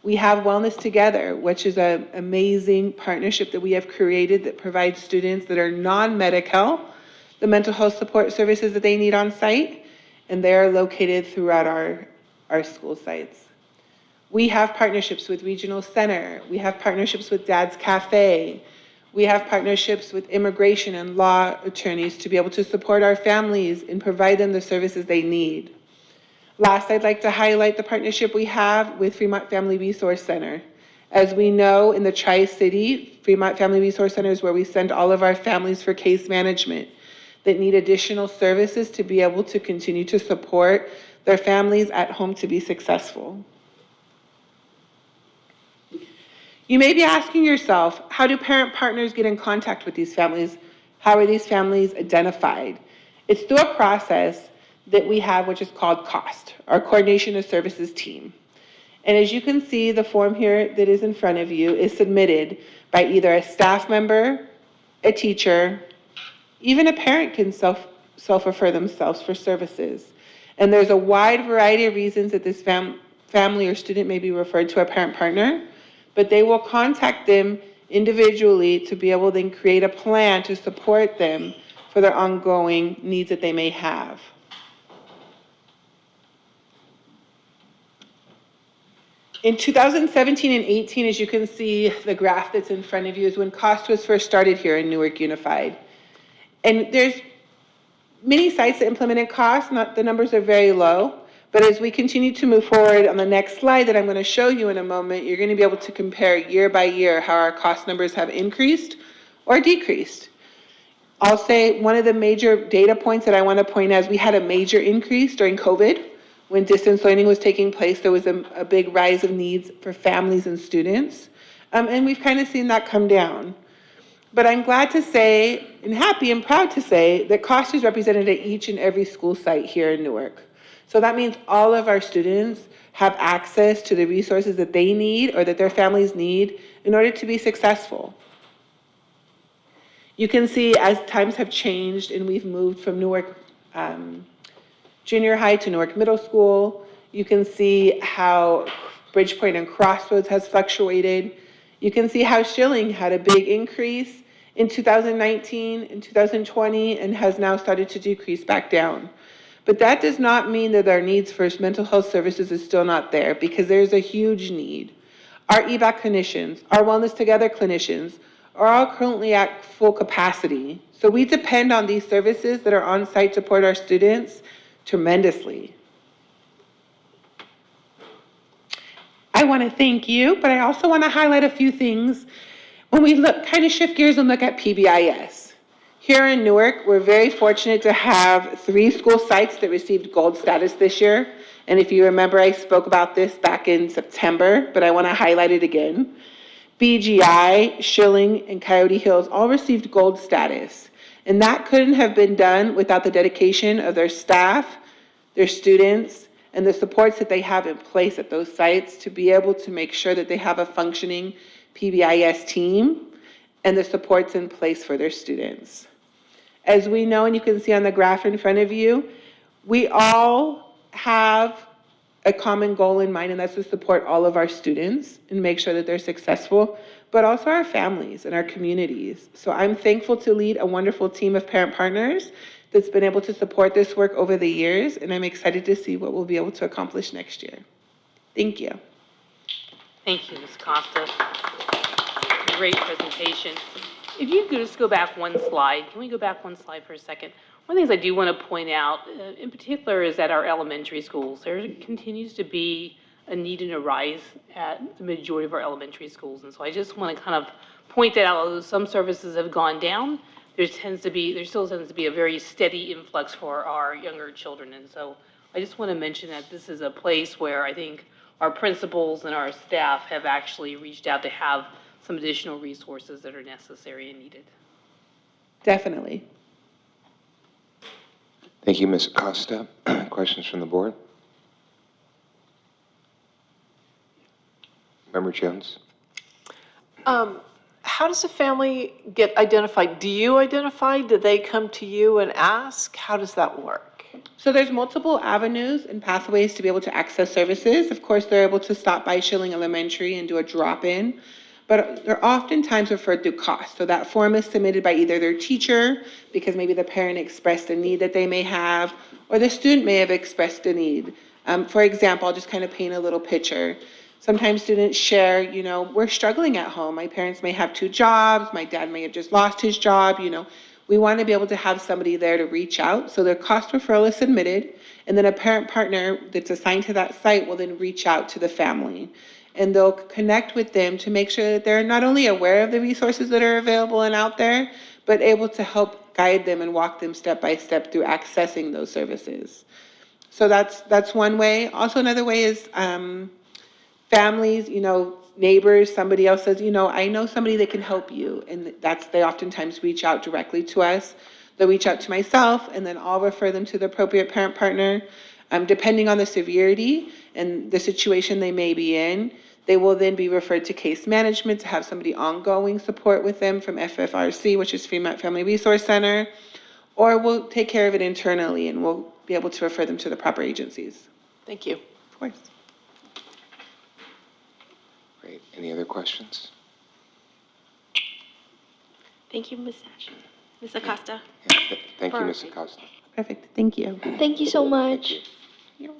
We have Wellness Together, which is an amazing partnership that we have created that provides students that are non-Medi-Cal the mental health support services that they need on site, and they are located throughout our school sites. We have partnerships with Regional Center. We have partnerships with Dad's Cafe. We have partnerships with immigration and law attorneys to be able to support our families and provide them the services they need. Last, I'd like to highlight the partnership we have with Fremont Family Resource Center. As we know, in the Tri-City, Fremont Family Resource Center is where we send all of our families for case management that need additional services to be able to continue to support their families at home to be successful. You may be asking yourself, how do parent partners get in contact with these families? How are these families identified? It's through a process that we have, which is called COST, our Coordination of Services Team. And as you can see, the form here that is in front of you is submitted by either a staff member, a teacher, even a parent can self-refer themselves for services. And there's a wide variety of reasons that this family or student may be referred to a parent partner, but they will contact them individually to be able to then create a plan to support them for their ongoing needs that they may have. In 2017 and 18, as you can see, the graph that's in front of you is when COST was first started here in Newark Unified. And there's many sites that implemented COST, the numbers are very low, but as we continue to move forward on the next slide that I'm going to show you in a moment, you're going to be able to compare year by year how our COST numbers have increased or decreased. I'll say one of the major data points that I want to point out is we had a major increase during COVID. When distance learning was taking place, there was a big rise of needs for families and students, and we've kind of seen that come down. But I'm glad to say, and happy and proud to say, that COST is represented at each and every school site here in Newark. So that means all of our students have access to the resources that they need or that their families need in order to be successful. You can see as times have changed and we've moved from Newark Junior High to Newark Middle School, you can see how Bridgepoint and Crossroads has fluctuated. You can see how Schilling had a big increase in 2019 and 2020 and has now started to decrease back down. But that does not mean that our needs for mental health services is still not there, because there's a huge need. Our EBAC clinicians, our Wellness Together clinicians are all currently at full capacity. So we depend on these services that are on site to support our students tremendously. I want to thank you, but I also want to highlight a few things when we kind of shift gears and look at PBIS. Here in Newark, we're very fortunate to have 3 school sites that received gold status this year. And if you remember, I spoke about this back in September, but I want to highlight it again. BGI, Schilling, and Coyote Hills all received gold status. And that couldn't have been done without the dedication of their staff, their students, and the supports that they have in place at those sites to be able to make sure that they have a functioning PBIS team and the supports in place for their students. As we know, and you can see on the graph in front of you, we all have a common goal in mind, and that's to support all of our students and make sure that they're successful, but also our families and our communities. So I'm thankful to lead a wonderful team of parent partners that's been able to support this work over the years, and I'm excited to see what we'll be able to accomplish next year. Thank you. Thank you, Ms. Costa. Great presentation. If you could just go back one slide, can we go back one slide for a second? One of the things I do want to point out, in particular, is at our elementary schools. There continues to be a need and a rise at the majority of our elementary schools. And so I just want to kind of point that out. Although some services have gone down, there still tends to be a very steady influx for our younger children. And so I just want to mention that this is a place where I think our principals and our staff have actually reached out to have some additional resources that are necessary and needed. Definitely. Thank you, Ms. Acosta. Questions from the board? Member Jones? How does a family get identified? Do you identify? Do they come to you and ask? How does that work? So there's multiple avenues and pathways to be able to access services. Of course, they're able to stop by Schilling Elementary and do a drop-in, but they're oftentimes referred through cost. So that form is submitted by either their teacher, because maybe the parent expressed a need that they may have, or the student may have expressed a need. For example, I'll just kind of paint a little picture. Sometimes students share, we're struggling at home. My parents may have 2 jobs. My dad may have just lost his job. We want to be able to have somebody there to reach out. So their cost referral is submitted, and then a parent partner that's assigned to that site will then reach out to the family. And they'll connect with them to make sure that they're not only aware of the resources that are available and out there, but able to help guide them and walk them step by step through accessing those services. So that's one way. Also, another way is families, neighbors, somebody else says, I know somebody that can help you. And they oftentimes reach out directly to us. They'll reach out to myself, and then I'll refer them to the appropriate parent partner. Depending on the severity and the situation they may be in, they will then be referred to case management to have somebody ongoing support with them from FFRC, which is Fremont Family Resource Center, or we'll take care of it internally and we'll be able to refer them to the proper agencies. Thank you. Of course. Great. Any other questions? Thank you, Ms. Acosta. Thank you, Ms. Acosta. Perfect. Thank you. Thank you so much. Thank you.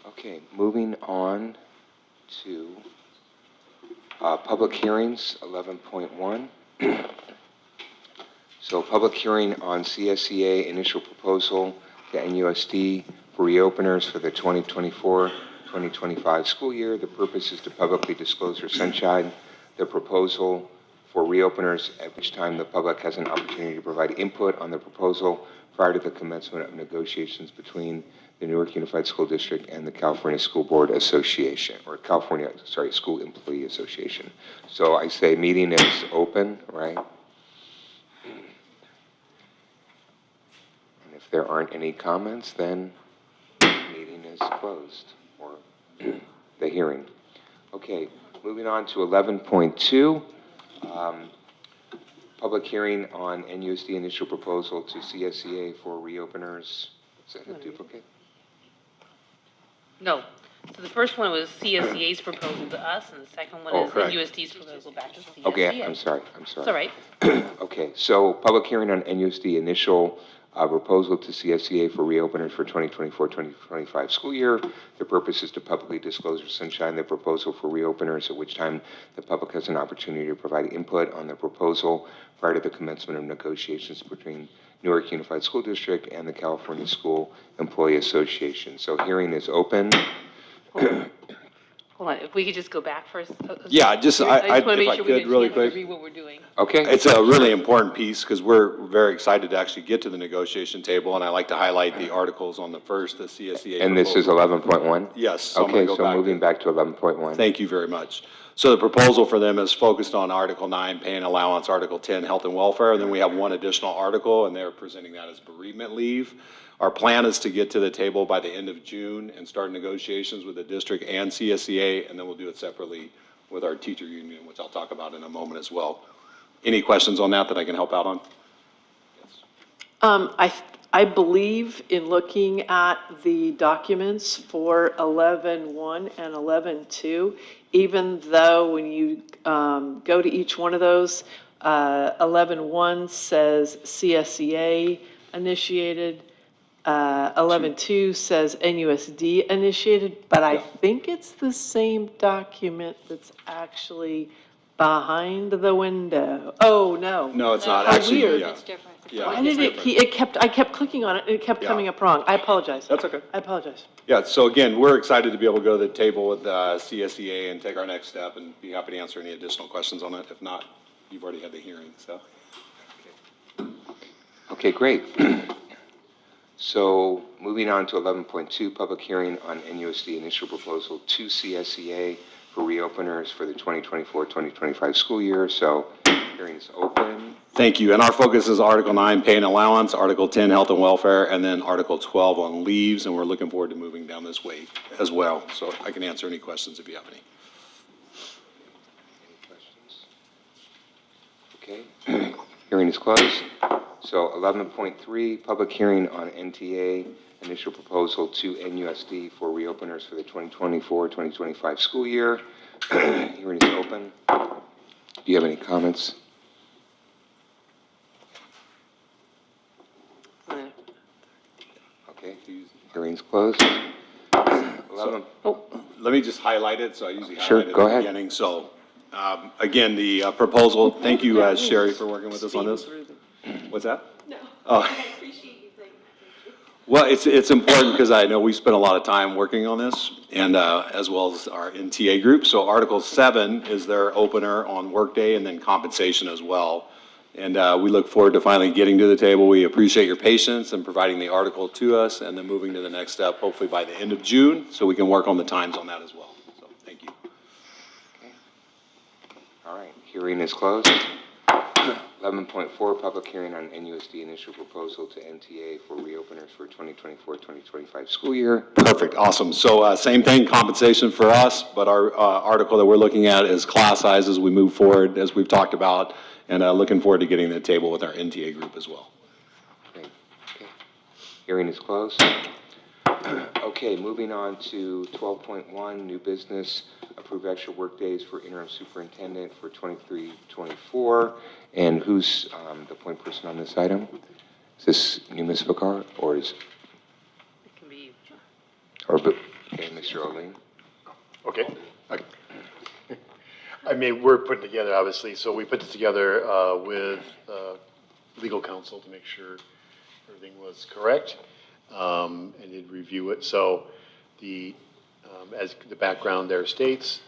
Okay, moving on to public hearings, 11.1. So public hearing on CSEA initial proposal to NUSD for reopeners for the 2024-2025 school year. The purpose is to publicly disclose or sunshine the proposal for reopeners, at which time the public has an opportunity to provide input on the proposal prior to the commencement of negotiations between the Newark Unified School District and the California School Board Association, or School Employee Association. So I say meeting is open, right? And if there aren't any comments, then meeting is closed, or the hearing. Okay, moving on to 11.2. Public hearing on NUSD initial proposal to CSEA for reopeners. Is that a duplicate? No. So the first one was CSEA's proposal to us, and the second one is correct. NUSD's proposal back to CSEA. Okay, I'm sorry. It's all right. Okay, so public hearing on NUSD initial proposal to CSEA for reopeners for 2024-2025 school year. The purpose is to publicly disclose or sunshine the proposal for reopeners, at which time the public has an opportunity to provide input on the proposal prior to the commencement of negotiations between Newark Unified School District and the California School Employee Association. So hearing is open. Hold on, if we could just go back first. Yeah, just, I just want to if make I sure we get could, a really chance to quick. read what we're doing. Okay. It's a really important piece because we're very excited to actually get to the negotiation table, and I like to highlight the articles on the first, the CSEA. And this is proposal. 11.1? Yes. So I'm gonna Okay, go so back to- moving back to 11.1. Thank you very much. So the proposal for them is focused on Article 9, pay and allowance, Article 10, health and welfare, and then we have one additional article, and they're presenting that as bereavement leave. Our plan is to get to the table by the end of June and start negotiations with the district and CSEA, and then we'll do it separately with our teacher union, which I'll talk about in a moment as well. Any questions on that I can help out on? I believe in looking at the documents for 11.1 and 11.2, even though when you go to each one of those, 11.1 says CSEA initiated, 11.2 says NUSD initiated, but I think it's the same document that's actually behind the window. Oh, no. No, it's not. How Actually, weird. yeah. Yeah. Why did I kept clicking on it, and it kept Yeah. coming up wrong. I apologize. That's okay. I apologize. Yeah, so again, we're excited to be able to go to the table with CSEA and take our next step and be happy to answer any additional questions on it. If not, you've already had the hearing, so. Okay, great. So moving on to 11.2, public hearing on NUSD initial proposal to CSEA for reopeners for the 2024-2025 school year. So hearing is open. Thank you. And our focus is Article 9, pay and allowance, Article 10, health and welfare, and then Article 12 on leaves, and we're looking forward to moving down this way as well. So I can answer any questions if you have any. Any questions? Okay. Hearing is closed. So 11.3, public hearing on NTA initial proposal to NUSD for reopeners for the 2024-2025 school year. Hearing is open. Do you have any comments? Okay, hearing's closed. 11. Let me just highlight it. So I usually Sure, highlight it go at the ahead. beginning. So again, the proposal, thank you, Sherry, for working with us on this. What's that? No. Oh. I appreciate you saying that. Well, it's important because I know we spent a lot of time working on this, and as well as our NTA group. So Article 7 is their opener on workday and then compensation as well. And we look forward to finally getting to the table. We appreciate your patience and providing the article to us and then moving to the next step, hopefully by the end of June, so we can work on the times on that as well. So thank you. Okay. All right, hearing is closed. 11.4, public hearing on NUSD initial proposal to NTA for reopeners for 2024-2025 school year. Perfect, awesome. So same thing, compensation for us, but our article that we're looking at is class size as we move forward, as we've talked about, and looking forward to getting to the table with our NTA group as well. Great. Okay. Hearing is closed. Okay, moving on to 12.1, new business, approve extra workdays for interim superintendent for 23-24. And who's the point person on this item? Is this you, Ms. Vicar, or is? It can be you. Or, okay, Mr. O'Lean? Okay. I mean, we're putting together, obviously, so we put this together with legal counsel to make sure everything was correct, and did review it. So as the background there states,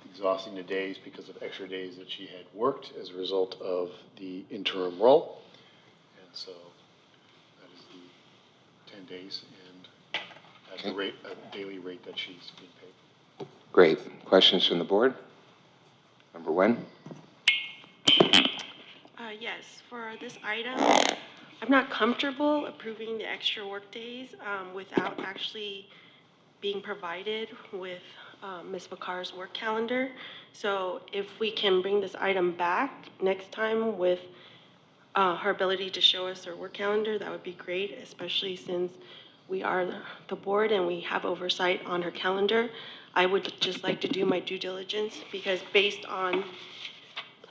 exhausting the days because of extra days that she had worked as a result of the interim role. And so that is the 10 days and that's the rate, a daily rate that she's being paid. Great. Questions from the board? Number one? Yes, for this item, I'm not comfortable approving the extra workdays without actually being provided with Ms. Vicar's work calendar. So if we can bring this item back next time with her ability to show us her work calendar, that would be great, especially since we are the board and we have oversight on her calendar. I would just like to do my due diligence because based on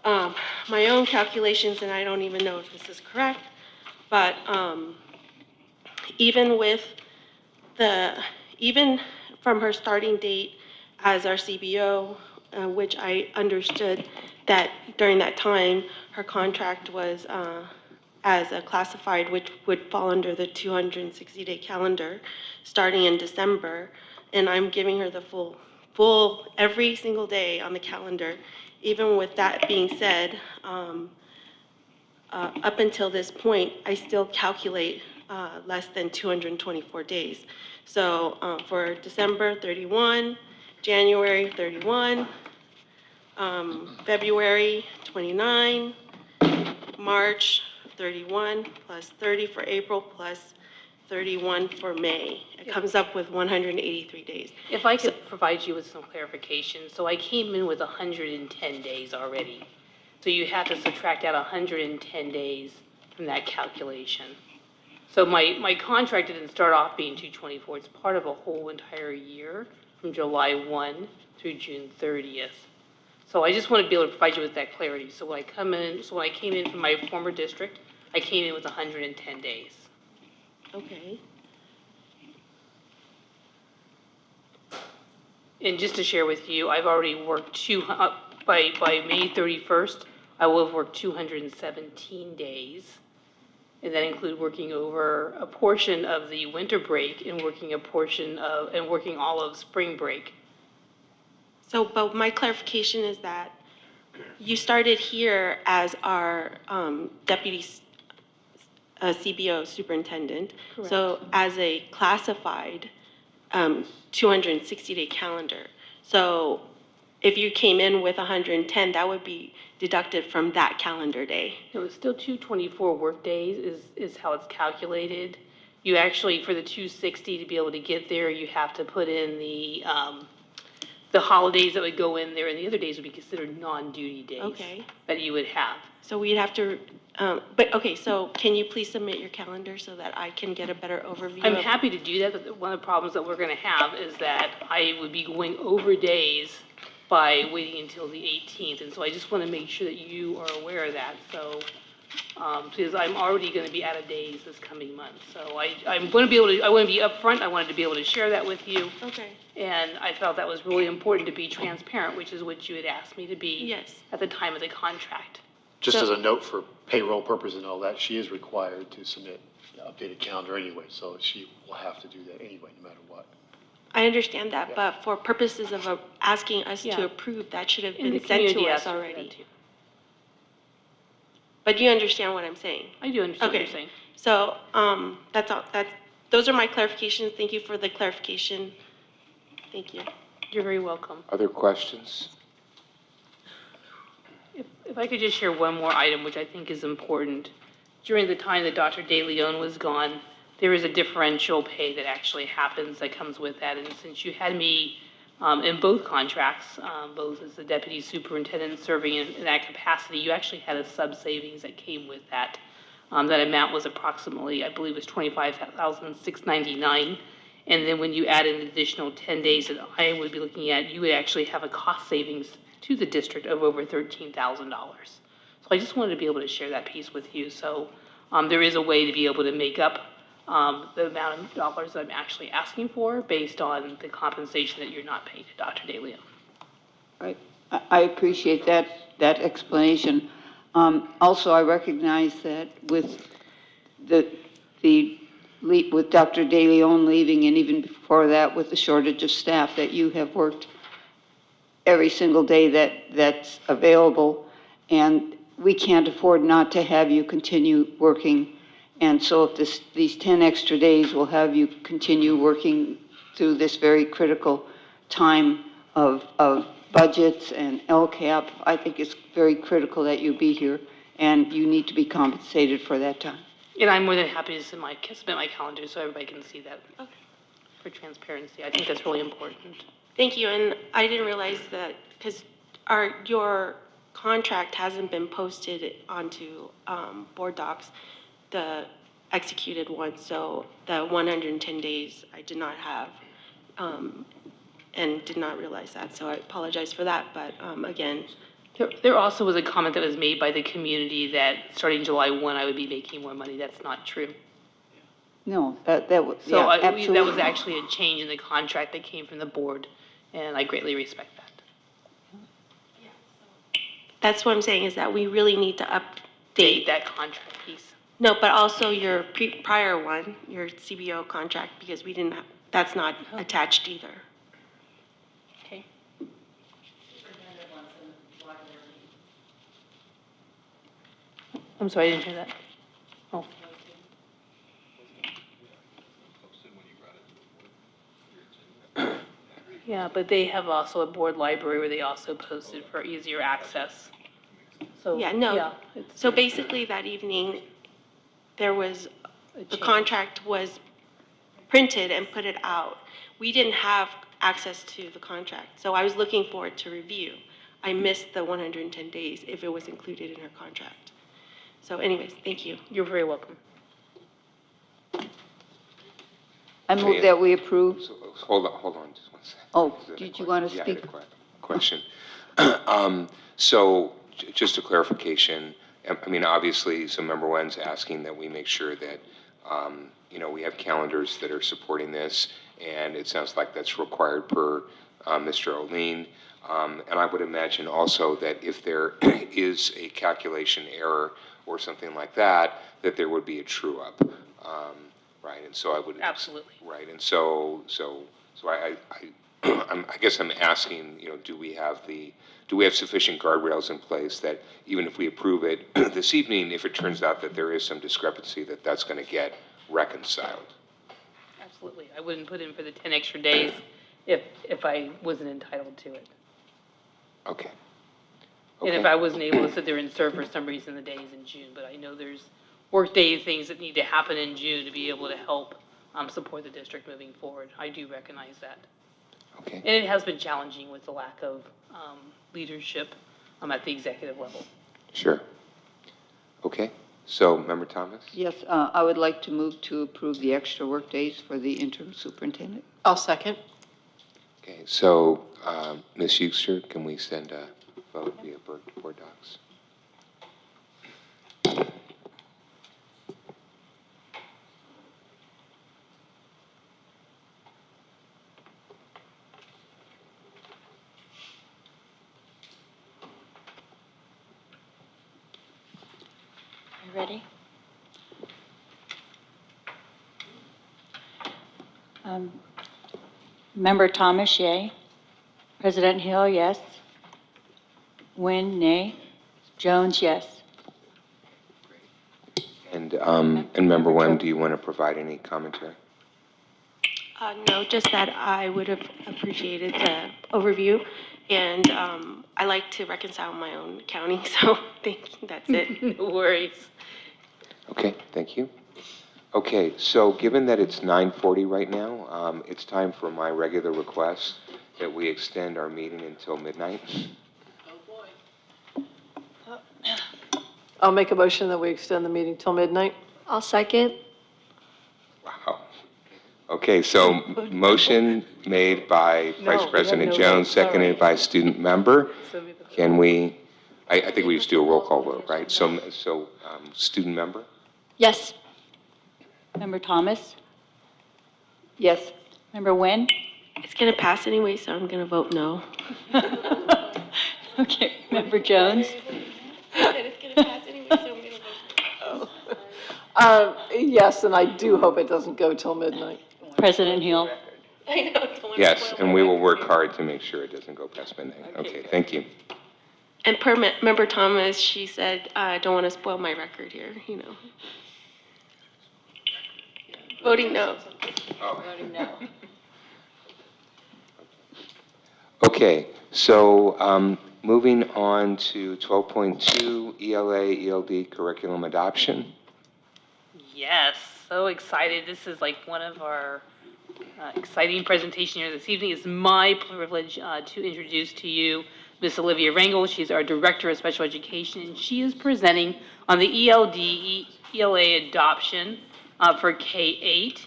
my own calculations, and I don't even know if this is correct, but even from her starting date as our CBO, which I understood that during that time, her contract was as a classified, which would fall under the 260-day calendar, starting in December, and I'm giving her the full full every single day on the calendar. Even with that being said, up until this point, I still calculate less than 224 days. So for December 31, January 31, February 29, March 31, plus 30 for April, plus 31 for May. It comes up with 183 days. If I could provide you with some clarification, so I came in with 110 days already. So you have to subtract out 110 days from that calculation. So my contract didn't start off being 224. It's part of a whole entire year from July 1 through June 30th. So I just want to be able to provide you with that clarity. So when I came in from my former district, I came in with 110 days. Okay. And just to share with you, I've already worked by May 31st, I will have worked 217 days. And that include working over a portion of the winter break and working all of spring break. So, but my clarification is that you started here as our deputy CBO superintendent. Correct. So as a classified 260-day calendar. So if you came in with 110, that would be deducted from that calendar day. It was still 224 work days is how it's calculated. You actually, for the 260 to be able to get there, you have to put in the holidays that would go in there, and the other days would be considered non-duty days. Okay. That you would have. So we'd have to, but okay, so can you please submit your calendar so that I can get a better overview? I'm happy to do that, but one of the problems that we're going to have is that I would be going over days by waiting until the 18th, and so I just want to make sure that you are aware of that. So, because I'm already going to be out of days this coming month, so I'm going to be able to. I want to be upfront. I wanted to be able to share that with you. Okay. And I felt that was really important to be transparent, which is what you had asked me to be. Yes. At the time of the contract. Just as a note for payroll purposes and all that, she is required to submit an updated calendar anyway, so she will have to do that anyway, no matter what. I understand that, but for purposes of asking us Yeah. to approve, that should have And the been sent to community us asked for that already. too. But you understand what I'm saying? I do understand what Okay. you're saying. So, that's all, those are my clarifications. Thank you for the clarification. Thank you. You're very welcome. Other questions? If I could just share one more item, which I think is important. During the time that Dr. De Leon was gone, there is a differential pay that actually happens that comes with that. And since you had me in both contracts, both as the deputy superintendent serving in that capacity, you actually had a sub-savings that came with that. That amount was approximately, I believe it was $25,699. And then when you add an additional 10 days that I would be looking at, you would actually have a cost savings to the district of over $13,000. So I just wanted to be able to share that piece with you. So there is a way to be able to make up the amount of dollars that I'm actually asking for based on the compensation that you're not paying to Dr. De Leon. I appreciate that explanation. Also, I recognize that with with Dr. De Leon leaving, and even before that, with the shortage of staff, that you have worked every single day that's available, and we can't afford not to have you continue working. And so if these 10 extra days will have you continue working through this very critical time of budgets and LCAP, I think it's very critical that you be here, and you need to be compensated for that time. And I'm more than happy to submit my calendar so everybody can see that. Okay. For transparency. I think that's really important. Thank you, and I didn't realize that, because your contract hasn't been posted onto board docs, the executed one, so the 110 days I did not have, and did not realize that, so I apologize for that, but again. There also was a comment that was made by the community that starting July 1, I would be making more money. That's not true. No, So absolutely. that was actually a change in the contract that came from the board, and I greatly respect that. That's what I'm saying, is that we really need to update that contract piece. No, but also your prior one, your CBO contract, because we didn't have, that's not attached either. Okay. I'm sorry, I didn't hear that. Oh. Yeah, but they have also a board library where they also posted for easier access. So, Yeah, no. yeah, So basically that evening, there was, the contract was printed and put it out. We didn't have access to the contract, so I was looking forward to review. I missed the 110 days if it was included in her contract. So anyways, thank you. You're very welcome. I move that we approve. So, hold on just one second. Oh, did you want to Yeah, I speak? had a question. So, just a clarification, I mean, obviously, so member one's asking that we make sure that, we have calendars that are supporting this, and it sounds like that's required per Mr. Oleen. And I would imagine also that if there is a calculation error or something like that, that there would be a true-up. Right, and so I would. Absolutely. Right, and so I guess I'm asking, do we have sufficient guardrails in place that even if we approve it this evening, if it turns out that there is some discrepancy, that's going to get reconciled? Absolutely. I wouldn't put in for the 10 extra days if I wasn't entitled to it. Okay. And if I wasn't able to sit there and serve for some reason the days in June, but I know there's workday things that need to happen in June to be able to help support the district moving forward. I do recognize that. Okay. And it has been challenging with the lack of leadership at the executive level. Sure. Okay, so Member Thomas? Yes, I would like to move to approve the extra work days for the interim superintendent. I'll second. Okay, so Ms. Euster, can we send a vote via board docs? You ready? Member Thomas, yea. President Hill, yes. Nguyen, nay. Jones, yes. And Member Wem, do you want to provide any commentary? No, just that I would have appreciated the overview, and I like to reconcile my own county, so thank you, that's it. No worries. Okay, thank you. Okay, so given that it's 9:40 right now, it's time for my regular request that we extend our meeting until midnight. I'll make a motion that we extend the meeting till midnight. I'll second. Wow. Okay, so motion made by Vice President Jones, seconded by student member. Can we, I think we just do a roll call vote, right? So student member? Yes. Member Thomas? Yes. Member Nguyen? It's going to pass anyway, so I'm going to vote no. Okay. Member Jones? It's going to pass anyway, so I'm going to vote no. Yes, and I do hope it doesn't go till midnight. President Hill? I know. Don't wanna Yes, spoil and my we will record work here. hard to make sure it doesn't go past midnight. Okay, thank you. And per Member Thomas, she said, I don't want to spoil my record here, Voting no. Voting no. Okay, so moving on to 12.2 ELA, ELD curriculum adoption. Yes, so excited. This is like one of our exciting presentations here this evening. It's my privilege to introduce to you Ms. Olivia Rangel. She's our Director of Special Education, and she is presenting on the ELD, ELA adoption for K-8.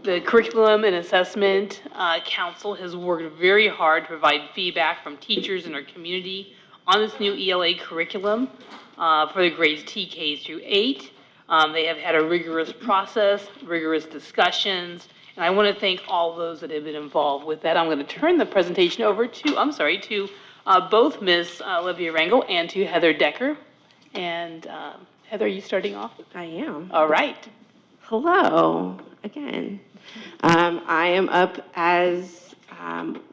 The Curriculum and Assessment Council has worked very hard to provide feedback from teachers in our community on this new ELA curriculum for the grades TK through 8. They have had a rigorous process, rigorous discussions, and I want to thank all those that have been involved with that. I'm going to turn the presentation over to both Ms. Olivia Rangel and to Heather Decker. And Heather, are you starting off? I am. All right. Hello again. I am up as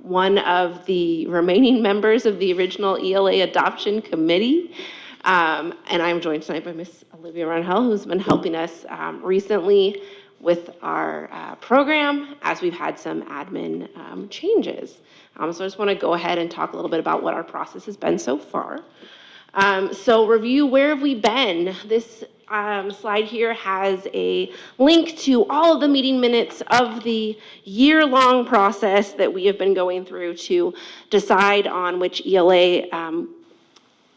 one of the remaining members of the original ELA adoption committee. And I'm joined tonight by Miss Olivia Rangel, who's been helping us recently with our program as we've had some admin changes. So I just want to go ahead and talk a little bit about what our process has been so far. So review, where have we been? This slide here has a link to all of the meeting minutes of the year-long process that we have been going through to decide on which ELA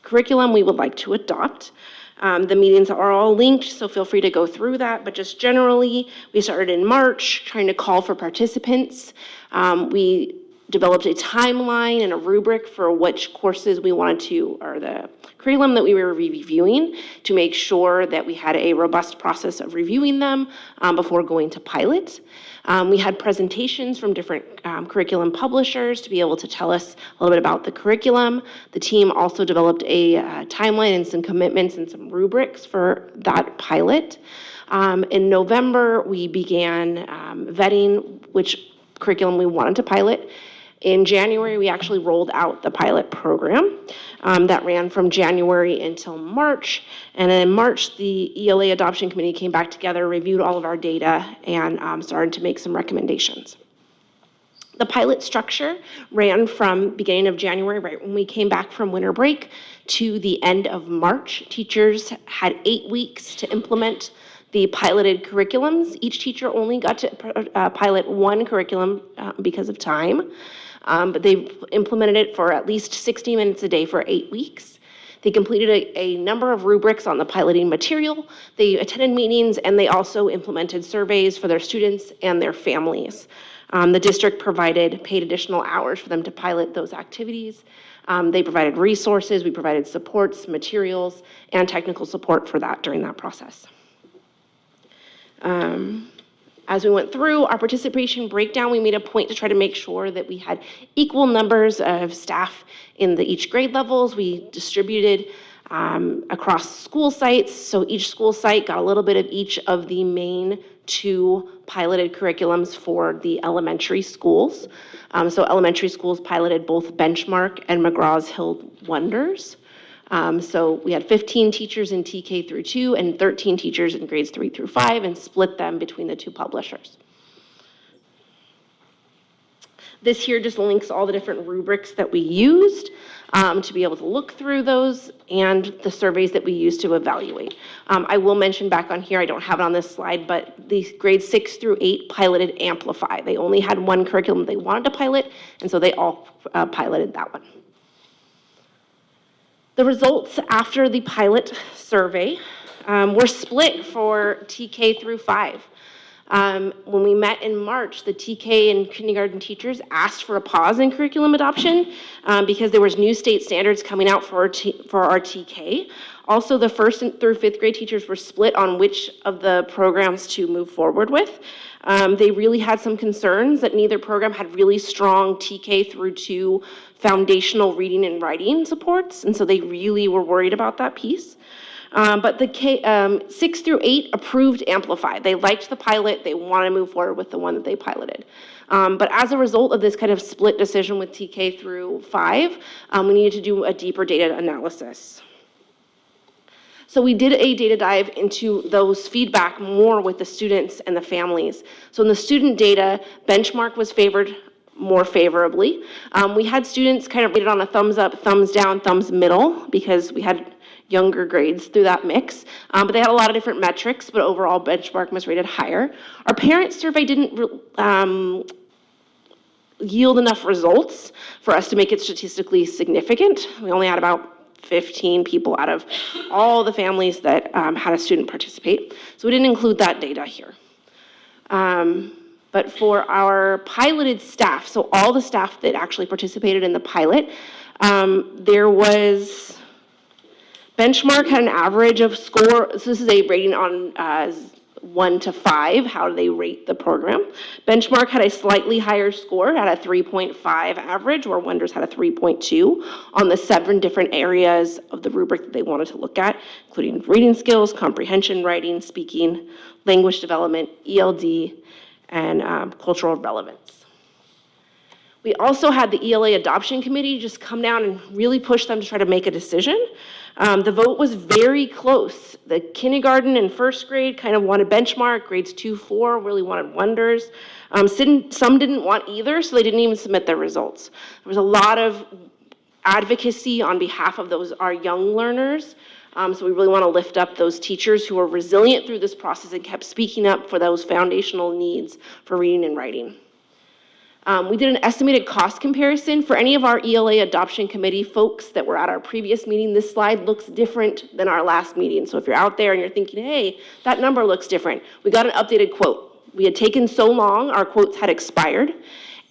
curriculum we would like to adopt. The meetings are all linked, so feel free to go through that, but just generally, we started in March trying to call for participants. We developed a timeline and a rubric for which courses we wanted to, or the curriculum that we were reviewing, to make sure that we had a robust process of reviewing them before going to pilot. We had presentations from different curriculum publishers to be able to tell us a little bit about the curriculum. The team also developed a timeline and some commitments and some rubrics for that pilot. In November, we began vetting which curriculum we wanted to pilot. In January, we actually rolled out the pilot program that ran from January until March. And then in March, the ELA Adoption Committee came back together, reviewed all of our data, and started to make some recommendations. The pilot structure ran from beginning of January, right when we came back from winter break, to the end of March. Teachers had 8 weeks to implement the piloted curriculums. Each teacher only got to pilot one curriculum because of time, but they implemented it for at least 60 minutes a day for 8 weeks. They completed a number of rubrics on the piloting material. They attended meetings, and they also implemented surveys for their students and their families. The district provided paid additional hours for them to pilot those activities. They provided resources, we provided supports, materials, and technical support for that during that process. As we went through our participation breakdown, we made a point to try to make sure that we had equal numbers of staff in each grade levels. We distributed across school sites, so each school site got a little bit of each of the main 2 piloted curriculums for the elementary schools. So elementary schools piloted both Benchmark and McGraw's Hill Wonders. So we had 15 teachers in TK through 2 and 13 teachers in grades 3 through 5 and split them between the 2 publishers. This here just links all the different rubrics that we used to be able to look through those and the surveys that we used to evaluate. I will mention back on here, I don't have it on this slide, but the grades 6 through 8 piloted Amplify. They only had one curriculum they wanted to pilot, and so they all piloted that one. The results after the pilot survey were split for TK through 5. When we met in March, the TK and kindergarten teachers asked for a pause in curriculum adoption because there was new state standards coming out for our TK. Also, the 1st through 5th grade teachers were split on which of the programs to move forward with. They really had some concerns that neither program had really strong TK through 2 foundational reading and writing supports, and so they really were worried about that piece. But the 6 through 8 approved Amplify. They liked the pilot. They want to move forward with the one that they piloted. But as a result of this kind of split decision with TK through 5, we needed to do a deeper data analysis. So we did a data dive into those feedback more with the students and the families. So in the student data, Benchmark was favored more favorably. We had students kind of rated on a thumbs up, thumbs down, thumbs middle, because we had younger grades through that mix. But they had a lot of different metrics, but overall Benchmark was rated higher. Our parent survey didn't yield enough results for us to make it statistically significant. We only had about 15 people out of all the families that had a student participate. So we didn't include that data here. But for our piloted staff, so all the staff that actually participated in the pilot, there was, Benchmark had an average of score, so this is a rating on 1 to 5, how do they rate the program. Benchmark had a slightly higher score at a 3.5 average, where Wonders had a 3.2 on the 7 different areas of the rubric that they wanted to look at, including reading skills, comprehension, writing, speaking, language development, ELD, and cultural relevance. We also had the ELA Adoption Committee just come down and really push them to try to make a decision. The vote was very close. The kindergarten and first grade kind of wanted benchmark, grades 2, 4 really wanted wonders. Some didn't want either, so they didn't even submit their results. There was a lot of advocacy on behalf of our young learners. So we really want to lift up those teachers who are resilient through this process and kept speaking up for those foundational needs for reading and writing. We did an estimated cost comparison for any of our ELA Adoption Committee folks that were at our previous meeting. This slide looks different than our last meeting. So if you're out there and you're thinking, hey, that number looks different, we got an updated quote. We had taken so long, our quotes had expired,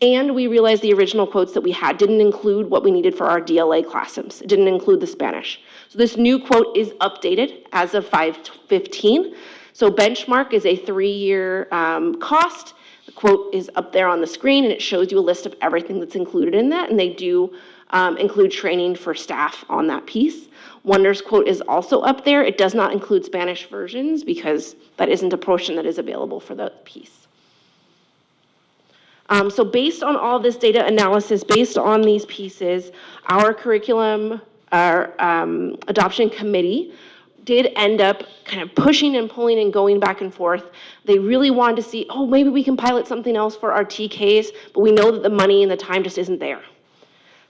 and we realized the original quotes that we had didn't include what we needed for our DLA classrooms. It didn't include the Spanish. So this new quote is updated as of 5/15. So benchmark is a 3-year cost. The quote is up there on the screen, and it shows you a list of everything that's included in that, and they do include training for staff on that piece. Wonders quote is also up there. It does not include Spanish versions because that isn't a portion that is available for the piece. So based on all this data analysis, based on these pieces, our curriculum, our adoption committee did end up kind of pushing and pulling and going back and forth. They really wanted to see, oh, maybe we can pilot something else for our TKs, but we know that the money and the time just isn't there.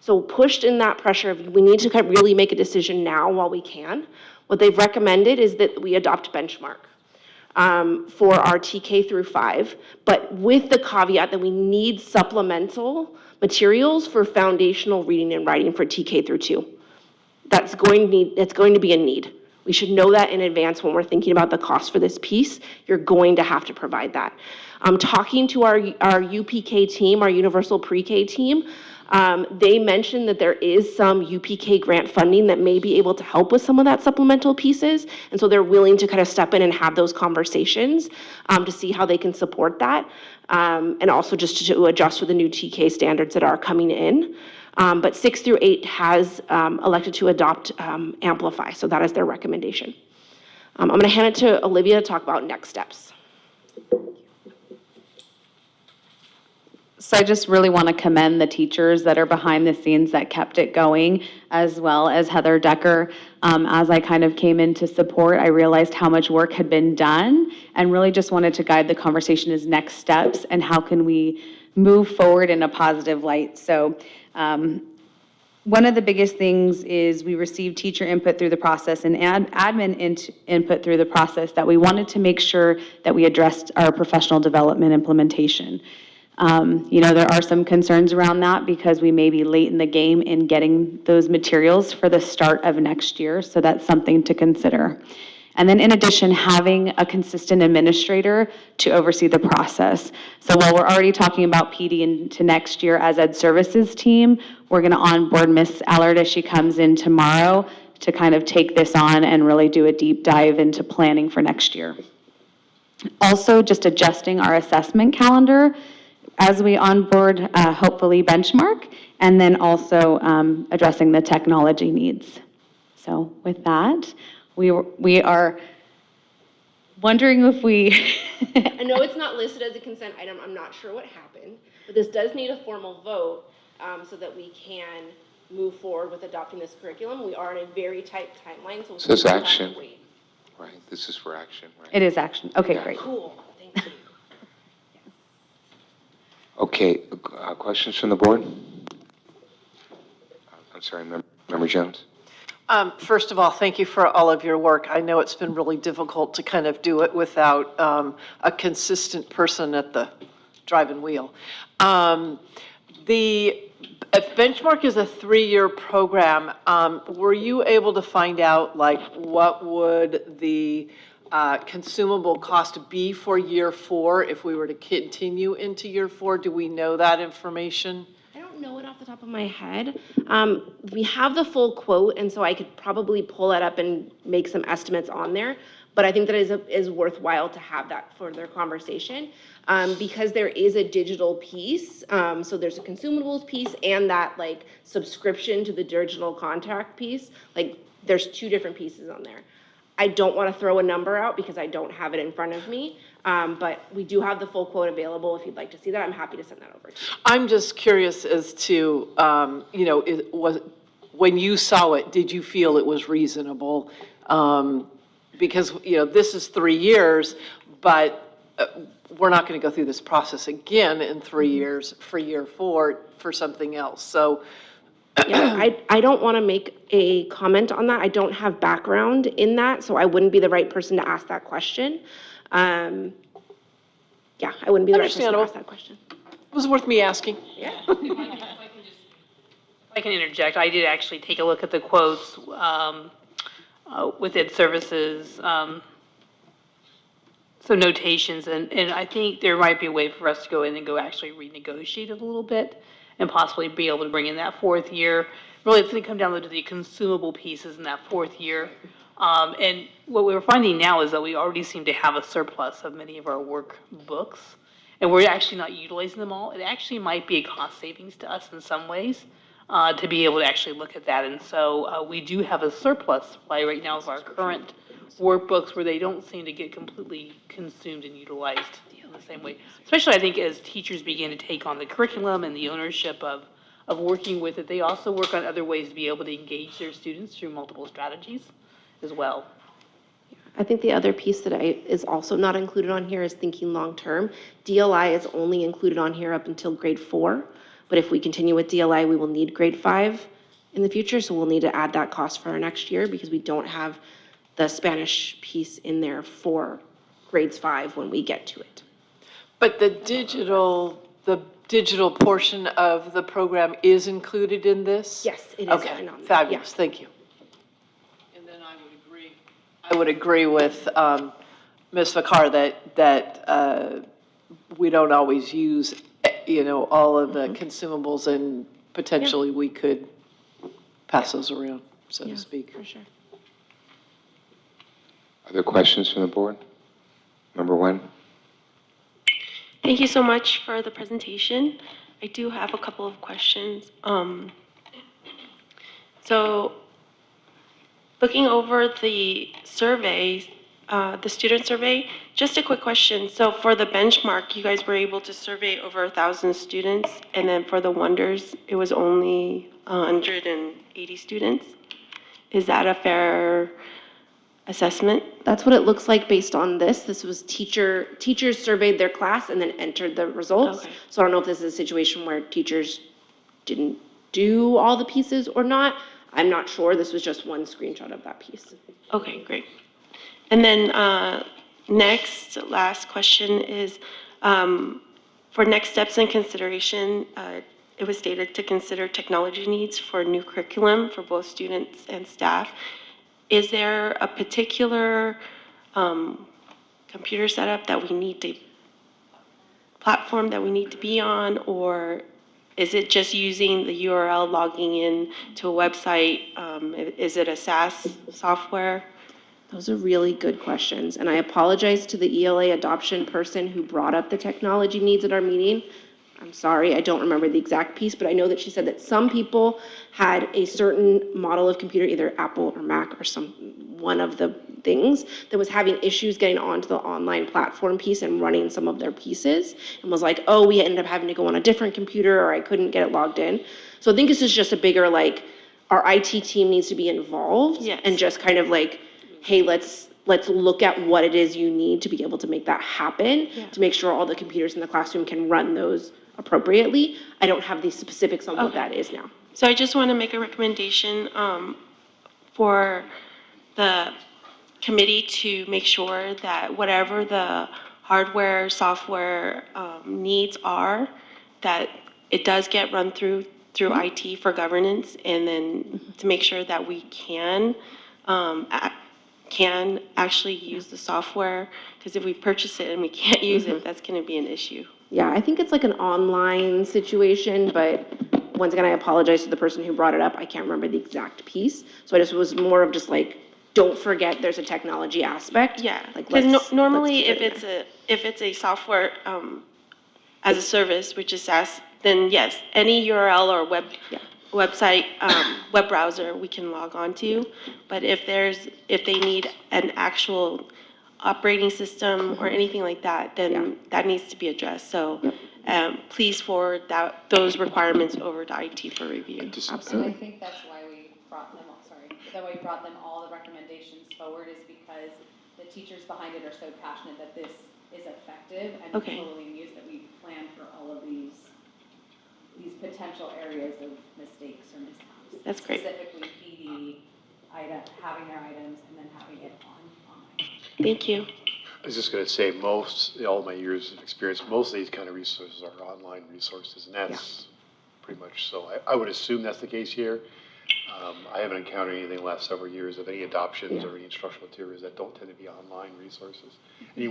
So pushed in that pressure of we need to kind of really make a decision now while we can. What they've recommended is that we adopt benchmark for our TK through 5, but with the caveat that we need supplemental materials for foundational reading and writing for TK through 2. It's going to be a need. We should know that in advance when we're thinking about the cost for this piece. You're going to have to provide that. Talking to our UPK team, our Universal Pre-K team, they mentioned that there is some UPK grant funding that may be able to help with some of that supplemental pieces. And so they're willing to kind of step in and have those conversations to see how they can support that. And also just to adjust for the new TK standards that are coming in. But 6 through 8 has elected to adopt Amplify, so that is their recommendation. I'm going to hand it to Olivia to talk about next steps. So I just really want to commend the teachers that are behind the scenes that kept it going, as well as Heather Decker. As I kind of came into support, I realized how much work had been done and really just wanted to guide the conversation as next steps and how can we move forward in a positive light. So one of the biggest things is we received teacher input through the process and admin input through the process that we wanted to make sure that we addressed our professional development implementation. There are some concerns around that because we may be late in the game in getting those materials for the start of next year, so that's something to consider. And then in addition, having a consistent administrator to oversee the process. So while we're already talking about PD into next year as Ed Services team, we're going to onboard Miss Allard as she comes in tomorrow to kind of take this on and really do a deep dive into planning for next year. Also, just adjusting our assessment calendar as we onboard, hopefully benchmark, and then also addressing the technology needs. So with that, we are wondering if we... I know it's not listed as a consent item. I'm not sure what happened, but this does need a formal vote so that we can move forward with adopting this curriculum. We are in a very tight timeline, so This is we'll have action. to wait. Right, this is for action, right? It is action. Okay, Yeah. great. Cool. Thank you. Okay, questions from the board? I'm sorry, Member Jones? First of all, thank you for all of your work. I know it's been really difficult to kind of do it without a consistent person at the driving wheel. If benchmark is a 3-year program, were you able to find out what would the consumable cost be for year 4 if we were to continue into year 4? Do we know that information? I don't know it off the top of my head. We have the full quote, and so I could probably pull that up and make some estimates on there. But I think that is worthwhile to have that further conversation because there is a digital piece. So there's a consumables piece and that subscription to the digital contract piece. There's 2 different pieces on there. I don't want to throw a number out because I don't have it in front of me. But we do have the full quote available. If you'd like to see that, I'm happy to send that over to you. I'm just curious as to, when you saw it, did you feel it was reasonable? Because, this is 3 years, but we're not going to go through this process again in 3 years for year 4 for something else. So Yeah, I don't want to make a comment on that. I don't have background in that, so I wouldn't be the right person to ask that question. Yeah, I wouldn't be the right person to Understandable. ask that question. it was worth me asking. Yeah. If I can interject, I did actually take a look at the quotes with Ed Services, some notations, and I think there might be a way for us to go in and go actually renegotiate it a little bit and possibly be able to bring in that 4th year. Really, it's going to come down to the consumable pieces in that 4th year. And what we're finding now is that we already seem to have a surplus of many of our workbooks, and we're actually not utilizing them all. It actually might be a cost savings to us in some ways to be able to actually look at that. And so we do have a surplus supply right now of our current workbooks where they don't seem to get completely consumed and utilized in the same way. Especially, I think, as teachers begin to take on the curriculum and the ownership of working with it, they also work on other ways to be able to engage their students through multiple strategies as well. I think the other piece that is also not included on here is thinking long-term. DLI is only included on here up until grade 4, but if we continue with DLI, we will need grade 5 in the future, so we'll need to add that cost for our next year because we don't have the Spanish piece in there for grades 5 when we get to it. But the digital portion of the program is included in this? Yes, it is. Okay, fabulous, thank you. And then I would agree with Ms. Vakar that we don't always use, all of the consumables, and potentially we could pass those around, so to speak. For sure. Other questions from the board? Member Nguyen? Thank you so much for the presentation. I do have a couple of questions. So looking over the survey, the student survey, just a quick question. So for the benchmark, you guys were able to survey over 1,000 students, and then for the Wonders, it was only 180 students. Is that a fair assessment? That's what it looks like based on this. This was teachers surveyed their class and then entered the results. Okay. So I don't know if this is a situation where teachers didn't do all the pieces or not. I'm not sure. This was just one screenshot of that piece. Okay, great. And then last question is, for next steps and consideration, it was stated to consider technology needs for new curriculum for both students and staff. Is there a particular computer setup that we need to, platform that we need to be on, or is it just using the URL, logging in to a website? Is it a SaaS software? Those are really good questions. And I apologize to the ELA adoption person who brought up the technology needs at our meeting. I'm sorry, I don't remember the exact piece, but I know that she said that some people had a certain model of computer, either Apple or Mac or one of the things, that was having issues getting onto the online platform piece and running some of their pieces, and was like, oh, we ended up having to go on a different computer, or I couldn't get it logged in. So I think this is just a bigger, our IT team needs to be involved. Yes. And just kind of hey, let's look at what it is you need to be able to make that happen, to make sure all the computers in the classroom can run those appropriately. I don't have the specifics on what that is now. So I just want to make a recommendation for the committee to make sure that whatever the hardware, software needs are, that it does get run through IT for governance, and then to make sure that we can actually use the software, because if we purchase it and we can't use it, that's going to be an issue. Yeah, I think it's an online situation, but once again, I apologize to the person who brought it up. I can't remember the exact piece. So I just was more of just don't forget there's a technology aspect. Yeah, because normally if it's a software as a service, which is SaaS, then yes, any URL or website, web browser we can log on to. But if they need an actual operating system or anything like that, then that needs to be addressed. So please forward those requirements over to IT for review. And I think that's why we brought them, all the recommendations forward is because the teachers behind it are so passionate that this is effective and Okay. totally news that we plan for all of these potential areas of mistakes or mishaps. That's great. Specifically PD, having their items and then having it online. Thank you. I was just going to say, all my years of experience, most of these kind of resources are online resources, and that's pretty much so. I would assume that's the case here. I haven't encountered anything in the last several years of any adoptions or any instructional materials that don't tend to be online resources. And you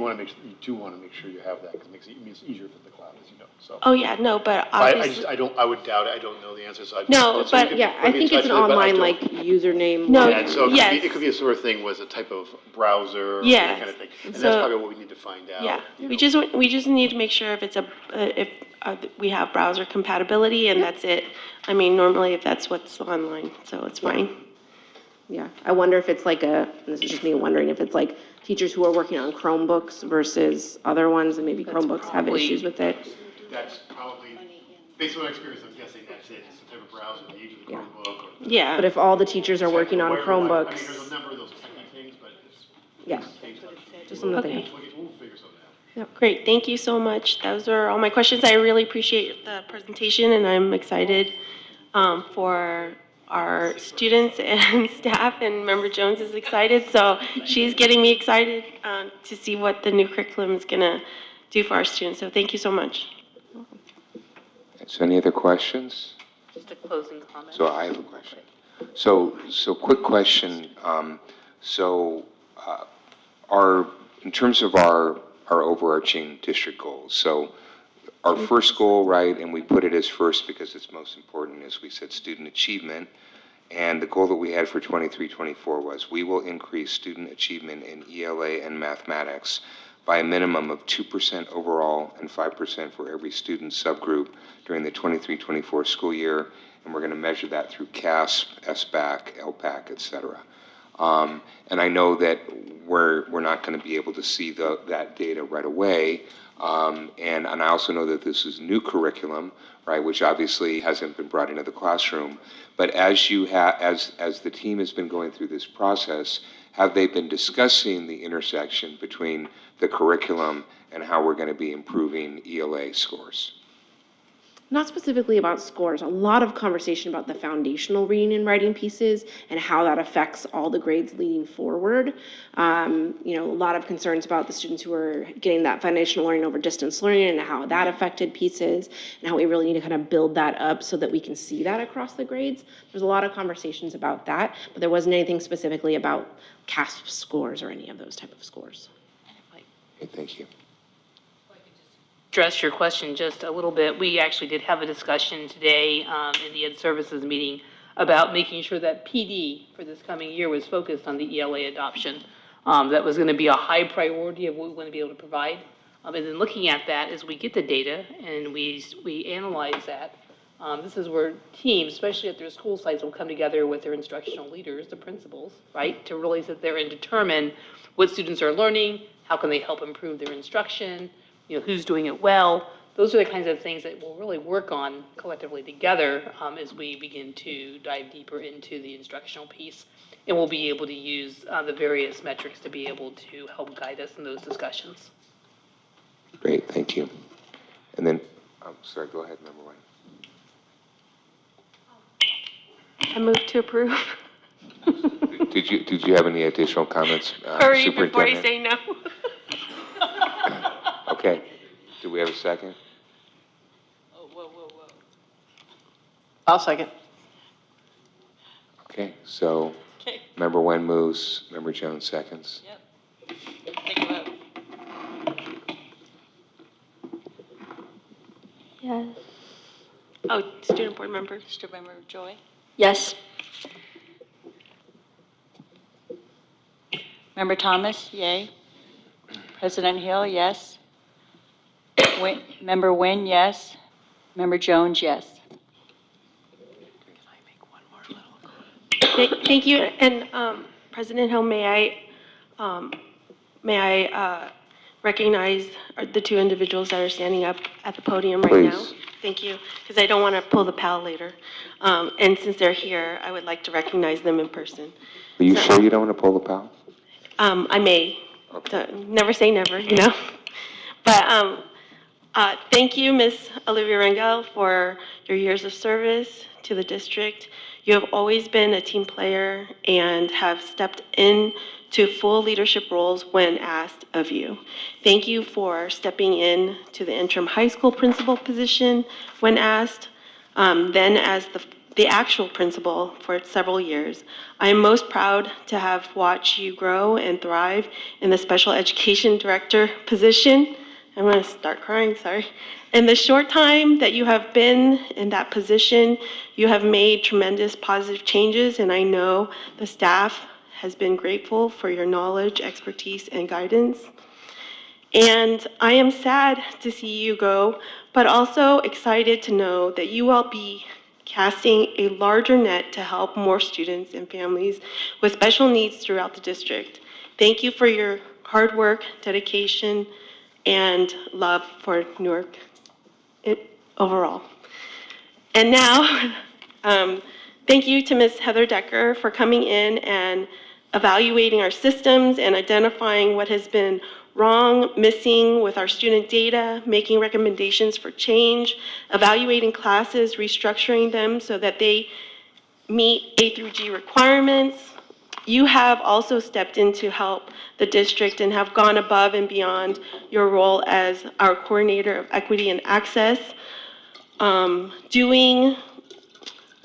do want to make sure you have that because it makes it easier for the cloud, as you know. So. Oh, yeah, no, but obviously. I would doubt it. I don't know the answer. So No, but I think it's an online, like, username. No, Yeah, so yes. it could be a sort of thing with a type of browser or Yes. that kind of thing. And So- that's probably what we need to find out. Yeah, you we know. just need to make sure if it's we have browser compatibility and that's it. I mean, normally if that's what's online, so it's fine. Yeah, I wonder if it's like and this is just me wondering, if it's like teachers who are working on Chromebooks versus other ones, and maybe Chromebooks have issues with it. That's probably, based on my experience, I'm guessing that's it. It's the type of browser, the age of the Chromebook. Or Yeah. But if all the teachers are working on whatever, I mean, Chromebooks, there's a number of those technical things, but it's. yeah, just something to think. We'll figure something out. Great, thank you so much. Those are all my questions. I really appreciate the presentation and I'm excited for our students and staff, and Member Jones is excited, so she's getting me excited to see what the new curriculum is gonna do for our students. So thank you so much. So any other questions? Just a closing comment. So I have a question. So quick question. In terms of our overarching district goals, so our first goal, right, and we put it as first because it's most important, as we said, student achievement. And the goal that we had for 23-24 was we will increase student achievement in ELA and mathematics by a minimum of 2% overall and 5% for every student subgroup during the 23-24 school year. And we're going to measure that through CASP, SBAC, LPAC, et cetera. And I know that we're not going to be able to see that data right away. And I also know that this is new curriculum, right, which obviously hasn't been brought into the classroom. But as the team has been going through this process, have they been discussing the intersection between the curriculum and how we're going to be improving ELA scores? Not specifically about scores, a lot of conversation about the foundational reading and writing pieces and how that affects all the grades leading forward. A lot of concerns about the students who are getting that foundational learning over distance learning and how that affected pieces and how we really need to kind of build that up so that we can see that across the grades. There's a lot of conversations about that, but there wasn't anything specifically about CASP scores or any of those type of scores. Okay, thank you. Address your question just a little bit. We actually did have a discussion today in the Ed Services meeting about making sure that PD for this coming year was focused on the ELA adoption. That was going to be a high priority of what we want to be able to provide. And then looking at that as we get the data and we analyze that, this is where teams, especially at their school sites, will come together with their instructional leaders, the principals, right, to really sit there and determine what students are learning, how can they help improve their instruction, who's doing it well. Those are the kinds of things that we'll really work on collectively together as we begin to dive deeper into the instructional piece. And we'll be able to use the various metrics to be able to help guide us in those discussions. Great, thank you. And then, sorry, go ahead, Member White. I move to approve. Did you have any additional comments, Hurry before you Superintendent? say no. Okay. Do we have a second? I'll second. Okay, so Member Wen moves, Member Jones seconds. Yep. Take a vote. Yes. Oh, student board member. Student Member Joy? Yes. Member Thomas, yay. President Hill, yes. Member Nguyen, yes. Member Jones, yes. Thank you, and President Hill, may I may I recognize the two individuals that are standing up at the podium right now? Please. Thank you, because I don't want to pull the PAL later. And since they're here, I would like to recognize them in person. Are you So- sure you don't want to pull the PAL? I may. Okay. So never say never, you know? But thank you, Ms. Olivia Rangel, for your years of service to the district. You have always been a team player and have stepped into full leadership roles when asked of you. Thank you for stepping in to the interim high school principal position when asked, then as the actual principal for several years. I am most proud to have watched you grow and thrive in the special education director position. I'm going to start crying, sorry. In the short time that you have been in that position, you have made tremendous positive changes, and I know the staff has been grateful for your knowledge, expertise, and guidance. And I am sad to see you go, but also excited to know that you will be casting a larger net to help more students and families with special needs throughout the district. Thank you for your hard work, dedication, and love for Newark overall. And now, thank you to Ms. Heather Decker for coming in and evaluating our systems and identifying what has been wrong, missing with our student data, making recommendations for change, evaluating classes, restructuring them so that they meet A through G requirements. You have also stepped in to help the district and have gone above and beyond your role as our coordinator of equity and access, doing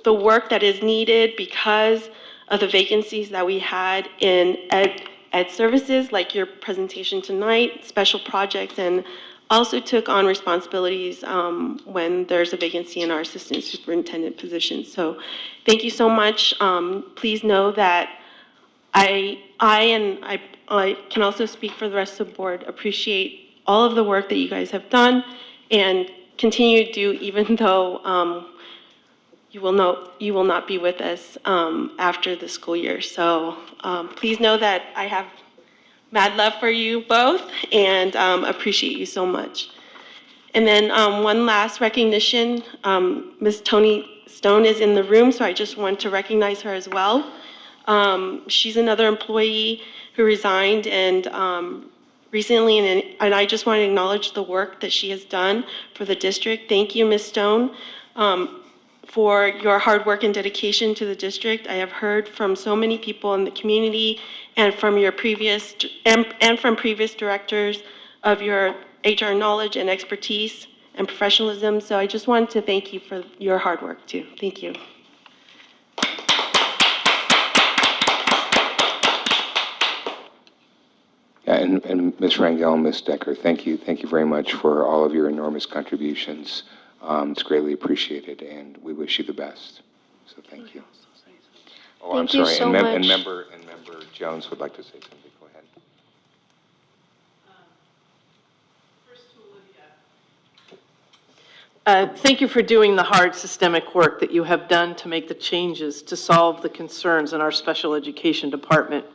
the work that is needed because of the vacancies that we had in ed services, like your presentation tonight, special projects, and also took on responsibilities when there's a vacancy in our assistant superintendent position. So thank you so much. Please know that I can also speak for the rest of the board, appreciate all of the work that you guys have done and continue to do, even though you will not be with us after the school year. So please know that I have mad love for you both and appreciate you so much. And then one last recognition, Ms. Tony Stone is in the room, so I just want to recognize her as well. She's another employee who resigned and recently, and I just want to acknowledge the work that she has done for the district. Thank you, Ms. Stone, for your hard work and dedication to the district. I have heard from so many people in the community and from your previous and from previous directors of your HR knowledge and expertise and professionalism. So I just wanted to thank you for your hard work too. Thank you. Yeah, and Ms. Rangel and Ms. Decker, thank you very much for all of your enormous contributions. It's greatly appreciated, and we wish you the best. So thank you. Oh, I'm Thank you sorry. so and, much. and member Jones would like to say something. Go ahead. Thank you for doing the hard systemic work that you have done to make the changes to solve the concerns in our special education department.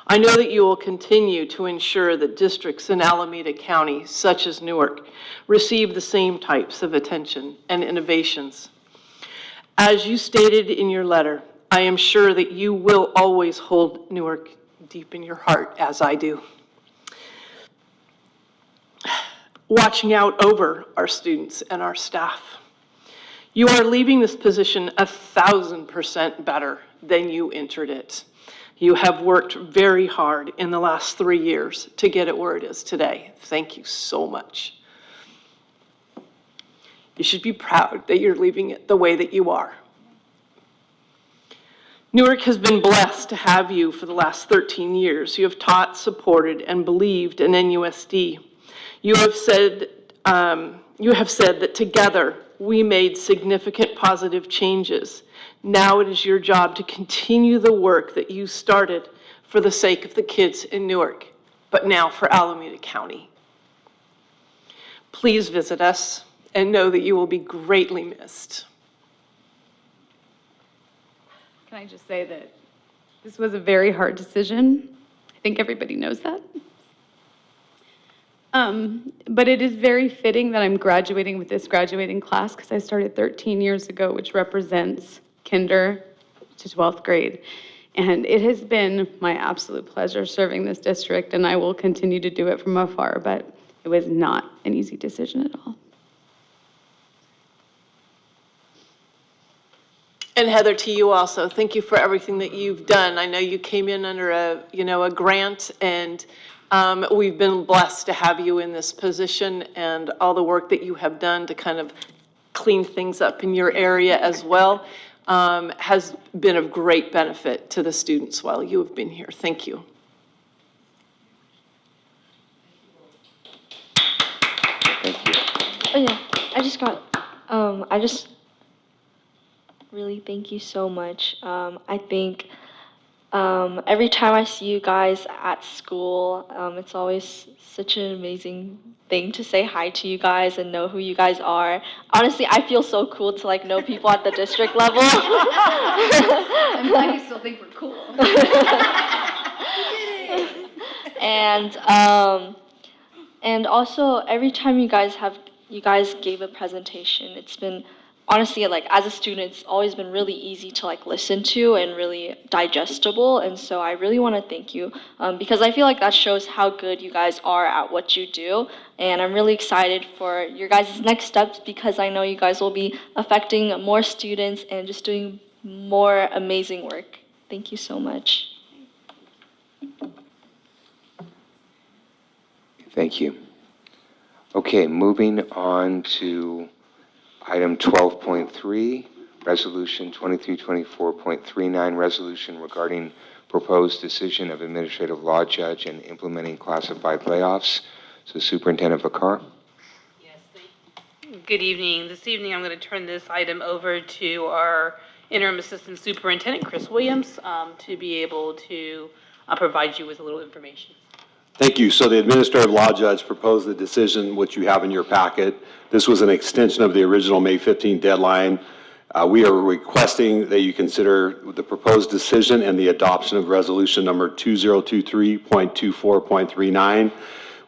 I know that you will continue to ensure that districts in Alameda County, such as Newark, receive the same types of attention and innovations. As you stated in your letter, I am sure that you will always hold Newark deep in your heart, as I do. Watching out over our students and our staff. You are leaving this position 1,000% better than you entered it. You have worked very hard in the last 3 years to get it where it is today. Thank you so much. You should be proud that you're leaving it the way that you are. Newark has been blessed to have you for the last 13 years. You have taught, supported, and believed in NUSD. You have said that together we made significant positive changes. Now it is your job to continue the work that you started for the sake of the kids in Newark, but now for Alameda County. Please visit us and know that you will be greatly missed. Can I just say that this was a very hard decision? I think everybody knows that. But it is very fitting that I'm graduating with this graduating class because I started 13 years ago, which represents kinder to 12th grade. And it has been my absolute pleasure serving this district, and I will continue to do it from afar, but it was not an easy decision at all. And Heather, to you also, thank you for everything that you've done. I know you came in under a grant, and we've been blessed to have you in this position, and all the work that you have done to kind of clean things up in your area as well has been of great benefit to the students while you have been here. Thank you. Thank you. Oh yeah, I just really thank you so much. I think every time I see you guys at school, it's always such an amazing thing to say hi to you guys and know who you guys are. Honestly, I feel so cool to like know people at the district level. I'm glad you still think we're cool. And also every time you guys gave a presentation, it's been honestly like as a student, it's always been really easy to like listen to and really digestible. And so I really want to thank you because I feel like that shows how good you guys are at what you do. And I'm really excited for your guys' next steps because I know you guys will be affecting more students and just doing more amazing work. Thank you so much. Thank you. Okay, moving on to item 12.3, Resolution 2324.39, resolution regarding proposed decision of administrative law judge and implementing classified layoffs. So Superintendent Vacar. Good evening. This evening, I'm going to turn this item over to our interim assistant superintendent, Chris Williams, to be able to provide you with a little information. Thank you. So the administrative law judge proposed the decision, which you have in your packet. This was an extension of the original May 15 deadline. We are requesting that you consider the proposed decision and the adoption of resolution number 2023.24.39.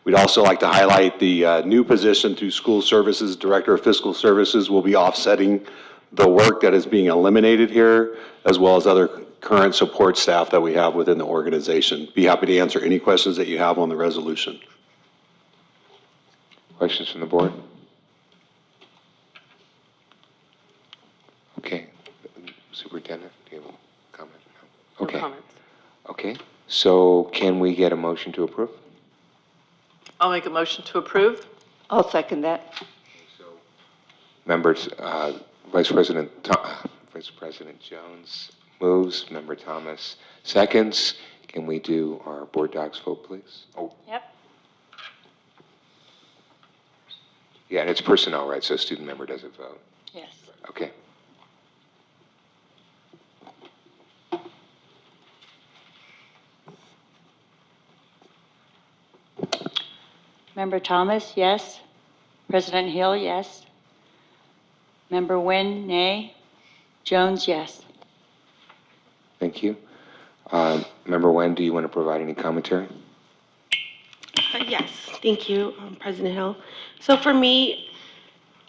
We'd also like to highlight the new position through School Services, Director of Fiscal Services will be offsetting the work that is being eliminated here, as well as other current support staff that we have within the organization. Be happy to answer any questions that you have on the resolution. Questions from the board? Okay. Superintendent, do you have a comment? No. Okay. No comments. Okay. So can we get a motion to approve? I'll make a motion to approve. I'll second that. Members, Vice President Jones moves, Member Thomas seconds. Can we do our board docs vote, please? Oh. Yep. Yeah, and it's personnel, right? So a student member doesn't vote. Yes. Okay. Member Thomas, yes. President Hill, yes. Member Nguyen, nay. Jones, yes. Thank you. Member Wen, do you want to provide any commentary? Yes, thank you, President Hill. So for me,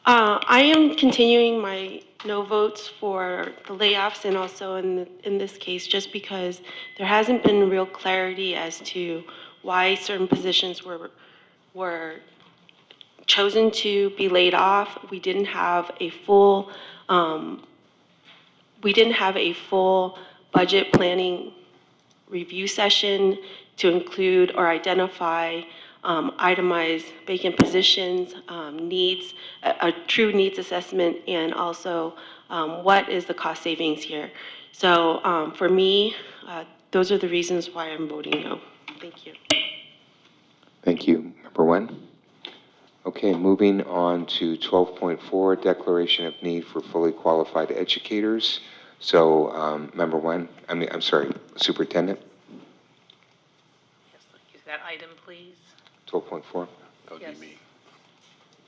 I am continuing my no votes for the layoffs and also in this case, just because there hasn't been real clarity as to why certain positions were chosen to be laid off. We didn't have a full budget planning review session to include or identify itemized vacant positions, needs, a true needs assessment, and also what is the cost savings here. So for me, those are the reasons why I'm voting no. Thank you. Thank you. Member Wen? Okay, moving on to 12.4, Declaration of Need for Fully Qualified Educators. So, Member Wen, I'm sorry, Superintendent? Yes, is that item, please? 12.4? Yes.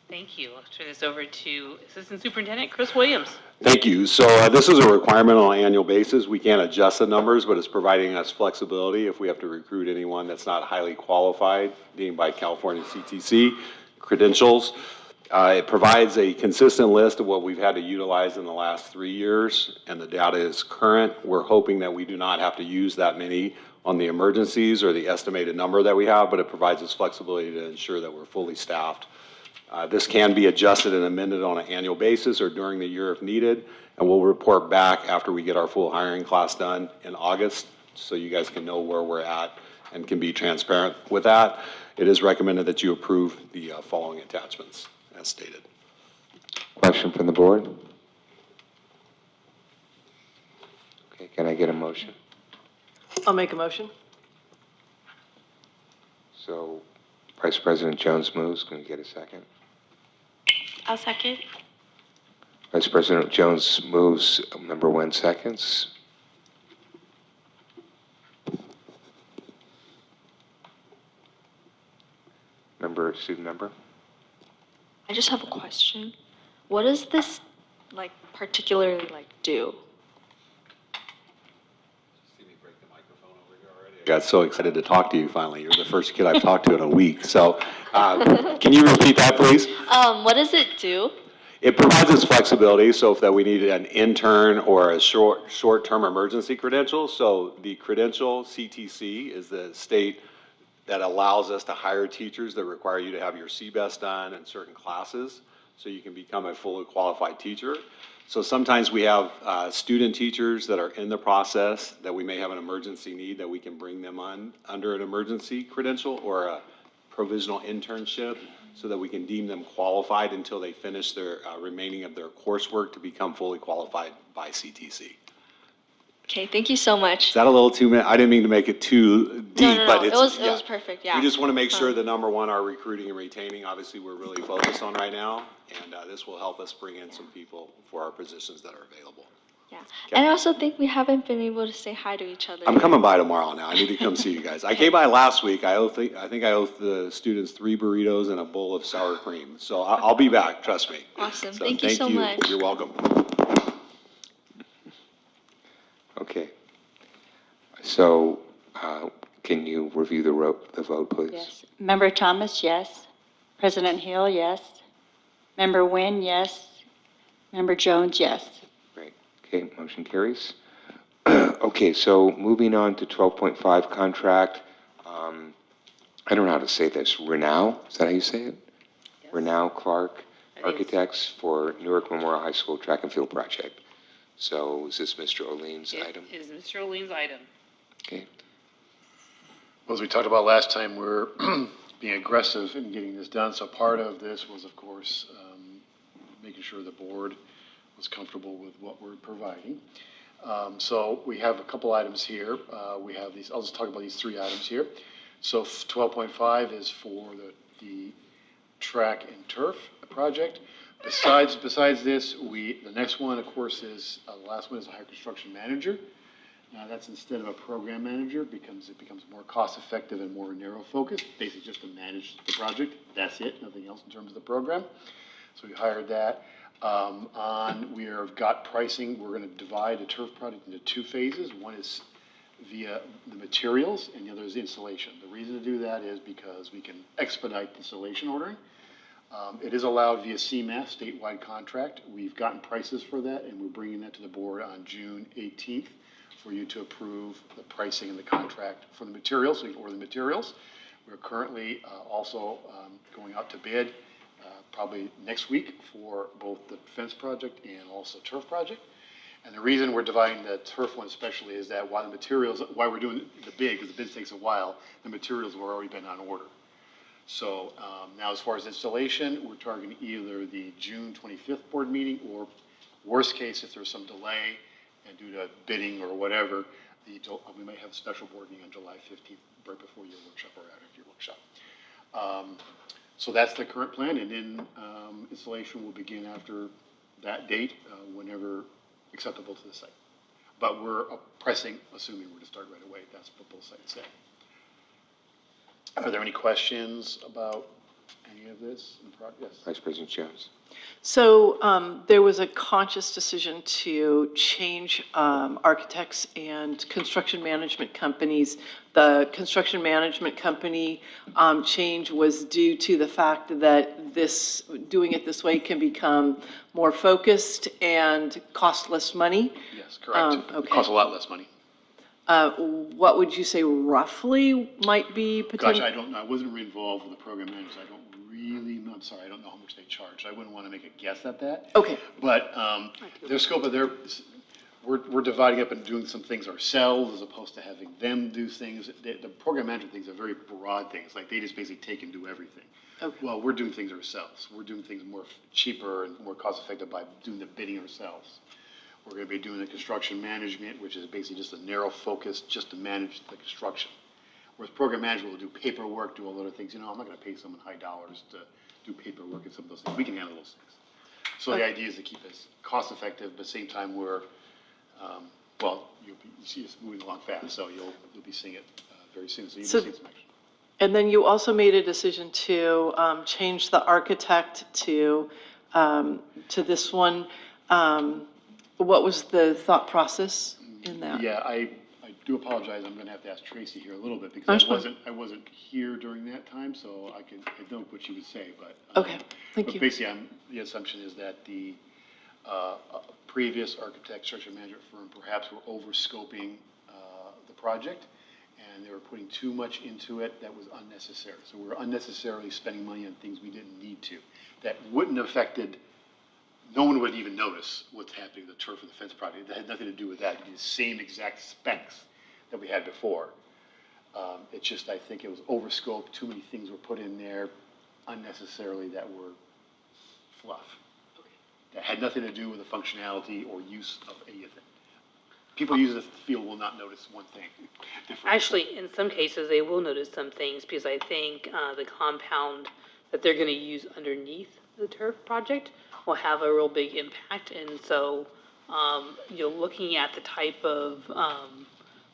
Thank you. I'll turn this over to Assistant Superintendent Chris Williams. Thank you. So this is a requirement on an annual basis. We can't adjust the numbers, but it's providing us flexibility if we have to recruit anyone that's not highly qualified, deemed by California CTC credentials. It provides a consistent list of what we've had to utilize in the last 3 years, and the data is current. We're hoping that we do not have to use that many on the emergencies or the estimated number that we have, but it provides us flexibility to ensure that we're fully staffed. This can be adjusted and amended on an annual basis or during the year if needed, and we'll report back after we get our full hiring class done in August, so you guys can know where we're at and can be transparent with that. It is recommended that you approve the following attachments as stated. Question from the board? Okay, can I get a motion? I'll make a motion. So Vice President Jones moves. Can we get a second? I'll second. Vice President Jones moves. Member Nguyen seconds. Student member? I just have a question. What does this particularly do? I got so excited to talk to you finally. You're the first kid I've talked to in a week. So can you repeat that, please? What does it do? It provides us flexibility, so if that we need an intern or a short-term emergency credential. So the credential, CTC, is the state that allows us to hire teachers that require you to have your CBEST done in certain classes, so you can become a fully qualified teacher. So sometimes we have student teachers that are in the process that we may have an emergency need that we can bring them on under an emergency credential or a provisional internship so that we can deem them qualified until they finish their remaining of their coursework to become fully qualified by CTC. Okay, thank you so much. Is that a little too I didn't mean to make it too deep, No, but it was perfect, yeah. we just want to make sure that number one, our recruiting and retaining, obviously we're really focused on right now, and this will help us bring in some people for our positions that are available. Yeah, and I also think we haven't been able to say hi to each other. I'm coming by tomorrow now. I need to come see you guys. I came by last week. I think I owe the students 3 burritos and a bowl of sour cream. So I'll be back, trust me. Awesome, So thank you so much. You're welcome. Okay. So can you review the vote, please? Yes. Member Thomas, yes. President Hill, yes. Member Nguyen, yes. Member Jones, yes. Great. Okay, motion carries. Okay, so moving on to 12.5 contract. I don't know how to say this. Renow, is that how you say it? Yes. Renow Clark Architects for Newark Memorial High School Track and Field Project. So is this Mr. Olean's item? It is Mr. Olean's item. Okay. Well, as we talked about last time, we're being aggressive in getting this done. So part of this was, of course, making sure the board was comfortable with what we're providing. So we have a couple items here. We have these, I'll just talk about these 3 items here. So 12.5 is for the track and turf project. Besides this, the next one, of course, is, the last one is a hire construction manager. Now that's instead of a program manager, it becomes more cost effective and more narrow focused, basically just to manage the project. That's it, nothing else in terms of the program. So we hired that. We have got pricing. We're going to divide the turf project into 2 phases. One is via the materials and the other is installation. The reason to do that is because we can expedite the installation ordering. It is allowed via CMAS, statewide contract. We've gotten prices for that, and we're bringing that to the board on June 18th for you to approve the pricing and the contract for the materials, so you can order the materials. We're currently also going out to bid probably next week for both the fence project and also turf project. And the reason we're dividing the turf one especially is that while we're doing the bid, because the bid takes a while, the materials have already been on order. So now as far as installation, we're targeting either the June 25th board meeting or worst case, if there's some delay and due to bidding or whatever, we may have a special board meeting on July 15th, right before your workshop or after your workshop. So that's the current plan, and then installation will begin after that date, whenever acceptable to the site. But we're pressing, assuming we're to start right away. That's what both sites say. Are there any questions about any of this in progress? Vice President Jones. So there was a conscious decision to change architects and construction management companies. The construction management company change was due to the fact that doing it this way can become more focused and cost less money. Yes, correct. Okay. Costs a lot less money. What would you say roughly might be potential? Gosh, I don't know. I wasn't really involved with the program managers. I don't really, I'm sorry, I don't know how much they charge. I wouldn't want to make a guess at that. Okay. But their scope of we're dividing up and doing some things ourselves as opposed to having them do things. The program management things are very broad things. Like they just basically take and do everything. Okay. Well, we're doing things ourselves. We're doing things more cheaper and more cost effective by doing the bidding ourselves. We're going to be doing the construction management, which is basically just a narrow focus just to manage the construction. Whereas program management will do paperwork, do all other things. I'm not going to pay someone high dollars to do paperwork and some of those things. We can handle those things. So the idea is to keep it cost effective, but at the same time we're, you see us moving along fast, so you'll be seeing it very soon. So you'll be seeing some action. And then you also made a decision to change the architect to this one. What was the thought process in that? Yeah, I do apologize. I'm going to have to ask Tracy here a little bit because I wasn't here during that time, so I don't know what she would say, but. Okay, thank you. Basically, the assumption is that the previous architect, structure management firm perhaps were over-scoping the project, and they were putting too much into it that was unnecessary. So we were unnecessarily spending money on things we didn't need to. That wouldn't have affected, no one would even notice what's happening with the turf and the fence project. That had nothing to do with that. It'd be the same exact specs that we had before. It's just, I think it was over-scoped, too many things were put in there unnecessarily that were fluff. That had nothing to do with the functionality or use of anything. People use the field will not notice one thing different. Actually, in some cases, they will notice some things because I think the compound that they're going to use underneath the turf project will have a real big impact. And so, looking at the type of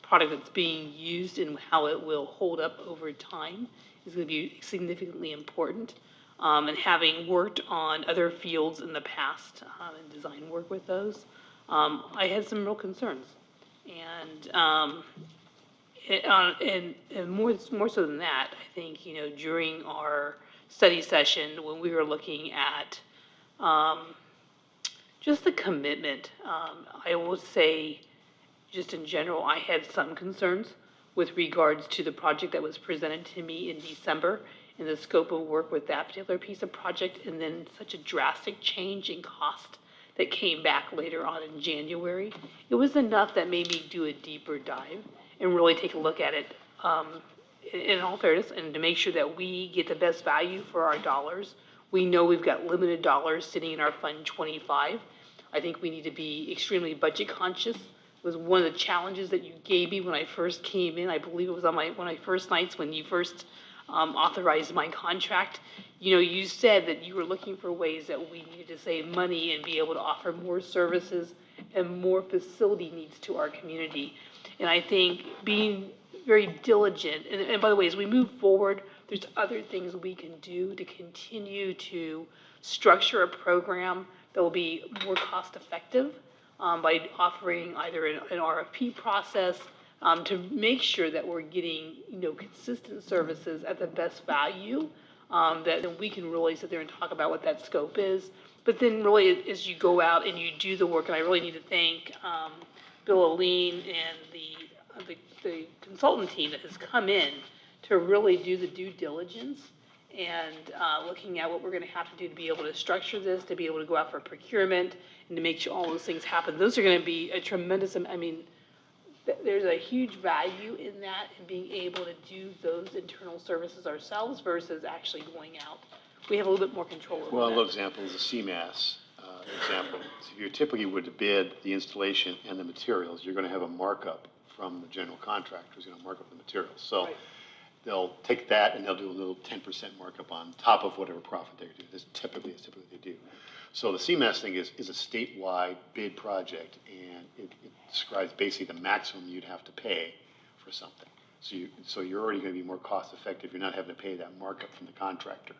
product that's being used and how it will hold up over time is going to be significantly important. And having worked on other fields in the past and design work with those, I had some real concerns. And more so than that, I think, during our study session when we were looking at just the commitment, I will say, just in general, I had some concerns with regards to the project that was presented to me in December and the scope of work with that particular piece of project, and then such a drastic change in cost that came back later on in January. It was enough that made me do a deeper dive and really take a look at it in all fairness, and to make sure that we get the best value for our dollars. We know we've got limited dollars sitting in our Fund 25. I think we need to be extremely budget conscious. It was one of the challenges that you gave me when I first came in. I believe it was on one of my first nights when you first authorized my contract. You said that you were looking for ways that we needed to save money and be able to offer more services and more facility needs to our community. And I think being very diligent, and by the way, as we move forward, there's other things we can do to continue to structure a program that will be more cost effective by offering either an RFP process to make sure that we're getting consistent services at the best value, that then we can really sit there and talk about what that scope is. But then really as you go out and you do the work, and I really need to thank Bill Aline and the consultant team that has come in to really do the due diligence and looking at what we're going to have to do to be able to structure this, to be able to go out for procurement, and to make sure all those things happen. Those are going to be a tremendous, there's a huge value in that, and being able to do those internal services ourselves versus actually going out. We have a little bit more control over that. Well, an example is the CMAS example. So if you typically would bid the installation and the materials, you're going to have a markup from the general contractor who's going to mark up the materials. So they'll take that and they'll do a little 10% markup on top of whatever profit they do. This typically they do. So the CMAS thing is a statewide bid project, and it describes basically the maximum you'd have to pay for something. So you're already going to be more cost effective. You're not having to pay that markup from the contractor.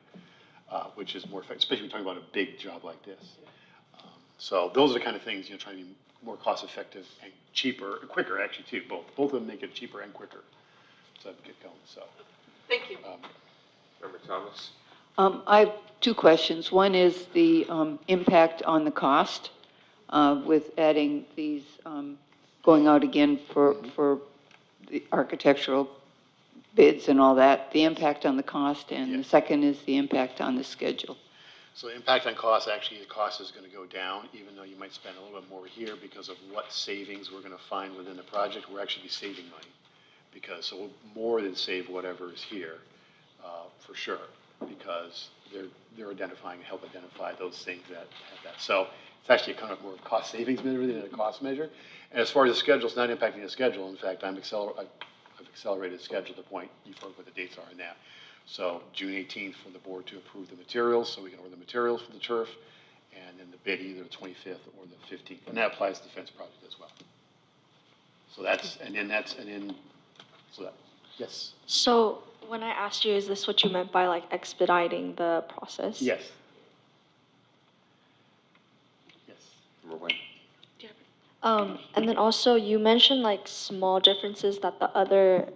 which is more effective, especially when you're talking about a big job like this. So those are the kind of things, trying to be more cost effective and cheaper, quicker actually too. Both of them make it cheaper and quicker to get going. So. Thank you. Member Thomas? I have two questions. One is the impact on the cost with adding these, going out again for the architectural bids and all that, the impact on the cost, and the second is the impact on the schedule. So the impact on cost, actually, the cost is going to go down, even though you might spend a little bit more here because of what savings we're going to find within the project. We're actually be saving money so we'll more than save whatever is here, for sure, because they're identifying, help identify those things that have that. So it's actually kind of more cost savings measure than a cost measure. And as far as the schedule, it's not impacting the schedule. In fact, I've accelerated the schedule to the point you've heard what the dates are now. So June 18th for the board to approve the materials, so we can order the materials for the turf, and then the bid either the 25th or the 15th, and that applies to the fence project as well. So yes. So when I asked you, is this what you meant by like expediting the process? Yes. Yes. Number one. And then also you mentioned like small differences that the other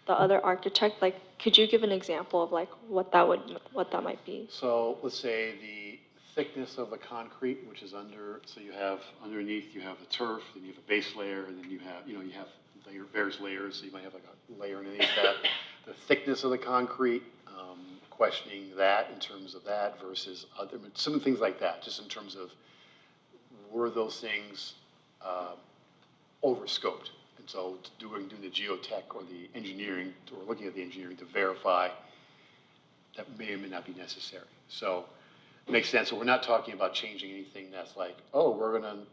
architect, like, could you give an example of like what that might be? So let's say the thickness of the concrete, which is so you have underneath, you have the turf, then you have a base layer, and then you have various layers, so you might have like a layer underneath that. The thickness of the concrete, questioning that in terms of that versus some things like that, just in terms of were those things overscoped? And so doing the geotech or the engineering, or looking at the engineering to verify that may or may not be necessary. So it makes sense. So we're not talking about changing anything that's like, oh, we're gonna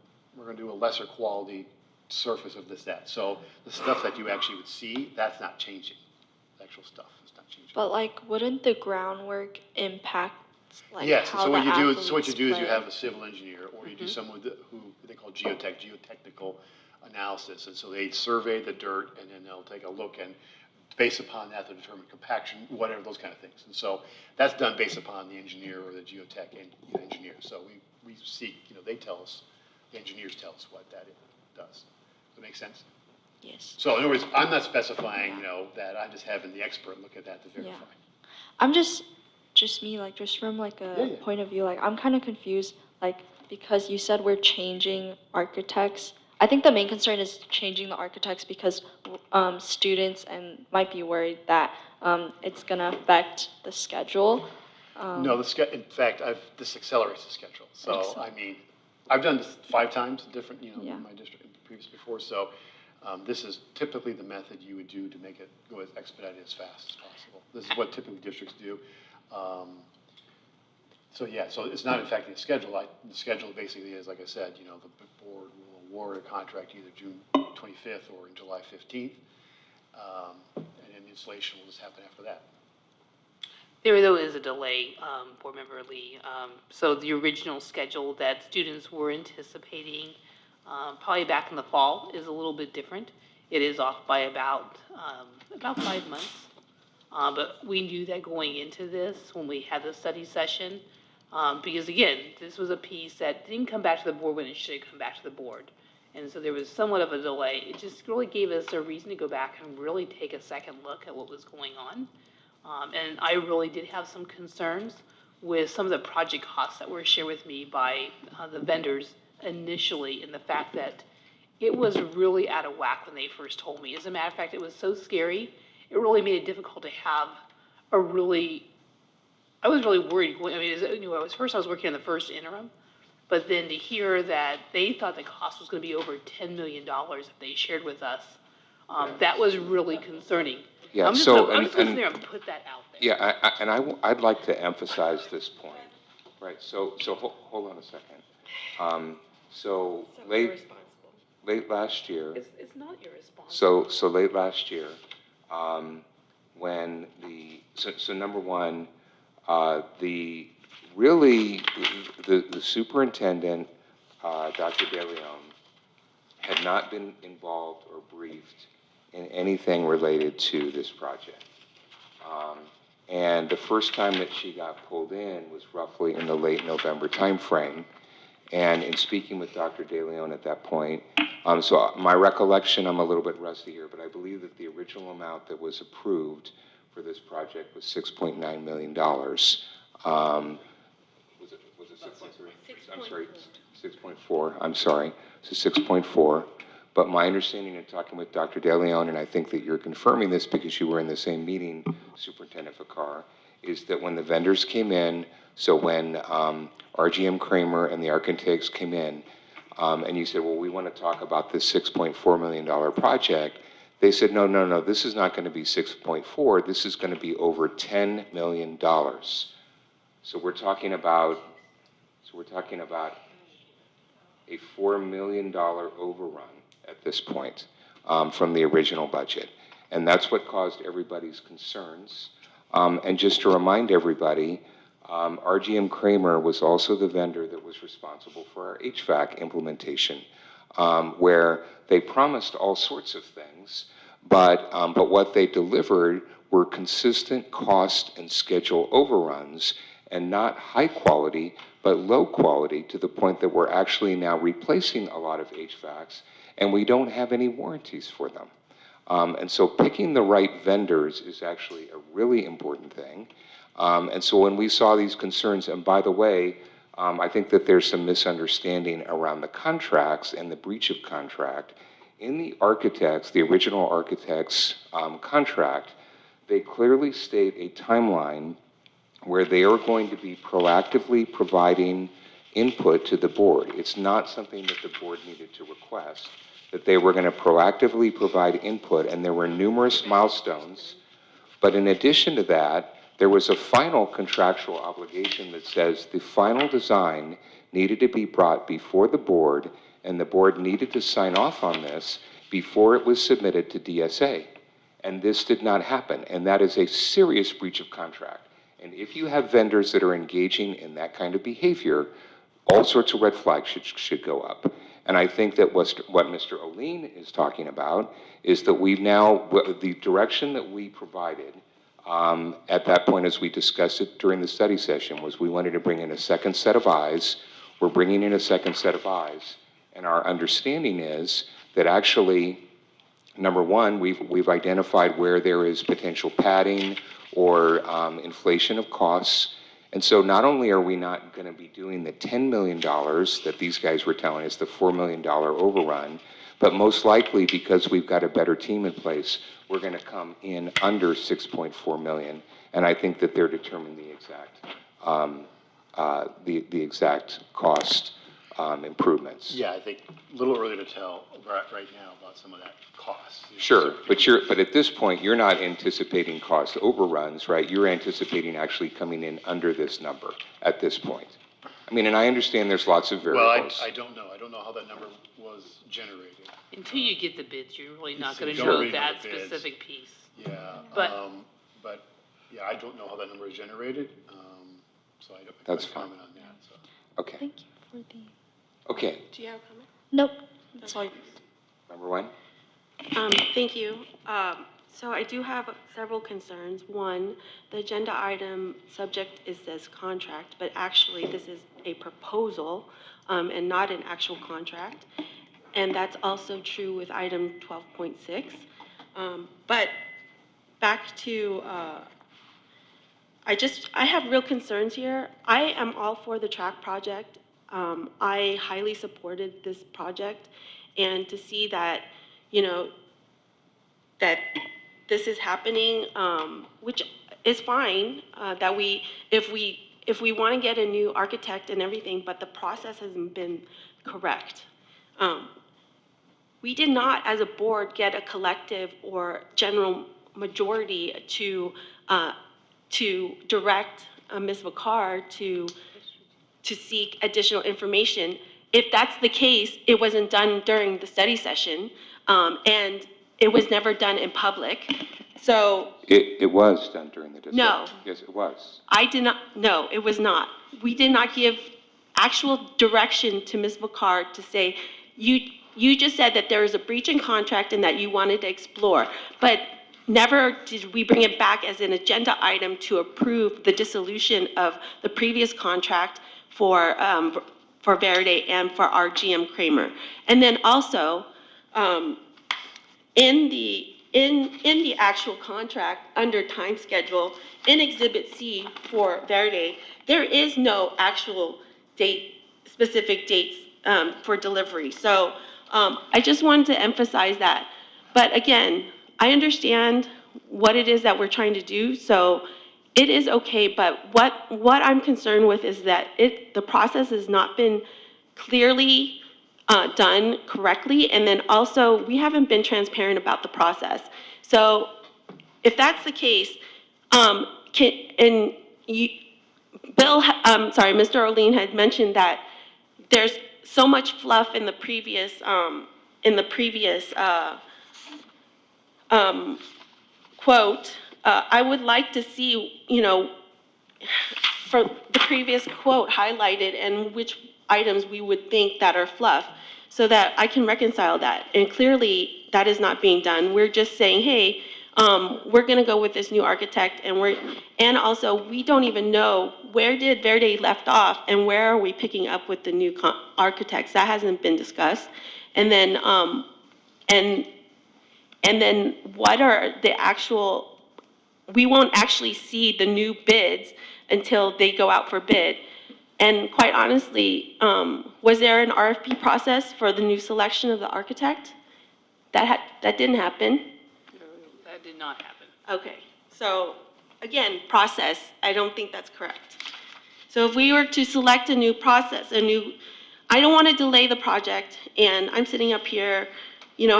do a lesser quality surface of that. So the stuff that you actually would see, that's not changing. The actual stuff is not changing. But like, wouldn't the groundwork impact like yes. how So the what you do is athletes you play? have a civil engineer, or you do someone who they call geotechnical analysis, and so they survey the dirt, and then they'll take a look, and based upon that, they'll determine compaction, whatever, those kind of things. And so that's done based upon the engineer or the geotech engineer. So we seek, they tell us, the engineers tell us what that does. Does that make sense? Yes. So in other words, I'm not specifying, that I'm just having the expert look at that to verify. Yeah. I'm just me, like, just from like a point of view, like, I'm kind of confused, like, because you said we're changing architects. I think the main concern is changing the architects because students might be worried that it's gonna affect the schedule. No, in fact, this accelerates the schedule. So, Excellent. I mean, I've done this 5 times different, in my district previous before. So, this is typically the method you would do to make it go as expedited as fast as possible. This is what typically districts do. So it's not affecting the schedule. The schedule basically is, like I said, the board will award a contract either June 25th or in July 15th. And then installation will just happen after that. There, though, is a delay, Board Member Lee. So the original schedule that students were anticipating, probably back in the fall, is a little bit different. It is off by about 5 months. But we knew that going into this when we had the study session, because again, this was a piece that didn't come back to the board when it should have come back to the board. And so there was somewhat of a delay. It just really gave us a reason to go back and really take a second look at what was going on. And I really did have some concerns with some of the project costs that were shared with me by the vendors initially, in the fact that it was really out of whack when they first told me. As a matter of fact, it was so scary, it really made it difficult to have I was really worried. I mean, I was working on the first interim, but then to hear that they thought the cost was going to be over $10 million that they shared with us, that was really concerning. Yeah, I'm just so, going to sit there and put that out there. Yeah, I'd like to emphasize this point, right? So hold on a second. So late last year. It's not irresponsible. So late last year, when number one, the superintendent, Dr. De Leon, had not been involved or briefed in anything related to this project. And the first time that she got pulled in was roughly in the late November timeframe. And in speaking with Dr. De Leon at that point, so my recollection, I'm a little bit rusty here, but I believe that the original amount that was approved for this project was $6.9 million. Was it 6.3? I'm sorry, 6.4, I'm sorry, so 6.4. But my understanding in talking with Dr. De Leon, and I think that you're confirming this because you were in the same meeting, Superintendent Fakar, is that when the vendors came in, so when RGM Kramer and the architects came in, and you said, well, we want to talk about this $6.4 million project, they said, no, no, no, this is not going to be 6.4, this is going to be over $10 million. So we're talking about a $4 million overrun at this point from the original budget. And that's what caused everybody's concerns. And just to remind everybody, RGM Kramer was also the vendor that was responsible for our HVAC implementation, where they promised all sorts of things, but what they delivered were consistent cost and schedule overruns, and not high quality, but low quality, to the point that we're actually now replacing a lot of HVACs, and we don't have any warranties for them. And so picking the right vendors is actually a really important thing. And so when we saw these concerns, and by the way, I think that there's some misunderstanding around the contracts and the breach of contract. In the architects, the original architects' contract, they clearly state a timeline where they are going to be proactively providing input to the board. It's not something that the board needed to request, that they were going to proactively provide input, and there were numerous milestones. But in addition to that, there was a final contractual obligation that says the final design needed to be brought before the board, and the board needed to sign off on this before it was submitted to DSA. And this did not happen, and that is a serious breach of contract. And if you have vendors that are engaging in that kind of behavior, all sorts of red flags should go up. And I think that what Mr. Oline is talking about is that we've now, the direction that we provided at that point, as we discussed it during the study session, was we wanted to bring in a second set of eyes. We're bringing in a second set of eyes. And our understanding is that actually, number one, we've identified where there is potential padding or inflation of costs. And so not only are we not going to be doing the $10 million that these guys were telling us, the $4 million overrun, but most likely, because we've got a better team in place, we're going to come in under 6.4 million. And I think that they're determining the exact cost improvements. Yeah, I think a little early to tell right now about some of that cost. Sure, but at this point, you're not anticipating cost overruns, right? You're anticipating actually coming in under this number at this point. I mean, and I understand there's lots of variables. Well, I don't know. I don't know how that number was generated. Until you get the bids, you're really not going to Don't know really know that the bids. specific piece. Yeah, But- but yeah, I don't know how that number is generated, so I can't That's fine. comment on that. So. Okay, Thank you for the. okay. Do you have a comment? Nope. That's all. Number one? Thank you. So I do have several concerns. One, the agenda item subject says contract, but actually this is a proposal and not an actual contract. And that's also true with item 12.6. But back to, I have real concerns here. I am all for the track project. I highly supported this project, and to see that, that this is happening, which is fine, that if we want to get a new architect and everything, but the process hasn't been correct. We did not, as a board, get a collective or general majority to direct Ms. Vakar to seek additional information. If that's the case, it wasn't done during the study session, and it was never done in public. So It was done during the discussion. No. Yes, it was. no, it was not. We did not give actual direction to Ms. Vakar to say, you just said that there is a breach in contract and that you wanted to explore. But never did we bring it back as an agenda item to approve the dissolution of the previous contract for Verde and for our GM Kramer. And then also, in the actual contract, under time schedule, in Exhibit C for Verde, there is no actual date, specific dates for delivery. So I just wanted to emphasize that. But again, I understand what it is that we're trying to do, so it is okay, but what I'm concerned with is that the process has not been clearly done correctly, and then also, we haven't been transparent about the process. So if that's the case, Mr. Orlean had mentioned that there's so much fluff in the previous quote. I would like to see, for the previous quote highlighted and which items we would think that are fluff, so that I can reconcile that. And clearly, that is not being done. We're just saying, hey, we're going to go with this new architect, and also we don't even know where did Verde left off and where are we picking up with the new architects. That hasn't been discussed. And then and then what are the actual, we won't actually see the new bids until they go out for bid. And quite honestly, was there an RFP process for the new selection of the architect? That didn't happen. That did not happen. Okay, so again, process, I don't think that's correct. So if we were to select a new process, I don't want to delay the project, and I'm sitting up here,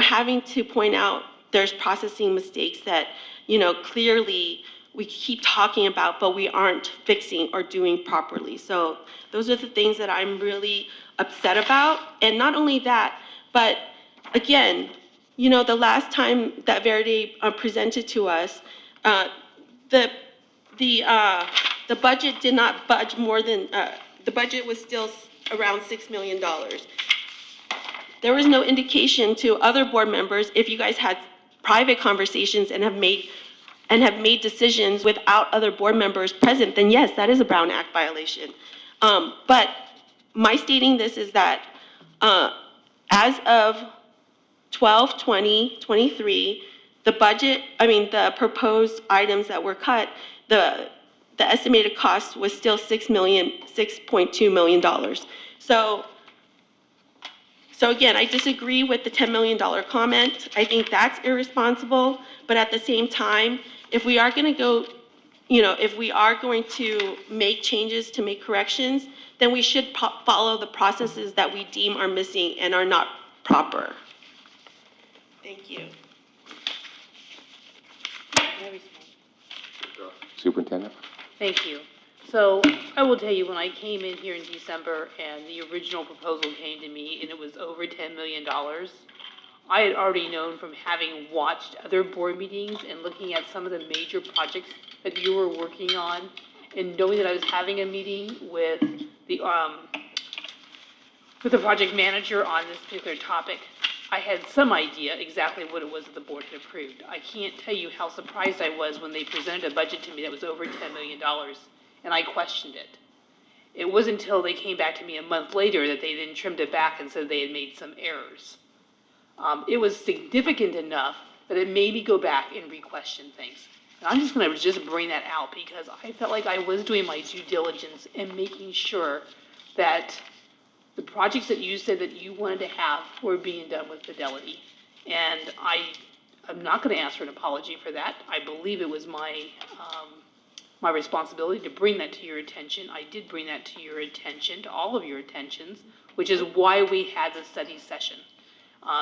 having to point out there's processing mistakes that, clearly we keep talking about, but we aren't fixing or doing properly. So those are the things that I'm really upset about. And not only that, but again, the last time that Verde presented to us, the budget did not budge more than, the budget was still around $6 million. There was no indication to other board members, if you guys had private conversations and have made decisions without other board members present, then yes, that is a Brown Act violation. But my stating this is that as of 12/20/23, the proposed items that were cut, the estimated cost was still $6.2 million. So again, I disagree with the $10 million comment. I think that's irresponsible, but at the same time, if we are going to make changes to make corrections, then we should follow the processes that we deem are missing and are not proper. Thank you. Superintendent? Thank you. So I will tell you, when I came in here in December and the original proposal came to me and it was over $10 million, I had already known from having watched other board meetings and looking at some of the major projects that you were working on, and knowing that I was having a meeting with the project manager on this particular topic, I had some idea exactly what it was that the board had approved. I can't tell you how surprised I was when they presented a budget to me that was over $10 million, and I questioned it. It wasn't until they came back to me a month later that they then trimmed it back and said they had made some errors. It was significant enough that it made me go back and re-question things. And I'm just going to bring that out because I felt like I was doing my due diligence and making sure that the projects that you said that you wanted to have were being done with fidelity. And I'm not going to ask for an apology for that. I believe it was my responsibility to bring that to your attention. I did bring that to your attention, to all of your attentions, which is why we had the study session.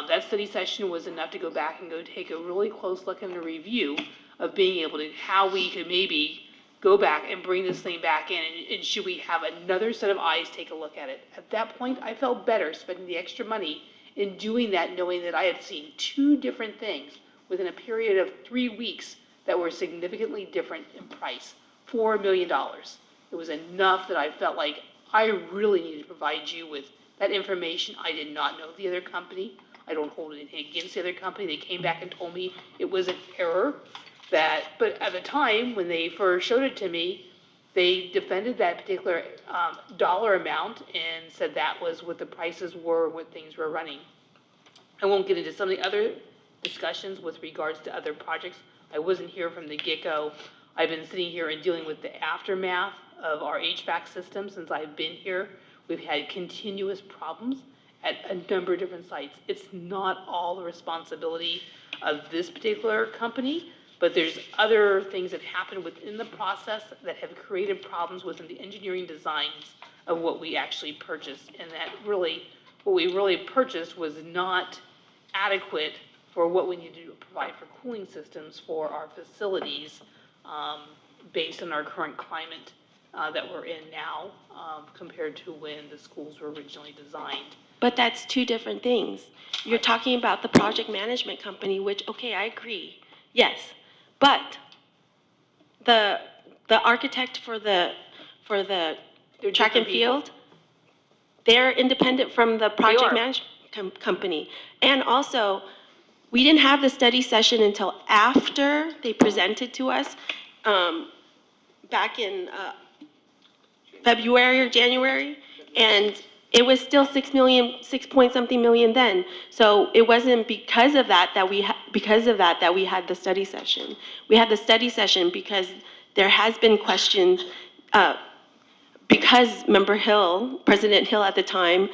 That study session was enough to go back and go take a really close look and a review of being able to, how we could maybe go back and bring this thing back in, and should we have another set of eyes take a look at it. At that point, I felt better spending the extra money in doing that, knowing that I had seen two different things within a period of 3 weeks that were significantly different in price. $4 million. It was enough that I felt like I really needed to provide you with that information. I did not know the other company. I don't hold anything against the other company. They came back and told me it was an error but at the time, when they first showed it to me, they defended that particular dollar amount and said that was what the prices were, what things were running. I won't get into some of the other discussions with regards to other projects. I wasn't here from the get-go. I've been sitting here and dealing with the aftermath of our HVAC system since I've been here. We've had continuous problems at a number of different sites. It's not all the responsibility of this particular company, but there's other things that happen within the process that have created problems within the engineering designs of what we actually purchased. And that really, what we really purchased was not adequate for what we need to provide for cooling systems for our facilities based on our current climate that we're in now compared to when the schools were originally designed. But that's two different things. You're talking about the project management company, which, okay, I agree, yes. But the architect for the track and field, they're independent from the project management company. And also, we didn't have the study session until after they presented to us back in February or January, and it was still 6 point something million then. So it wasn't because of that that we had the study session. We had the study session because there has been questions because Member Hill, President Hill at the time,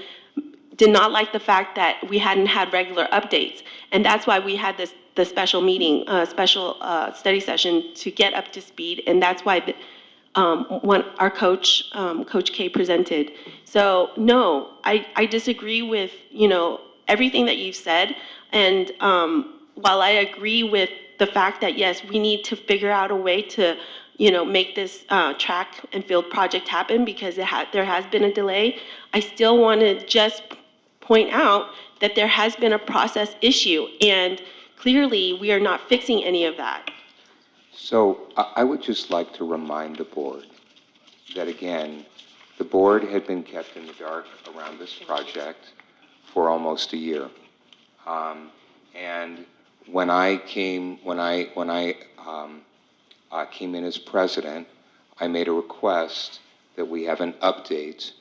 did not like the fact that we hadn't had regular updates, and that's why we had the special meeting, special study session to get up to speed, and that's why when our coach, Coach K, presented. So no, I disagree with everything that you've said, and while I agree with the fact that yes, we need to figure out a way to make this track and field project happen because there has been a delay, I still want to just point out that there has been a process issue, and clearly we are not fixing any of that. So I would just like to remind the board that, again, the board had been kept in the dark around this project for almost a year. And when I came in as president, I made a request that we have an update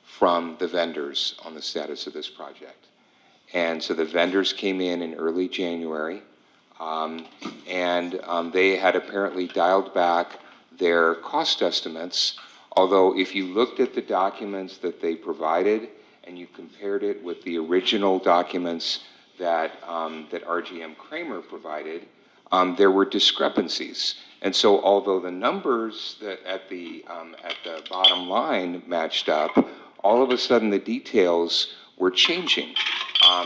from the vendors on the status of this project. And so the vendors came in early January, and they had apparently dialed back their cost estimates, although if you looked at the documents that they provided and you compared it with the original documents that RGM Kramer provided, there were discrepancies. And so although the numbers that at the bottom line matched up, all of a sudden the details were changing.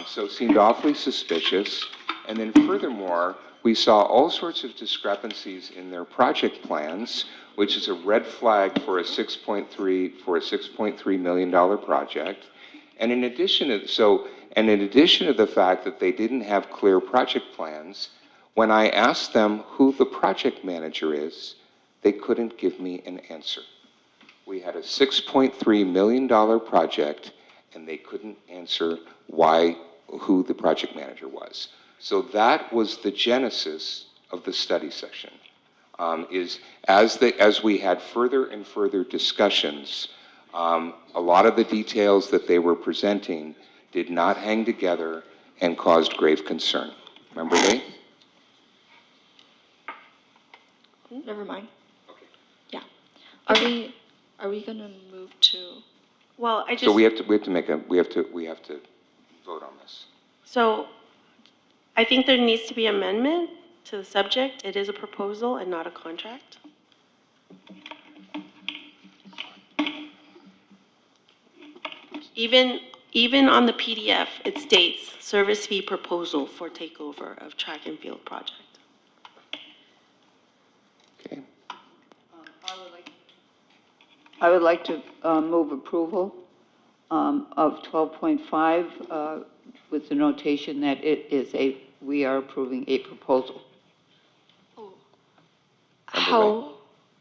So it seemed awfully suspicious. And then furthermore, we saw all sorts of discrepancies in their project plans, which is a red flag for a $6.3 million project. And in addition to the fact that they didn't have clear project plans, when I asked them who the project manager is, they couldn't give me an answer. We had a $6.3 million project, and they couldn't answer who the project manager was. So that was the genesis of the study session. As we had further and further discussions, a lot of the details that they were presenting did not hang together and caused grave concern. Remember, Lee? Never mind. Okay. Yeah. Are we gonna move to? Well, So we have to vote on this. So I think there needs to be amendment to the subject. It is a proposal and not a contract. Even on the PDF, it states service fee proposal for takeover of track and field project. Okay. I would like to move approval of 12.5 with the notation that we are approving a proposal.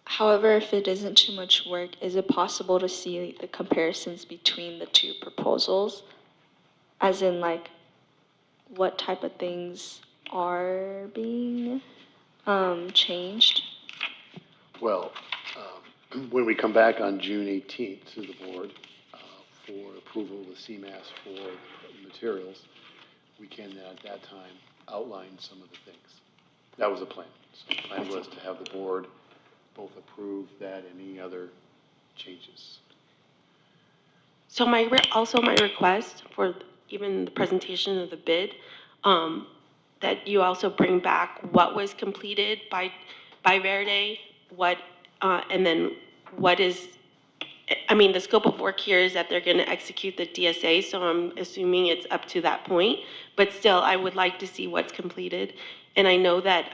However, if it isn't too much work, is it possible to see the comparisons between the two proposals? As in, like, what type of things are being changed? Well, when we come back on June 18th to the board for approval of the CMAS for the materials, we can at that time outline some of the things. That was the plan. So the plan was to have the board both approve that and any other changes. So also my request for even the presentation of the bid, that you also bring back what was completed by Verde, and then what is, I mean, the scope of work here is that they're going to execute the DSA, so I'm assuming it's up to that point. But still, I would like to see what's completed. And I know that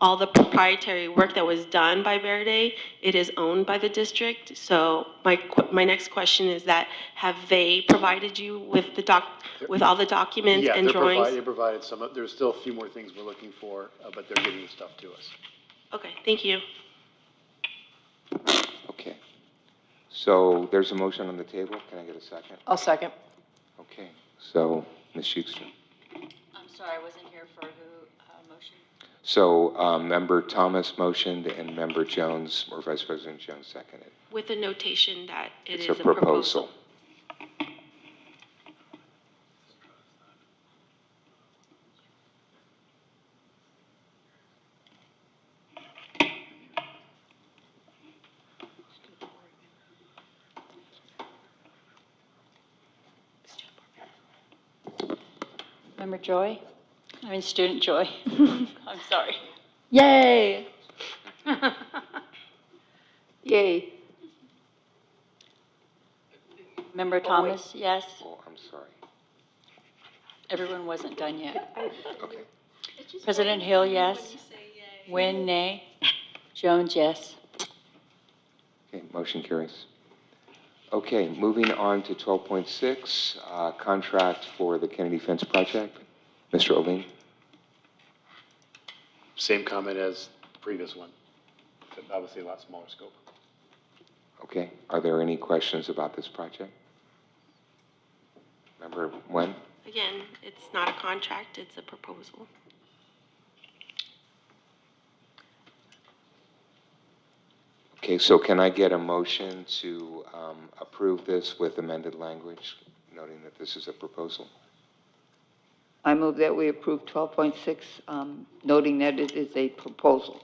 all the proprietary work that was done by Verde, it is owned by the district. So my next question is that, have they provided you with with all the documents and drawings? They provided some. There's still a few more things we're looking for, but they're getting the stuff to us. Okay, thank you. Okay. So there's a motion on the table. Can I get a second? I'll second. Okay. So, Ms. Schuster. I'm sorry, I wasn't here for who motion. So, Member Thomas motioned and Member Jones, or Vice President Jones, seconded. With the notation that It's is a proposal. Member Joy? I mean, Student Joy. I'm sorry. Yay! Yay. Member Thomas, yes. Oh, I'm sorry. Everyone wasn't done yet. Okay. President Hill, yes. Wynn, nay. Jones, yes. Okay, motion carries. Okay, moving on to 12.6, contract for the Kennedy Fence Project. Mr. Oline? Same comment as the previous one, but obviously a lot smaller scope. Okay, are there any questions about this project? Member Nguyen? Again, it's not a contract, it's a proposal. Okay, so can I get a motion to approve this with amended language, noting that this is a proposal? I move that we approve 12.6, noting that it is a proposal.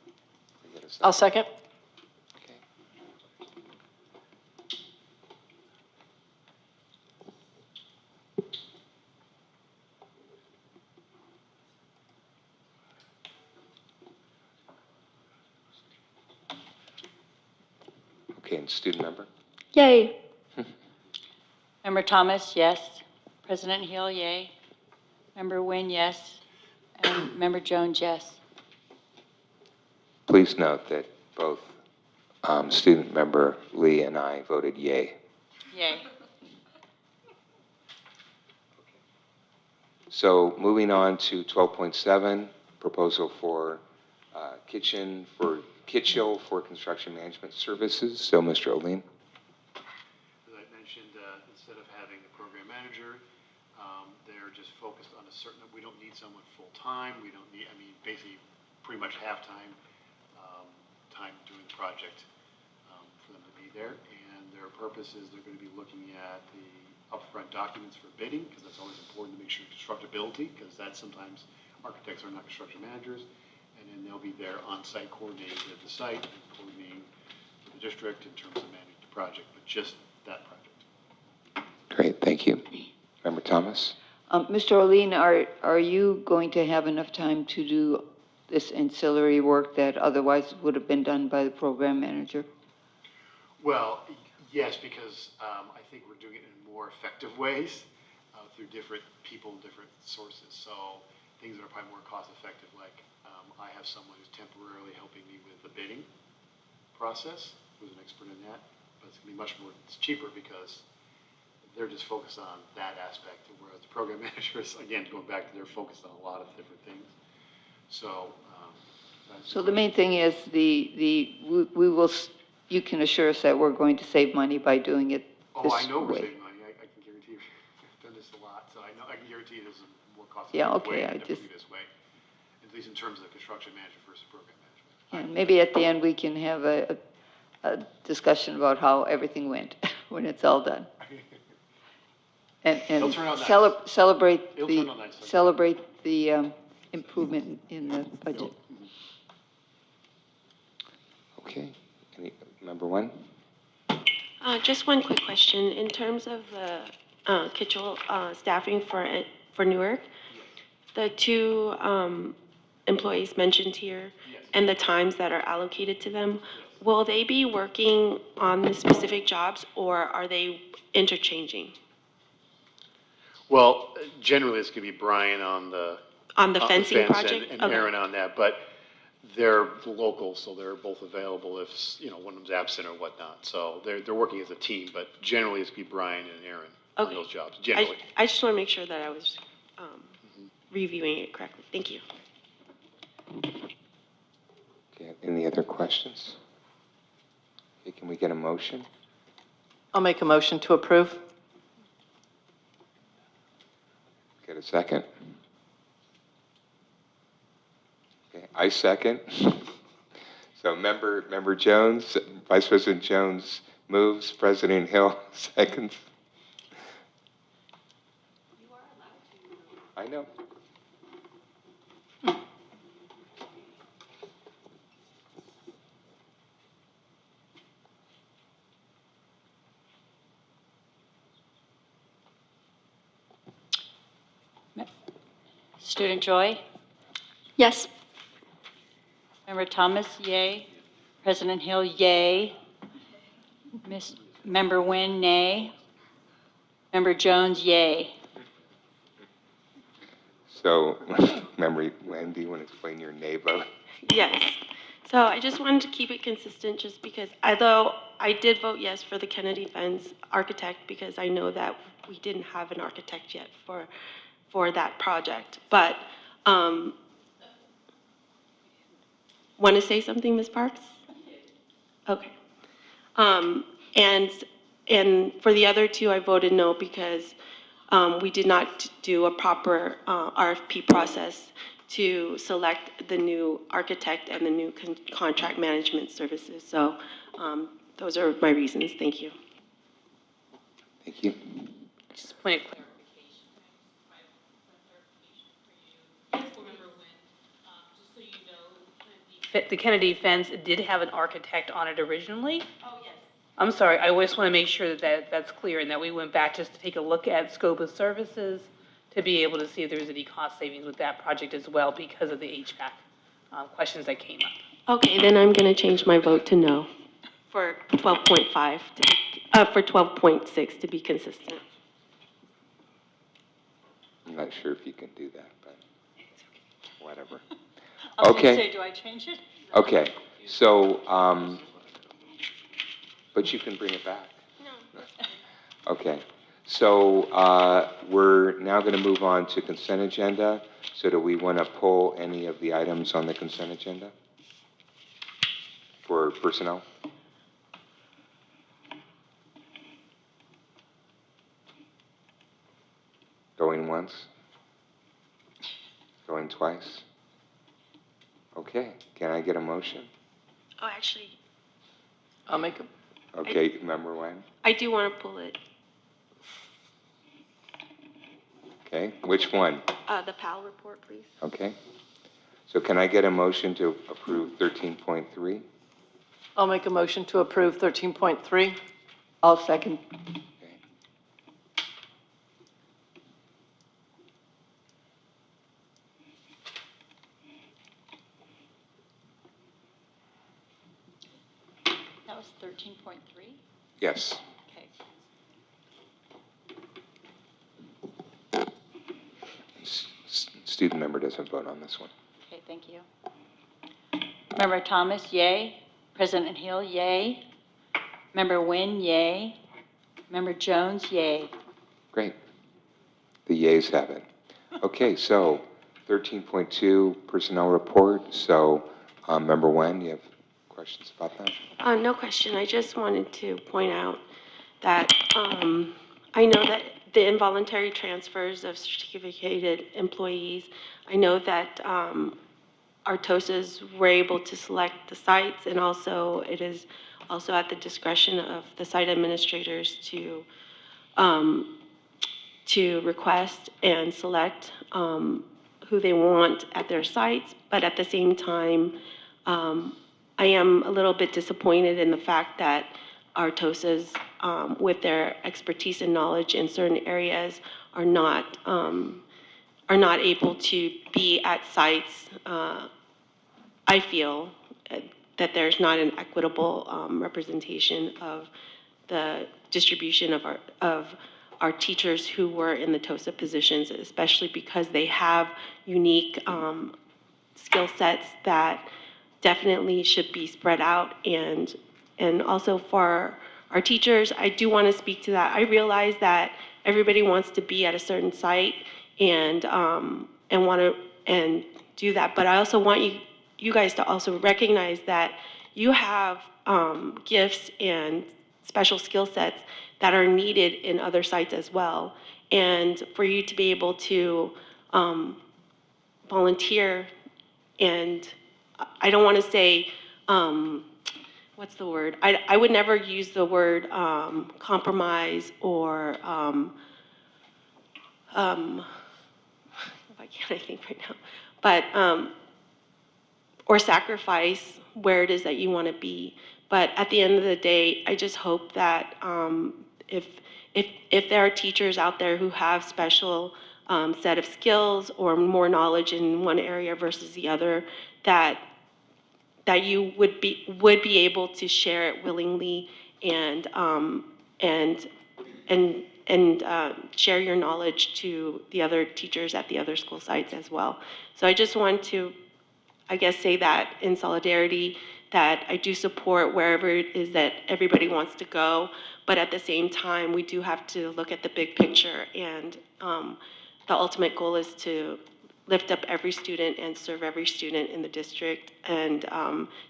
Can I get a second? I'll second. Okay. Okay, and student member? Yay! Member Thomas, yes. President Hill, yay. Member Wynn, yes. And Member Jones, yes. Please note that both student member Lee and I voted yay. Yay. So moving on to 12.7, proposal for kitchen for construction management services. So Mr. Oline? As I mentioned, instead of having a program manager, they're just focused on a certain, we don't need someone full-time, we don't need, I mean, basically pretty much half-time time doing the project for them to be there. And their purpose is they're going to be looking at the upfront documents for bidding, because that's always important to make sure constructability, because that's sometimes architects are not construction managers. And then they'll be there on-site coordinating with the site and coordinating with the district in terms of managing the project, but just that project. Great, thank you. Member Thomas? Mr. Oline, are you going to have enough time to do this ancillary work that otherwise would have been done by the program manager? Well, yes, because I think we're doing it in more effective ways through different people, different sources. So things that are probably more cost effective, like I have someone who's temporarily helping me with the bidding process, who's an expert in that, but it's going to be much more, it's cheaper because they're just focused on that aspect, whereas the program managers, again, going back to, they're focused on a lot of different things. So, So the main thing is we will, you can assure us that we're going to save money by doing it this way. I know we're saving money, I can guarantee you. this a lot, so I can guarantee you this is more cost Yeah, effective okay, way I than we just- do this way, at least in terms of the construction management versus program management. And maybe at the end, we can have a discussion about how everything went when it's all done. And It'll turn out nice. Celebrate It'll the, turn out nice. celebrate the improvement in the budget. Okay. Member one? Just one quick question. In terms of the Kitchell staffing for Newark, the two employees mentioned here and the times that are allocated to them, will they be working on the specific jobs or are they interchanging? Well, generally, it's going to be Brian on the fencing fence project? and Okay. Aaron on that, but they're local, so they're both available if, one of them's absent or whatnot. So they're working as a team, but generally, it's going to be Brian and Aaron on Okay. those jobs, generally. I just want to make sure that I was reviewing it correctly. Thank you. Okay, any other questions? Okay, can we get a motion? I'll make a motion to approve. Get a second? Okay, I second. So Member Jones, Vice President Jones moves, President Hill seconds. I know. Student Joy? Yes. Member Thomas, yay. President Hill, yay. Member Nguyen, nay. Member Jones, yay. So, Member Wendy, you want to explain your nay vote? Yes. So I just wanted to keep it consistent just because, although I did vote yes for the Kennedy Fence architect because I know that we didn't have an architect yet for that project. But, want to say something, Ms. Parks? Okay. And for the other two, I voted no because we did not do a proper RFP process to select the new architect and the new contract management services. So those are my reasons. Thank you. Thank you. Just a point of clarification. Yes, Member Nguyen, just so you know, the Kennedy Fence did have an architect on it originally. Oh, yes. I'm sorry, I just want to make sure that that's clear and that we went back just to take a look at scope of services to be able to see if there was any cost savings with that project as well because of the HVAC questions that came up. Okay, then I'm going to change my vote to no for 12.5, for 12.6 to be consistent. I'm not sure if you can do that, but whatever. I was Okay. going to say, do I change it? Okay, so, but you can bring it back. No. Okay, so we're now going to move on to consent agenda. So do we want to pull any of the items on the consent agenda for personnel? Going once? Going twice? Okay, can I get a motion? Oh, actually, I'll make a, Okay, Member Wang? I do want to pull it, Okay, which one? the PAL report, please. Okay. So can I get a motion to approve 13.3? I'll make a motion to approve 13.3. I'll second. That was 13.3? Yes. Okay. Student member doesn't vote on this one. Okay, thank you. Member Thomas, yay. President Hill, yay. Member Nguyen, yay. Member Jones, yay. Great. The yeas have it. Okay, so 13.2 personnel report. So Member Wen, you have questions about that? No question. I just wanted to point out that I know that the involuntary transfers of certificated employees. I know that our TOSAs were able to select the sites, and also it is also at the discretion of the site administrators to request and select who they want at their sites. But at the same time, I am a little bit disappointed in the fact that our TOSAs, with their expertise and knowledge in certain areas, are not able to be at sites. I feel that there's not an equitable representation of the distribution of our teachers who were in the TOSA positions, especially because they have unique skill sets that definitely should be spread out. And also for our teachers, I do want to speak to that. I realize that everybody wants to be at a certain site and want to and do that, but I also want you guys to also recognize that you have gifts and special skill sets that are needed in other sites as well. And for you to be able to volunteer, and I don't want to say, what's the word? I would never use the word compromise or, I can't think right now, but, or sacrifice where it is that you want to be. But at the end of the day, I just hope that if there are teachers out there who have special set of skills or more knowledge in one area versus the other, that you would be able to share it willingly and share your knowledge to the other teachers at the other school sites as well. So I just want to, I guess, say that in solidarity, that I do support wherever it is that everybody wants to go, but at the same time, we do have to look at the big picture, and the ultimate goal is to lift up every student and serve every student in the district, and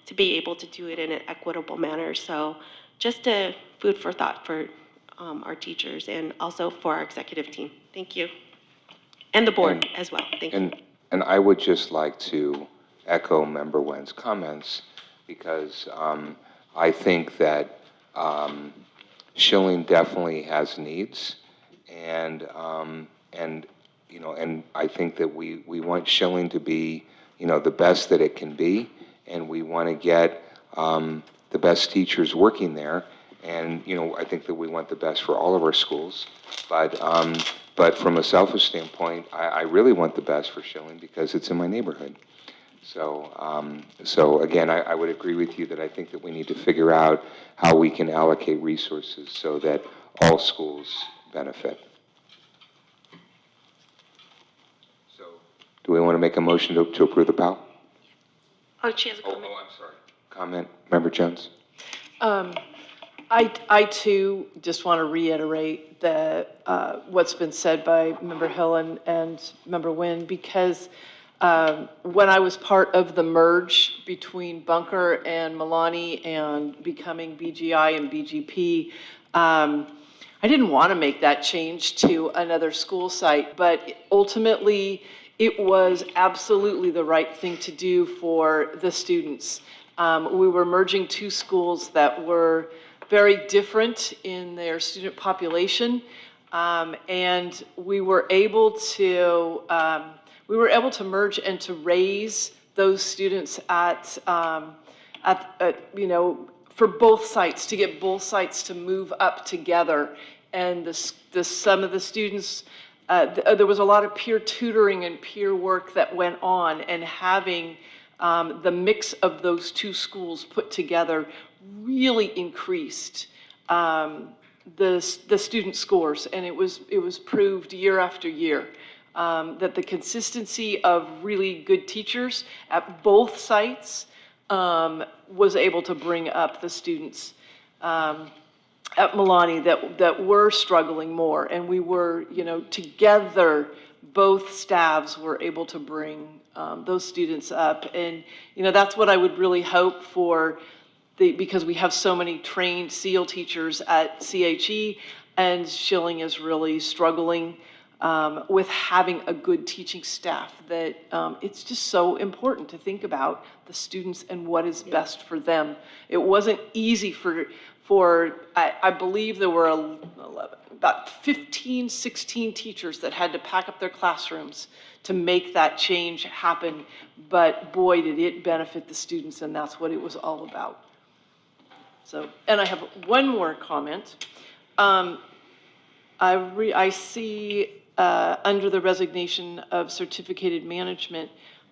to be able to do it in an equitable manner. So just a food for thought for our teachers and also for our executive team. Thank you. And the board as well. Thank you. And I would just like to echo Member Wen's comments, because I think that Schilling definitely has needs, and I think that we want Schilling to be the best that it can be, and we want to get the best teachers working there, and I think that we want the best for all of our schools, but from a selfish standpoint, I really want the best for Schilling because it's in my neighborhood. So again, I would agree with you that I think that we need to figure out how we can allocate resources so that all schools benefit. So, do we want to make a motion to approve the PAL? Oh, she has a comment. Oh, I'm sorry. Comment, Member Jones? I too just want to reiterate that what's been said by Member Hill and Member Nguyen, because when I was part of the merge between Bunker and Milani and becoming BGI and BGP, I didn't want to make that change to another school site, but ultimately it was absolutely the right thing to do for the students. We were merging two schools that were very different in their student population, and we were able to merge and to raise those students for both sites, to get both sites to move up together. And some of the students, there was a lot of peer tutoring and peer work that went on, and having the mix of those two schools put together really increased the student scores, and it was proved year after year that the consistency of really good teachers at both sites was able to bring up the students at Milani that were struggling more, and we were, together, both staffs were able to bring those students up, and that's what I would really hope for. Because we have so many trained SEAL teachers at CHE, And Schilling is really struggling with having a good teaching staff, that it's just so important to think about the students and what is best for them. It wasn't easy I believe there were 11, about 15, 16 teachers that had to pack up their classrooms to make that change happen. But boy, did it benefit the students, and that's what it was all about. So, and I have one more comment. I see under the resignation of certificated management,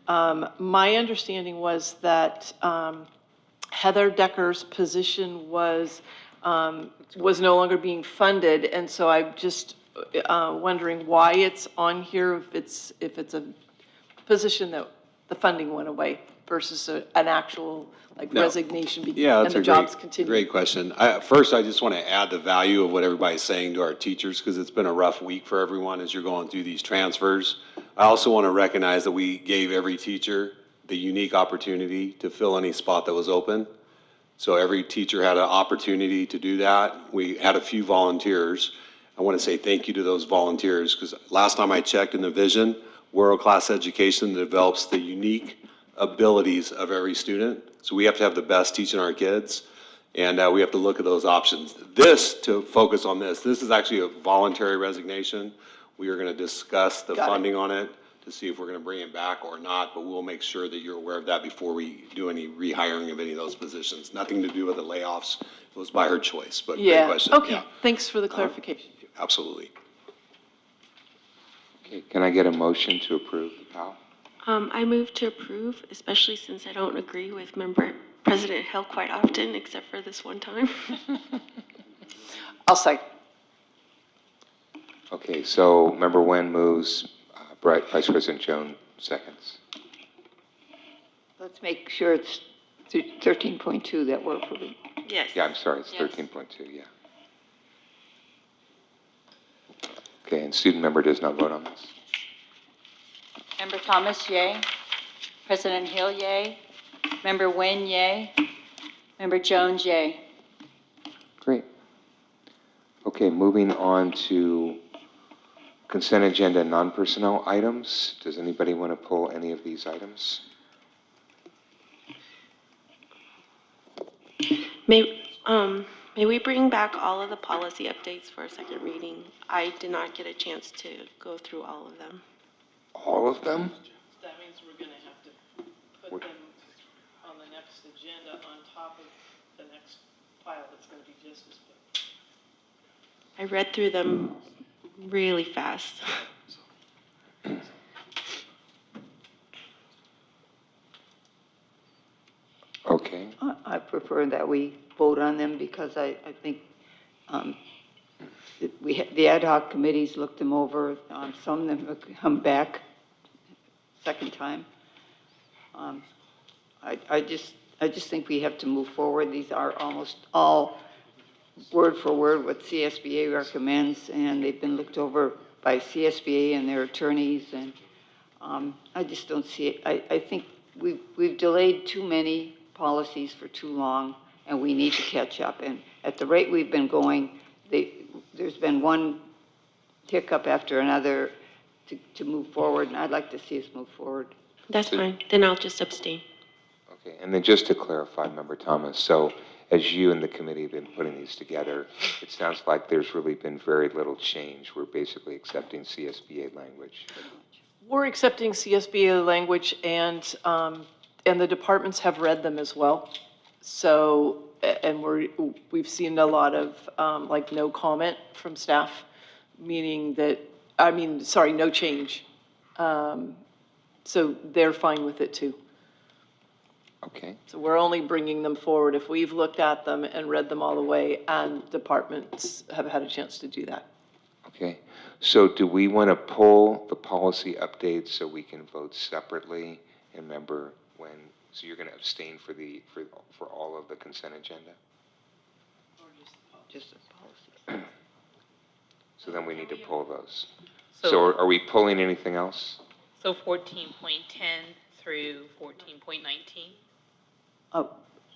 my understanding was that Heather Decker's position was no longer being funded, and so I'm just wondering why it's on here, if it's a position that the funding went away versus an actual No. resignation Yeah, and that's the a jobs continue. great question. First, I just want to add the value of what everybody's saying to our teachers, because it's been a rough week for everyone as you're going through these transfers. I also want to recognize that we gave every teacher the unique opportunity to fill any spot that was open. So every teacher had an opportunity to do that. We had a few volunteers. I want to say thank you to those volunteers, because last time I checked in the vision, world-class education develops the unique abilities of every student. So we have to have the best teaching our kids, and we have to look at those options. To focus on this is actually a voluntary resignation. We are going to discuss the funding on it to see if we're going to bring it back or not, but we'll make sure that you're aware of that before we do any rehiring of any of those positions. Nothing to do with the layoffs. It was by her choice, but great question. Okay, Yeah, thanks for the clarification. absolutely. Okay, can I get a motion to approve the PAL? I move to approve, especially since I don't agree with Member President Hill quite often, except for this one time. I'll second. Okay, so Member Nguyen moves, Vice President Jones seconds. Let's make sure it's 13.2 that we're approving. Yes. Yeah, I'm sorry, it's Yes. 13.2, yeah. Okay, and student member does not vote on this. Member Thomas, yay. President Hill, yay. Member Nguyen, yay. Member Jones, yay. Great. Okay, moving on to consent agenda non-personnel items. Does anybody want to pull any of these items? May we bring back all of the policy updates for a second reading? I did not get a chance to go through all of them. All of them? That means we're going to have to put them on the next agenda on top of the next file that's going to be just as big. I read through them really fast. Okay. I prefer that we vote on them because I think the ad hoc committees looked them over. Some of them have come back second time. I just think we have to move forward. These are almost all word for word what CSBA recommends, and they've been looked over by CSBA and their attorneys, and I just don't see it. I think we've delayed too many policies for too long, and we need to catch up. And at the rate we've been going, there's been one hiccup after another to move forward, and I'd like to see us move forward. That's fine. Then I'll just abstain. Okay, and then just to clarify, Member Thomas, so as you and the committee have been putting these together, it sounds like there's really been very little change. We're basically accepting CSBA language. We're accepting CSBA language, and the departments have read them as well. So, and we've seen a lot of, like, no comment from staff, meaning that, no change. So they're fine with it too. Okay. So we're only bringing them forward if we've looked at them and read them all the way, and departments have had a chance to do that. Okay, so do we want to pull the policy updates so we can vote separately? And remember so you're going to abstain for all of the consent agenda? Just the policy. So then we need to pull those. So- So are we pulling anything else? So 14.10 through 14.19?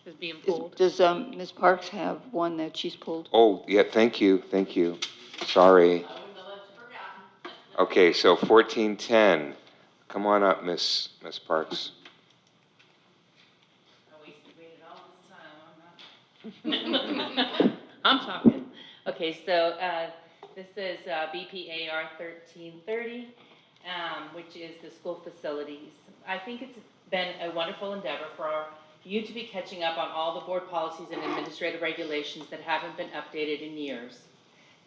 is being pulled. Does Ms. Parks have one that she's pulled? Oh, yeah, thank you. Sorry. Okay, so 1410. Come on up, Miss Parks. I'm talking. Okay, so this is BPAR 1330, which is the school facilities. I think it's been a wonderful endeavor for you to be catching up on all the board policies and administrative regulations that haven't been updated in years.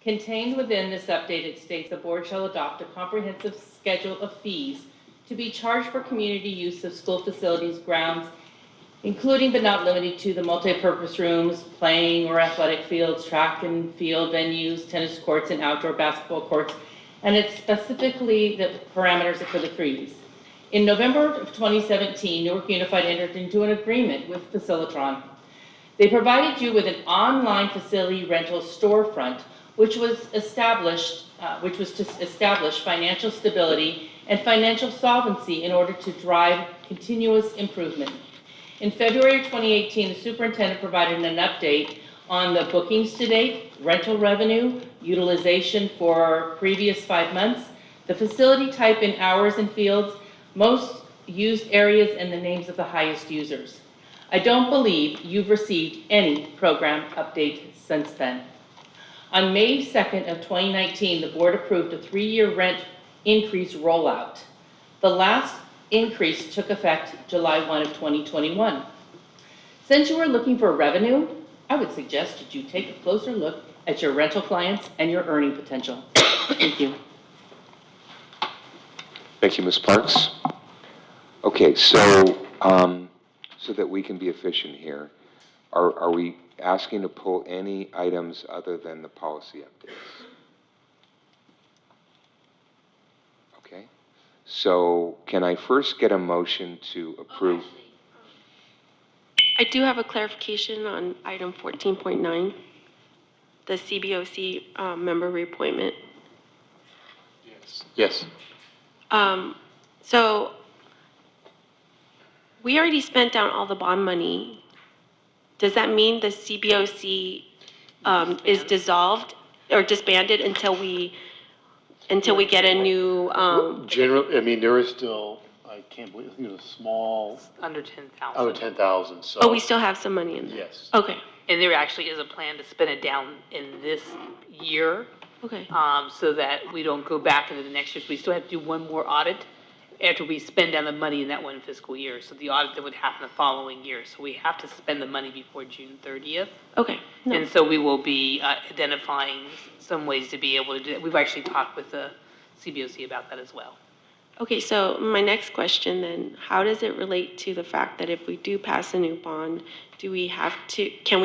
Contained within this update, it states the board shall adopt a comprehensive schedule of fees to be charged for community use of school facilities, grounds, including but not limited to the multipurpose rooms, playing or athletic fields, track and field venues, tennis courts, and outdoor basketball courts, and it's specifically the parameters for the fees. In November of 2017, Newark Unified entered into an agreement with Facilitron. They provided you with an online facility rental storefront, which was to establish financial stability and financial solvency in order to drive continuous improvement. In February of 2018, the superintendent provided an update on the bookings to date, rental revenue, utilization for previous 5 months, the facility type in hours and fields, most used areas, and the names of the highest users. I don't believe you've received any program update since then. On May 2nd of 2019, the board approved a 3-year rent increase rollout. The last increase took effect July 1 of 2021. Since you are looking for revenue, I would suggest that you take a closer look at your rental clients and your earning potential. Thank you. Thank you, Ms. Parks. Okay, so so that we can be efficient here, are we asking to pull any items other than the policy updates? Okay, so can I first get a motion to approve? I do have a clarification on item 14.9, the CBOC member reappointment. Yes. So we already spent down all the bond money. Does that mean the CBOC is dissolved or disbanded until we get a new? Generally, I mean, there is still, I can't believe, I think it was a small, Under 10,000. out of 10,000, so. Oh, we still have some money in there? Yes. Okay, And there actually is a plan to spend it down in this year, okay. so that we don't go back into the next year. So we still have to do one more audit after we spend down the money in that one fiscal year. So the audit that would happen the following year. So we have to spend the money before June 30th. Okay. No. And so we will be identifying some ways to be able to do that. We've actually talked with the CBOC about that as well. Okay, so my next question then, how does it relate to the fact that if we do pass a new bond, can we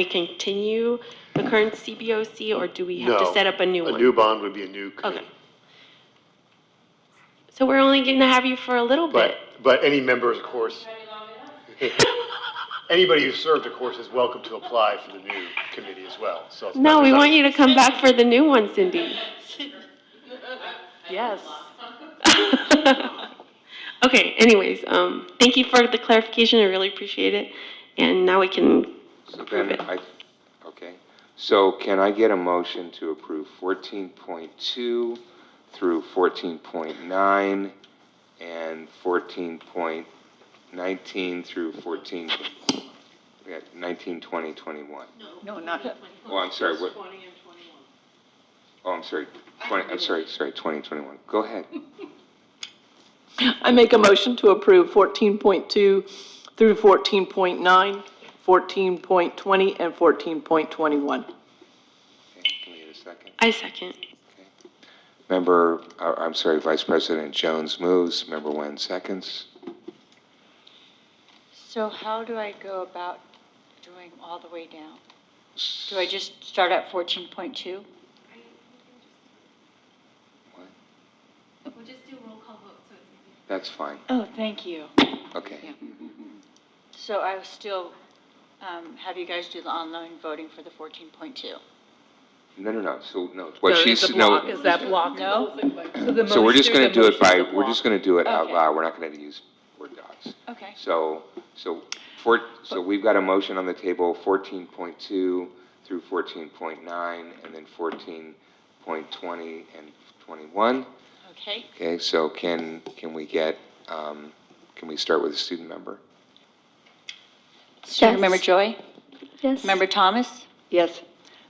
continue the current CBOC, or do we have to No, set up a new one? A new bond would be a new committee. Okay. So we're only going to have you for a little bit. But any members, of course, anybody who served, of course, is welcome to apply for the new committee as well, so. it's No, not- we it's not- want you to come back for the new one, Cindy. Yes. Okay, anyways, thank you for the clarification, I really appreciate it. And now we can So approve then it. okay, so can I get a motion to approve 14.2 through 14.9 and 14.19 through 19, 20, 21? No, not. Oh, I'm sorry, what? Oh, I'm sorry, 2021. Go ahead. I make a motion to approve 14.2 through 14.9, 14.20, and 14.21. Okay, can we get a second? I second. Vice President Jones moves, Member Wen seconds. So how do I go about doing all the way down? Do I just start at 14.2? We'll just do a roll call vote, so it's easy. That's fine, Oh, thank you. okay. So I will still have you guys do the online voting for the 14.2? No, What she's, no. Is that block? No? So we're just gonna do it we're just gonna do it out Okay. loud, we're not gonna use word docs. things. Okay. So we've got a motion on the table, 14.2 through 14.9, and then 14.20 and 21. Okay. Okay, so can we get, can we start with a student member? Student Member Joy? Yes. Member Thomas? Yes.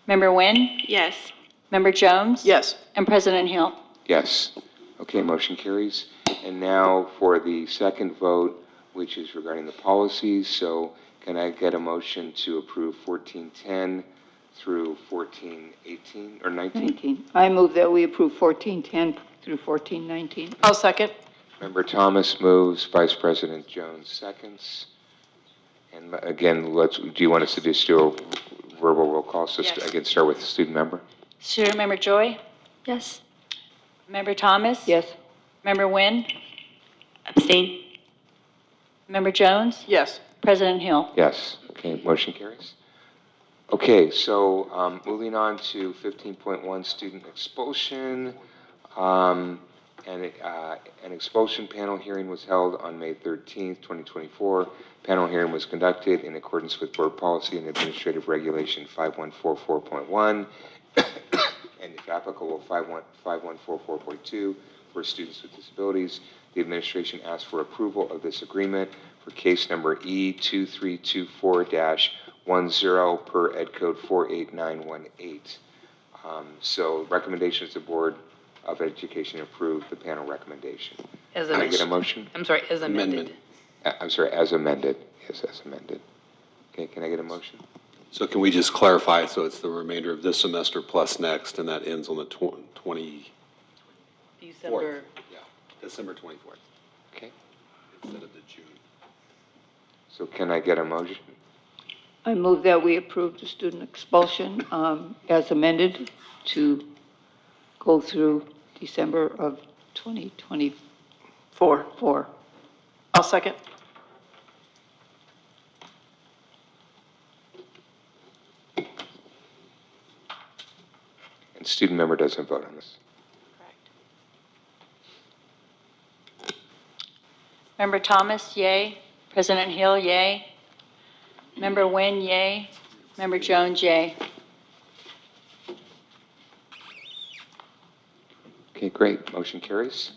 Member Nguyen? Yes. Member Jones? Yes. And President Hill? Yes. Okay, motion carries. And now for the second vote, which is regarding the policies. So can I get a motion to approve 1410 through 1418 or 19? 19. I move that we approve 1410 through 1419. I'll second. Member Thomas moves, Vice President Jones seconds. And again, do you want us to just do a verbal roll call? So Yes. again, start with the student member. Student Member Joy? Yes. Member Thomas? Yes. Member Nguyen? Abstain. Member Jones? Yes. President Hill? Yes. Okay, motion carries. Okay, so moving on to 15.1, student expulsion. An expulsion panel hearing was held on May 13th, 2024. Panel hearing was conducted in accordance with Board Policy and Administrative Regulation 5144.1 and, if applicable, 5144.2 for students with disabilities. The administration asked for approval of this agreement for case number E2324-10 per Ed Code 48918. So recommendations the Board of Education approve the panel recommendation. As Can I get a amended. motion? I'm sorry, as amended. I'm sorry, as amended. Yes, as amended. Okay, can I get a motion? So can we just clarify, so it's the remainder of this semester plus next, and that ends on the 24th? December. Yeah, December 24th, Okay, instead of the June. so can I get a motion? I move that we approve the student expulsion as amended to go through December of 2024. I'll second. And student member doesn't vote on this. Member Thomas, yay. President Hill, yay. Member Nguyen, yay. Member Jones, yay. Okay, great. Motion carries.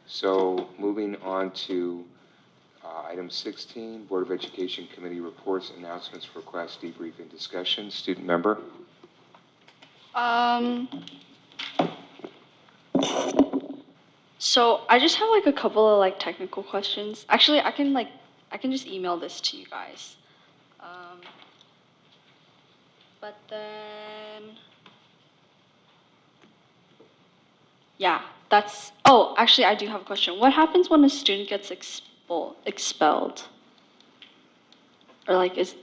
So moving on to item 16, Board of Education Committee reports, announcements, requests, debrief, and discussion. Student member? So I just have like a couple of like technical questions. Actually, I can just email this to you guys. But then, yeah, oh, actually, I do have a question. What happens when a student gets expelled? Or like, does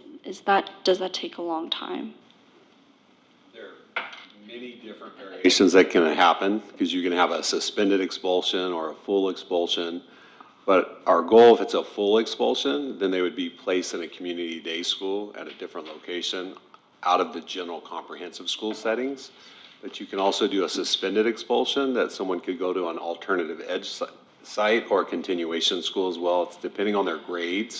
that take a long time? There are many different variations that can happen, because you can have a suspended expulsion or a full expulsion. But our goal, if it's a full expulsion, then they would be placed in a community day school at a different location out of the general comprehensive school settings. But you can also do a suspended expulsion, that someone could go to an alternative ed site or a continuation school as well. It's depending on their grade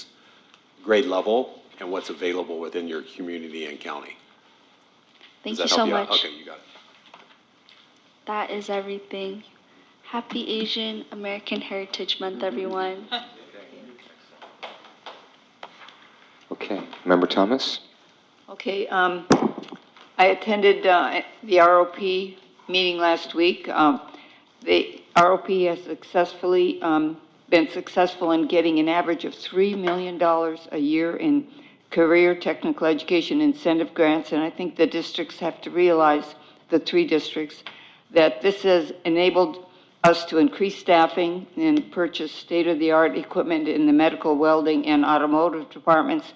level, and what's available within your community and county. Thank Does you that so help much. out? Okay, you got it. That is everything. Happy Asian American Heritage Month, everyone. Okay. Member Thomas? Okay, I attended the ROP meeting last week. The ROP has successfully been successful in getting an average of $3 million a year in career technical education incentive grants, and I think the districts have to realize, the 3 districts, that this has enabled us to increase staffing and purchase state-of-the-art equipment in the medical, welding, and automotive departments,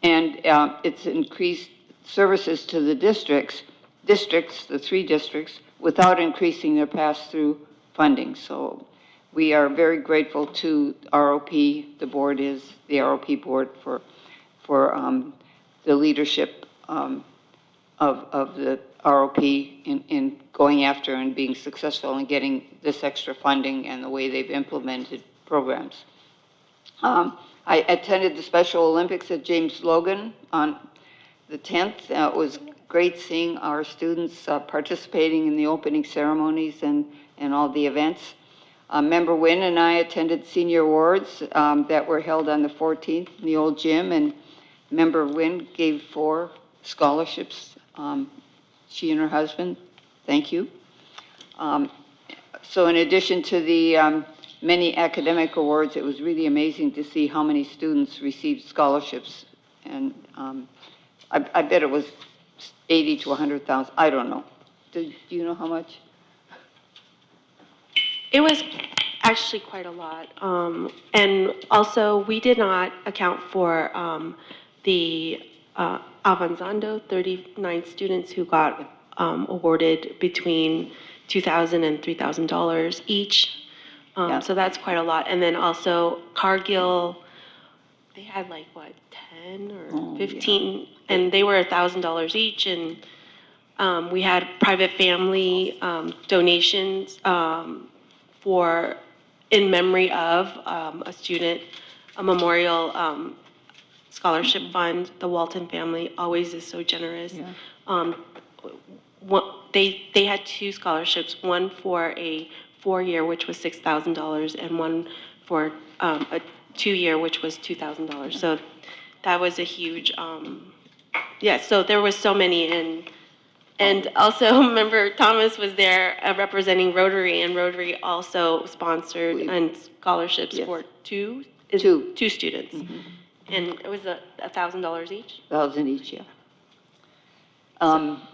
and it's increased services to the districts, the 3 districts, without increasing their pass-through funding. So we are very grateful to ROP, the board is, the ROP board, for the leadership of the ROP in going after and being successful in getting this extra funding and the way they've implemented programs. I attended the Special Olympics at James Logan on the 10th. It was great seeing our students participating in the opening ceremonies and all the events. Member Wynn and I attended senior awards that were held on the 14th in the old gym, and Member Wynn gave 4 scholarships. She and her husband, thank you. So in addition to the many academic awards, it was really amazing to see how many students received scholarships. And I bet it was 80 to 100,000. I don't know. Do you know how much? It was actually quite a lot. And also, we did not account for the Avanzando, 39 students who got awarded between $2,000 and $3,000 each. So that's quite a lot. And then also Cargill, they had like, what, 10 or 15? And they were $1,000 each. And we had private family donations for, in memory of a student, a memorial scholarship fund. The Walton family always is so generous. They had 2 scholarships, one for a 4-year, which was $6,000, and one for a 2-year, which was $2,000. So that was a huge, so there was so many. And also, Member Thomas was there representing Rotary, and Rotary also sponsored and scholarships for 2 students. And it was $1,000 each? 1,000 each, yeah.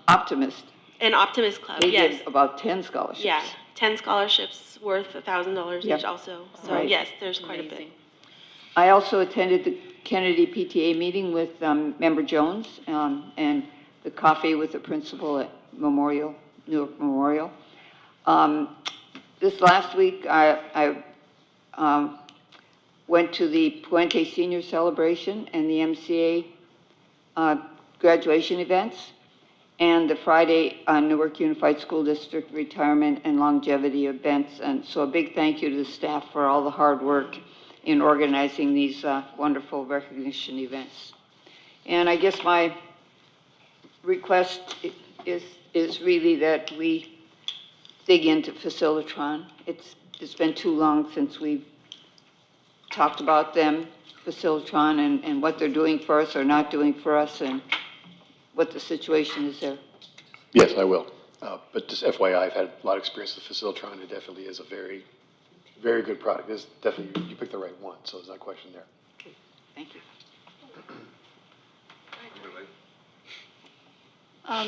Optimist. And Optimist Club, They yes. did about 10 scholarships. Yeah, 10 scholarships worth $1,000 Yep. each also. So Right. yes, there's quite a bit. I also attended the Kennedy PTA meeting with Member Jones and the coffee with the principal at Memorial, Newark Memorial. This last week, I went to the Puente Senior Celebration and the MCA graduation events, and the Friday Newark Unified School District retirement and longevity events. And so a big thank you to the staff for all the hard work in organizing these wonderful recognition events. And I guess my request is really that we dig into Facilitron. It's been too long since we've talked about them, Facilitron, and what they're doing for us or not doing for us, and what the situation is there. Yes, I will. But just FYI, I've had a lot of experience with Facilitron. It definitely is a very, very good product. It's definitely, you picked the right one, so there's no question there. Thank you.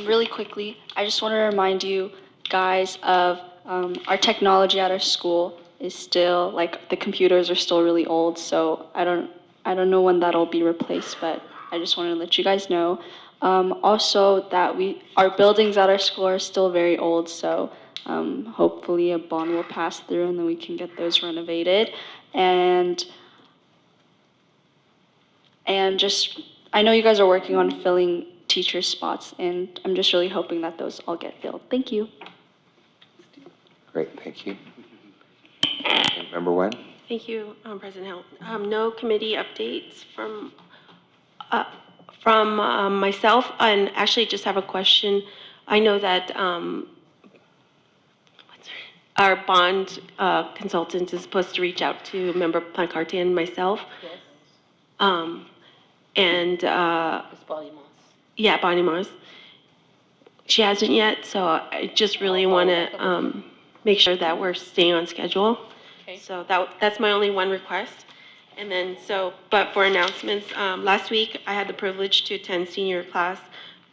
Really quickly, I just want to remind you guys of our technology at our school is still, like, the computers are still really old, so I don't know when that'll be replaced, but I just wanted to let you guys know. Also, that our buildings at our school are still very old, so hopefully a bond will pass through and then we can get those renovated. And just, I know you guys are working on filling teacher spots, and I'm just really hoping that those all get filled. Thank you. Great, thank you. Member Wen? Thank you, President Hill. No committee updates from myself, and actually just have a question. I know that our bond consultant is supposed to reach out to Member Plancarte and myself. Yes. And It's Bonnie Moss. yeah, Bonnie Moss. She hasn't yet, so I just really want to make sure that we're staying on schedule. Okay. So that's my only one request. And then, but for announcements, last week I had the privilege to attend senior class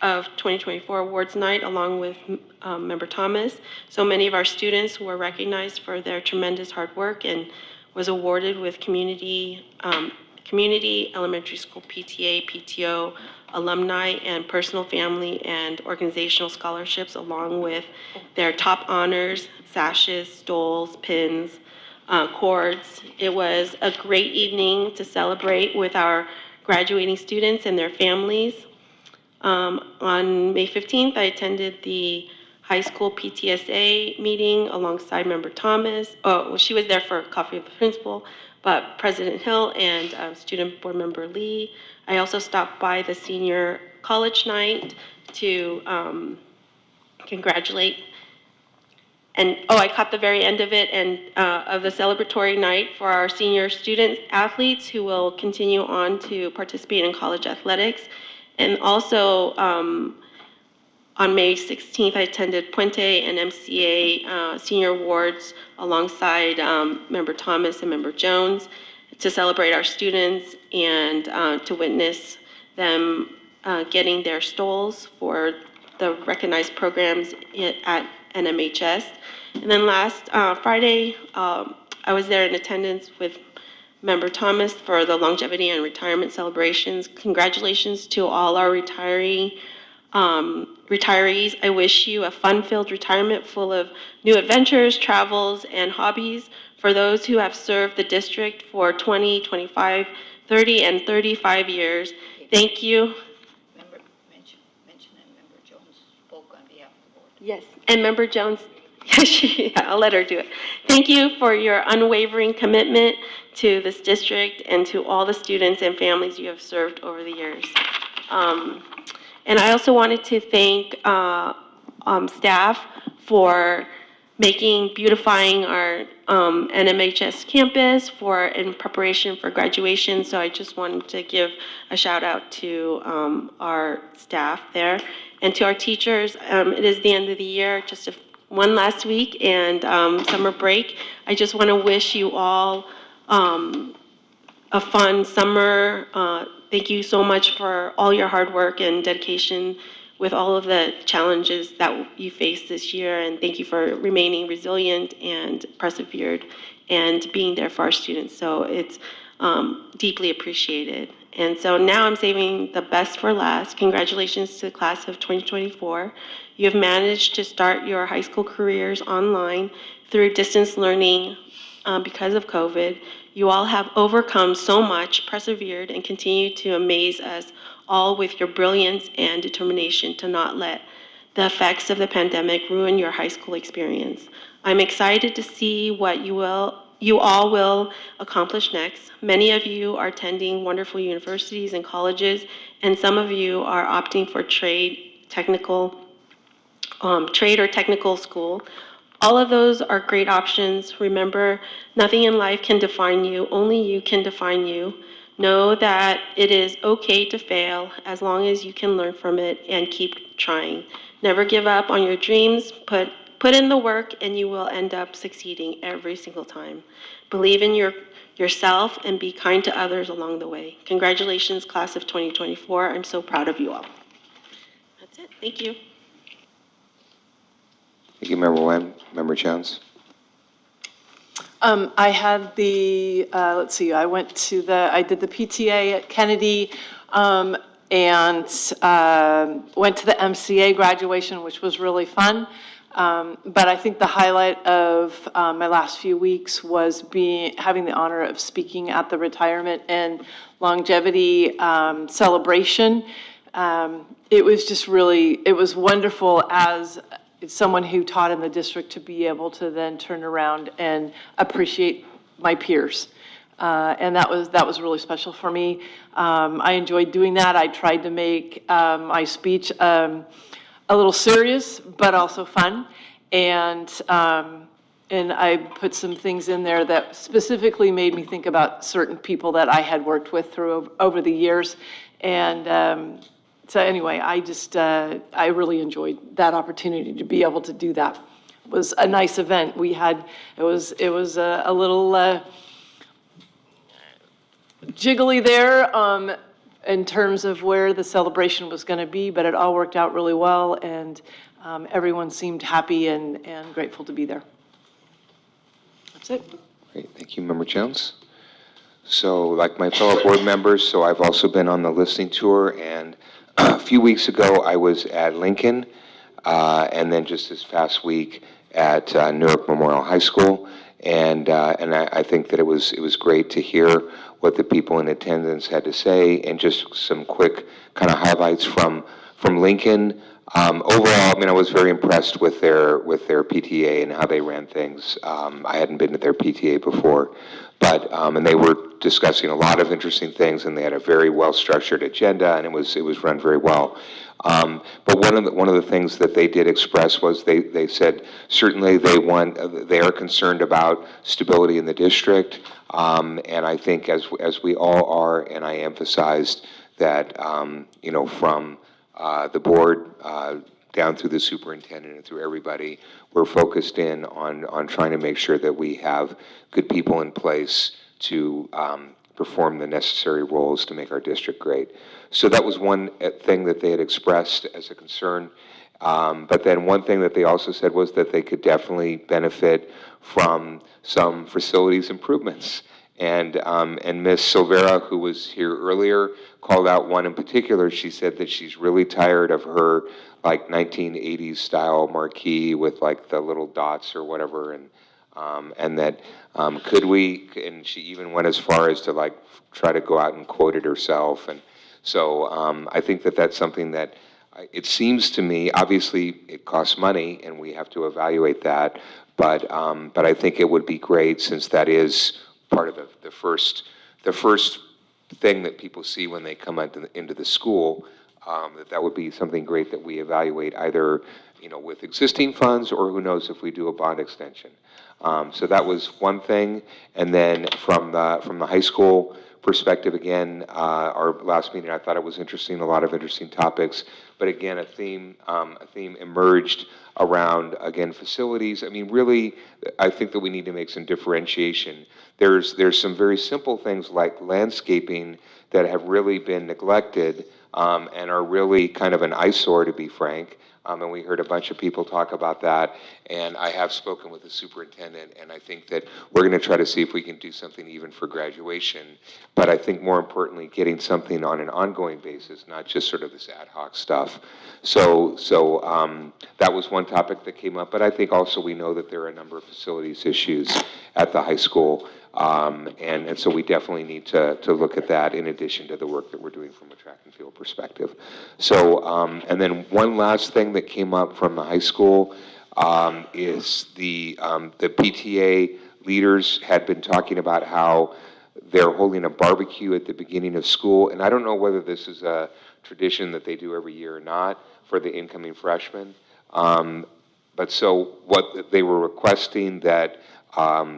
of 2024 awards night along with Member Thomas. So many of our students were recognized for their tremendous hard work and was awarded with community elementary school PTA, PTO, alumni, and personal, family, and organizational scholarships, along with their top honors, sashes, stoles, pins, cords. It was a great evening to celebrate with our graduating students and their families. On May 15th, I attended the high school PTSA meeting alongside Member Thomas. Oh, well, she was there for coffee with the principal, but President Hill and Student Board Member Lee. I also stopped by the senior college night to congratulate. And, oh, I caught the very end of it and of the celebratory night for our senior student athletes who will continue on to participate in college athletics. And also, on May 16th, I attended Puente and MCA senior awards alongside Member Thomas and Member Jones to celebrate our students and to witness them getting their stoles for the recognized programs at NMHS. And then last Friday, I was there in attendance with Member Thomas for the longevity and retirement celebrations. Congratulations to all our retirees. I wish you a fun-filled retirement full of new adventures, travels, and hobbies. For those who have served the district for 20, 25, 30, and 35 years, thank you. Yes, and Member Jones, I'll let her do it. Thank you for your unwavering commitment to this district and to all the students and families you have served over the years. And I also wanted to thank staff for beautifying our NMHS campus in preparation for graduation. So I just wanted to give a shout out to our staff there and to our teachers. It is the end of the year, just one last week and summer break. I just want to wish you all a fun summer. Thank you so much for all your hard work and dedication with all of the challenges that you faced this year. And thank you for remaining resilient and persevered and being there for our students. So it's deeply appreciated. And so now I'm saving the best for last. Congratulations to the class of 2024. You have managed to start your high school careers online through distance learning because of COVID. You all have overcome so much, persevered, and continue to amaze us all with your brilliance and determination to not let the effects of the pandemic ruin your high school experience. I'm excited to see what you all will accomplish next. Many of you are attending wonderful universities and colleges, and some of you are opting for trade or technical school. All of those are great options. Remember, nothing in life can define you, only you can define you. Know that it is okay to fail as long as you can learn from it and keep trying. Never give up on your dreams. Put in the work and you will end up succeeding every single time. Believe in yourself and be kind to others along the way. Congratulations, class of 2024. I'm so proud of you all. That's it. Thank you. Thank you, Member Wen. Member Jones. I had let's see, I did the PTA at Kennedy, and went to the MCA graduation, which was really fun. But I think the highlight of my last few weeks was having the honor of speaking at the retirement and longevity celebration. It was just it was wonderful as someone who taught in the district to be able to then turn around and appreciate my peers. And that was really special for me. I enjoyed doing that. I tried to make my speech a little serious, but also fun. And I put some things in there that specifically made me think about certain people that I had worked with over the years. And so anyway, I really enjoyed that opportunity to be able to do that. It was a nice event. It was a little jiggly there in terms of where the celebration was going to be, but it all worked out really well, and everyone seemed happy and grateful to be there. That's it. Great, thank you, Member Jones. So like my fellow board members, so I've also been on the listening tour, and a few weeks ago I was at Lincoln, and then just this past week at Newark Memorial High School, and I think that it was great to hear what the people in attendance had to say, and just some quick kind of highlights from Lincoln. Overall, I mean, I was very impressed with their PTA and how they ran things. I hadn't been to their PTA before, but and they were discussing a lot of interesting things, and they had a very well structured agenda, and it was run very well. But one of the things that they did express was they said certainly they are concerned about stability in the district, and I think as we all are, and I emphasized that from the board, down through the superintendent and through everybody, we're focused in on trying to make sure that we have good people in place to perform the necessary roles to make our district great. So that was one thing that they had expressed as a concern. But then one thing that they also said was that they could definitely benefit from some facilities improvements. And Ms. Silvera, who was here earlier, called out one in particular. She said that she's really tired of her like 1980s style marquee with like the little dots or whatever, and that could we? And she even went as far as to like try to go out and quote it herself. And so I think that that's something that it seems to me. Obviously, it costs money, and we have to evaluate that. But I think it would be great, since that is part of the first thing that people see when they come into the school, that would be something great that we evaluate either, with existing funds, or who knows if we do a bond extension. So that was one thing. And then from the high school perspective, again, our last meeting, I thought it was interesting, a lot of interesting topics. But again, a theme emerged around, again, facilities. I mean, really, I think that we need to make some differentiation. There's some very simple things like landscaping that have really been neglected, and are really kind of an eyesore, to be frank. And we heard a bunch of people talk about that. And I have spoken with the superintendent, and I think that we're going to try to see if we can do something even for graduation. But I think more importantly, getting something on an ongoing basis, not just sort of this ad hoc stuff. So that was one topic that came up. But I think also we know that there are a number of facilities issues at the high school. And so we definitely need to look at that in addition to the work that we're doing from a track and field perspective. So, and then one last thing that came up from the high school is the PTA leaders had been talking about how they're holding a barbecue at the beginning of school. And I don't know whether this is a tradition that they do every year or not for the incoming freshmen. But so what they were requesting that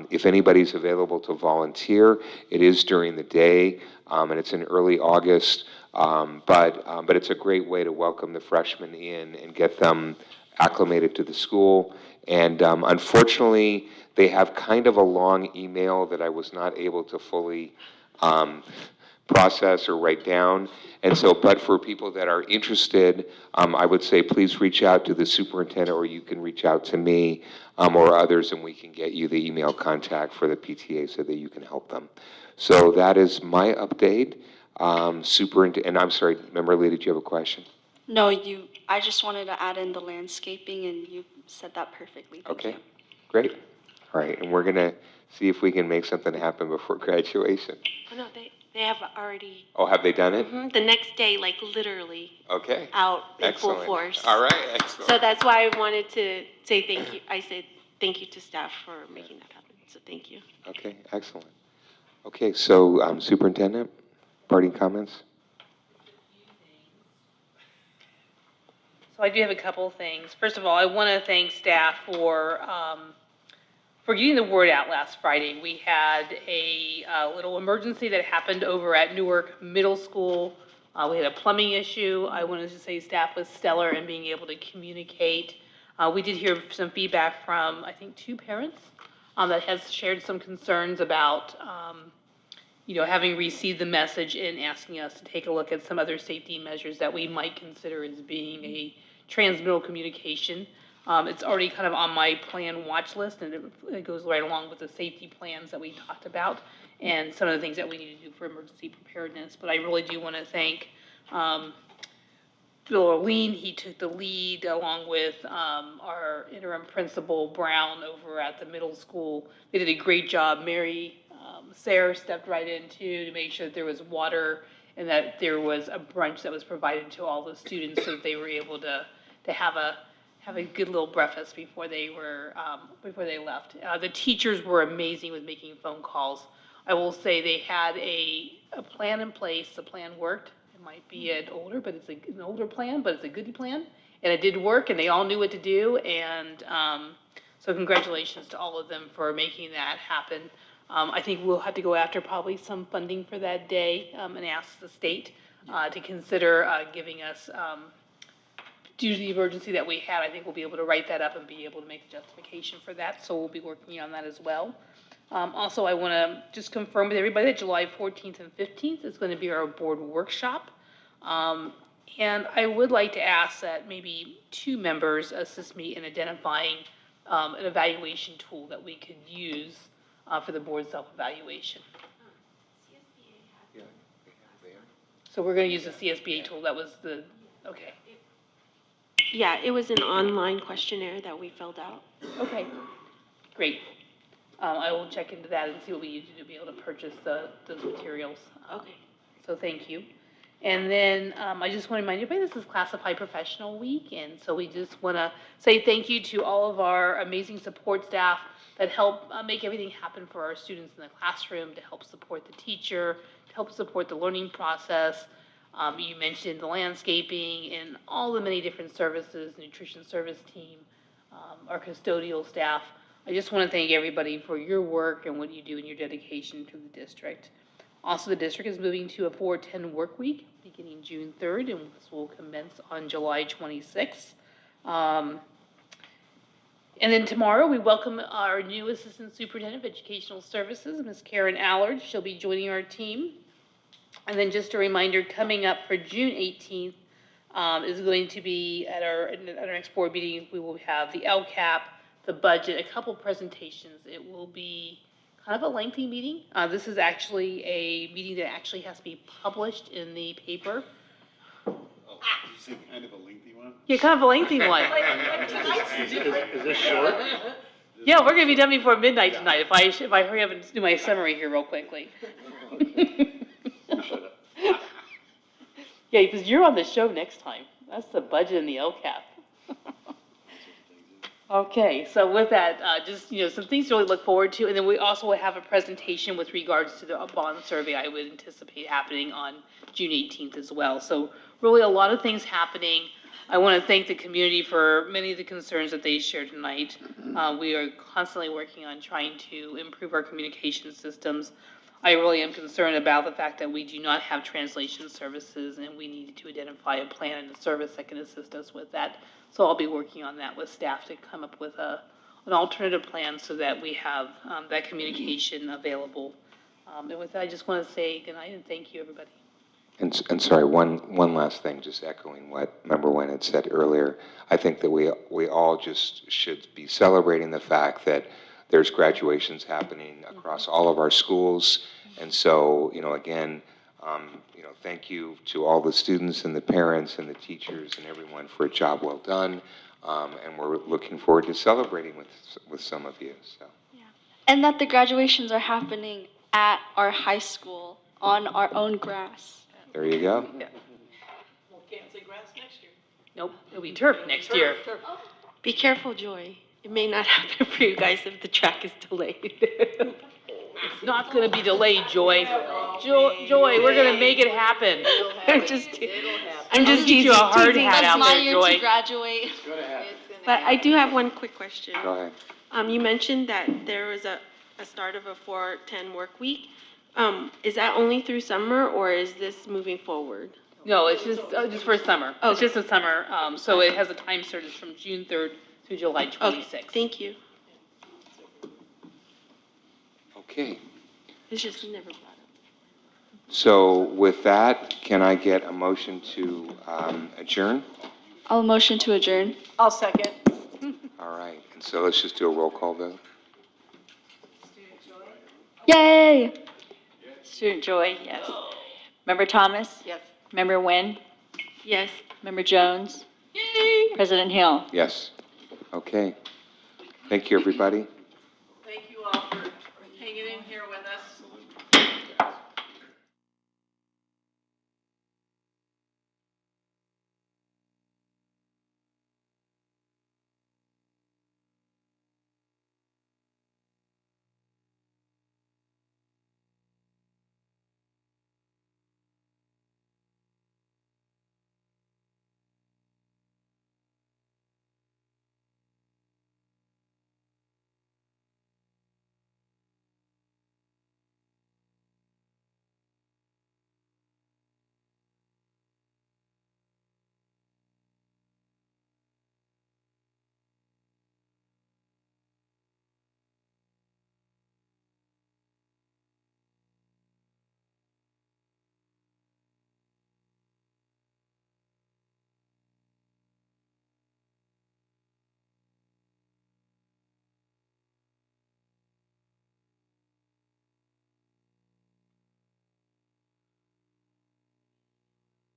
if anybody's available to volunteer, it is during the day, and it's in early August. But it's a great way to welcome the freshmen in and get them acclimated to the school. And unfortunately, they have kind of a long email that I was not able to fully process or write down. And so, but for people that are interested, I would say please reach out to the superintendent, or you can reach out to me or others, and we can get you the email contact for the PTA so that you can help them. So that is my update. And I'm sorry, Member Lee, did you have a question? No, I just wanted to add in the landscaping, and you said that perfectly. Thank Okay, you. great. All right, and we're going to see if we can make something happen before graduation. Oh, no, they have already, Oh, have they done it? the next day, like literally Okay. out in Excellent. full force. All right, excellent. So that's why I wanted to say thank you. I said thank you to staff for making that happen. So thank you. Okay, excellent. Okay, so Superintendent, parting comments? So I do have a couple of things. First of all, I want to thank staff for getting the word out last Friday. We had a little emergency that happened over at Newark Middle School. We had a plumbing issue. I wanted to say staff was stellar in being able to communicate. We did hear some feedback from, I think, 2 parents that has shared some concerns about, having received the message and asking us to take a look at some other safety measures that we might consider as being a transmittal communication. It's already kind of on my plan watch list, and it goes right along with the safety plans that we talked about and some of the things that we need to do for emergency preparedness. But I really do want to thank Bill Orlean. He took the lead along with our interim principal, Brown, over at the middle school. They did a great job. Mary Sarah stepped right in, too, to make sure that there was water and that there was a brunch that was provided to all the students so that they were able to to have a good little breakfast before they left. The teachers were amazing with making phone calls. I will say they had a plan in place. The plan worked. It might be an older plan, but it's a good plan. And it did work, and they all knew what to do. And so congratulations to all of them for making that happen. I think we'll have to go after probably some funding for that day and ask the state to consider giving us, due to the emergency that we had, I think we'll be able to write that up and be able to make the justification for that. So we'll be working on that as well. Also, I want to just confirm with everybody that July 14th and 15th is going to be our board workshop. And I would like to ask that maybe 2 members assist me in identifying an evaluation tool that we could use for the board self-evaluation. So we're going to use the CSBA tool. That was okay. Yeah, it was an online questionnaire that we filled out. Okay, great. I will check into that and see what we need to be able to purchase those materials. Okay. So thank you. And then I just want to remind everybody, this is Classified Professional Week, and so we just want to say thank you to all of our amazing support staff that help make everything happen for our students in the classroom, to help support the teacher, to help support the learning process. You mentioned the landscaping and all the many different services, nutrition service team, our custodial staff. I just want to thank everybody for your work and what you do and your dedication to the district. Also, the district is moving to a 4-10 work week beginning June 3rd, and this will commence on July 26th. And then tomorrow, we welcome our new Assistant Superintendent of Educational Services, Ms. Karen Allard. She'll be joining our team. And then just a reminder, coming up for June 18th is going to be at our next board meeting, we will have the LCAP, the budget, a couple presentations. It will be kind of a lengthy meeting. This is actually a meeting that actually has to be published in the paper. Oh, is it kind of a lengthy one? Yeah, kind of a lengthy one. Is this short? Yeah, we're going to be done before midnight tonight if I hurry up and do my summary here real quickly. Yeah, because you're on the show next time. That's the budget and the LCAP. Okay, so with that, just, some things to really look forward to. And then we also will have a presentation with regards to the bond survey I would anticipate happening on June 18th as well. So really a lot of things happening. I want to thank the community for many of the concerns that they shared tonight. We are constantly working on trying to improve our communication systems. I really am concerned about the fact that we do not have translation services, and we need to identify a plan and a service that can assist us with that. So I'll be working on that with staff to come up with an alternative plan so that we have that communication available. And with that, I just want to say good night and thank you, everybody. And sorry, one last thing, just echoing what Member Nguyen had said earlier. I think that we all just should be celebrating the fact that there's graduations happening across all of our schools. And so, again, thank you to all the students and the parents and the teachers and everyone for a job well done. And we're looking forward to celebrating with some of you. So. Yeah. And that the graduations are happening at our high school on our own grass. There you go. Yeah. Well, can't say grass next year. Nope, it'll be turf next year. Be careful, Joy. It may not happen for you guys if the track is delayed. It's not going to be delayed, Joy. Joy, we're going to make it happen. I'm just I'll teasing. get you a hard hat out there, Joy. To graduate. But I do have one quick question. Go ahead. You mentioned that there was a start of a 4-10 work week. Is that only through summer, or is this moving forward? No, it's just for summer. Okay. It's just a summer, so it has a time certain from June 3rd through July 26th. Okay, thank you. Okay. It's just never brought up. So with that, can I get a motion to adjourn? I'll motion to adjourn. I'll second. All right. And so let's just do a roll call vote. Yay! Student Joy, yes. Member Thomas? Yes. Member Nguyen? Yes. Member Jones? President Hill? Yes. Okay. Thank you, everybody.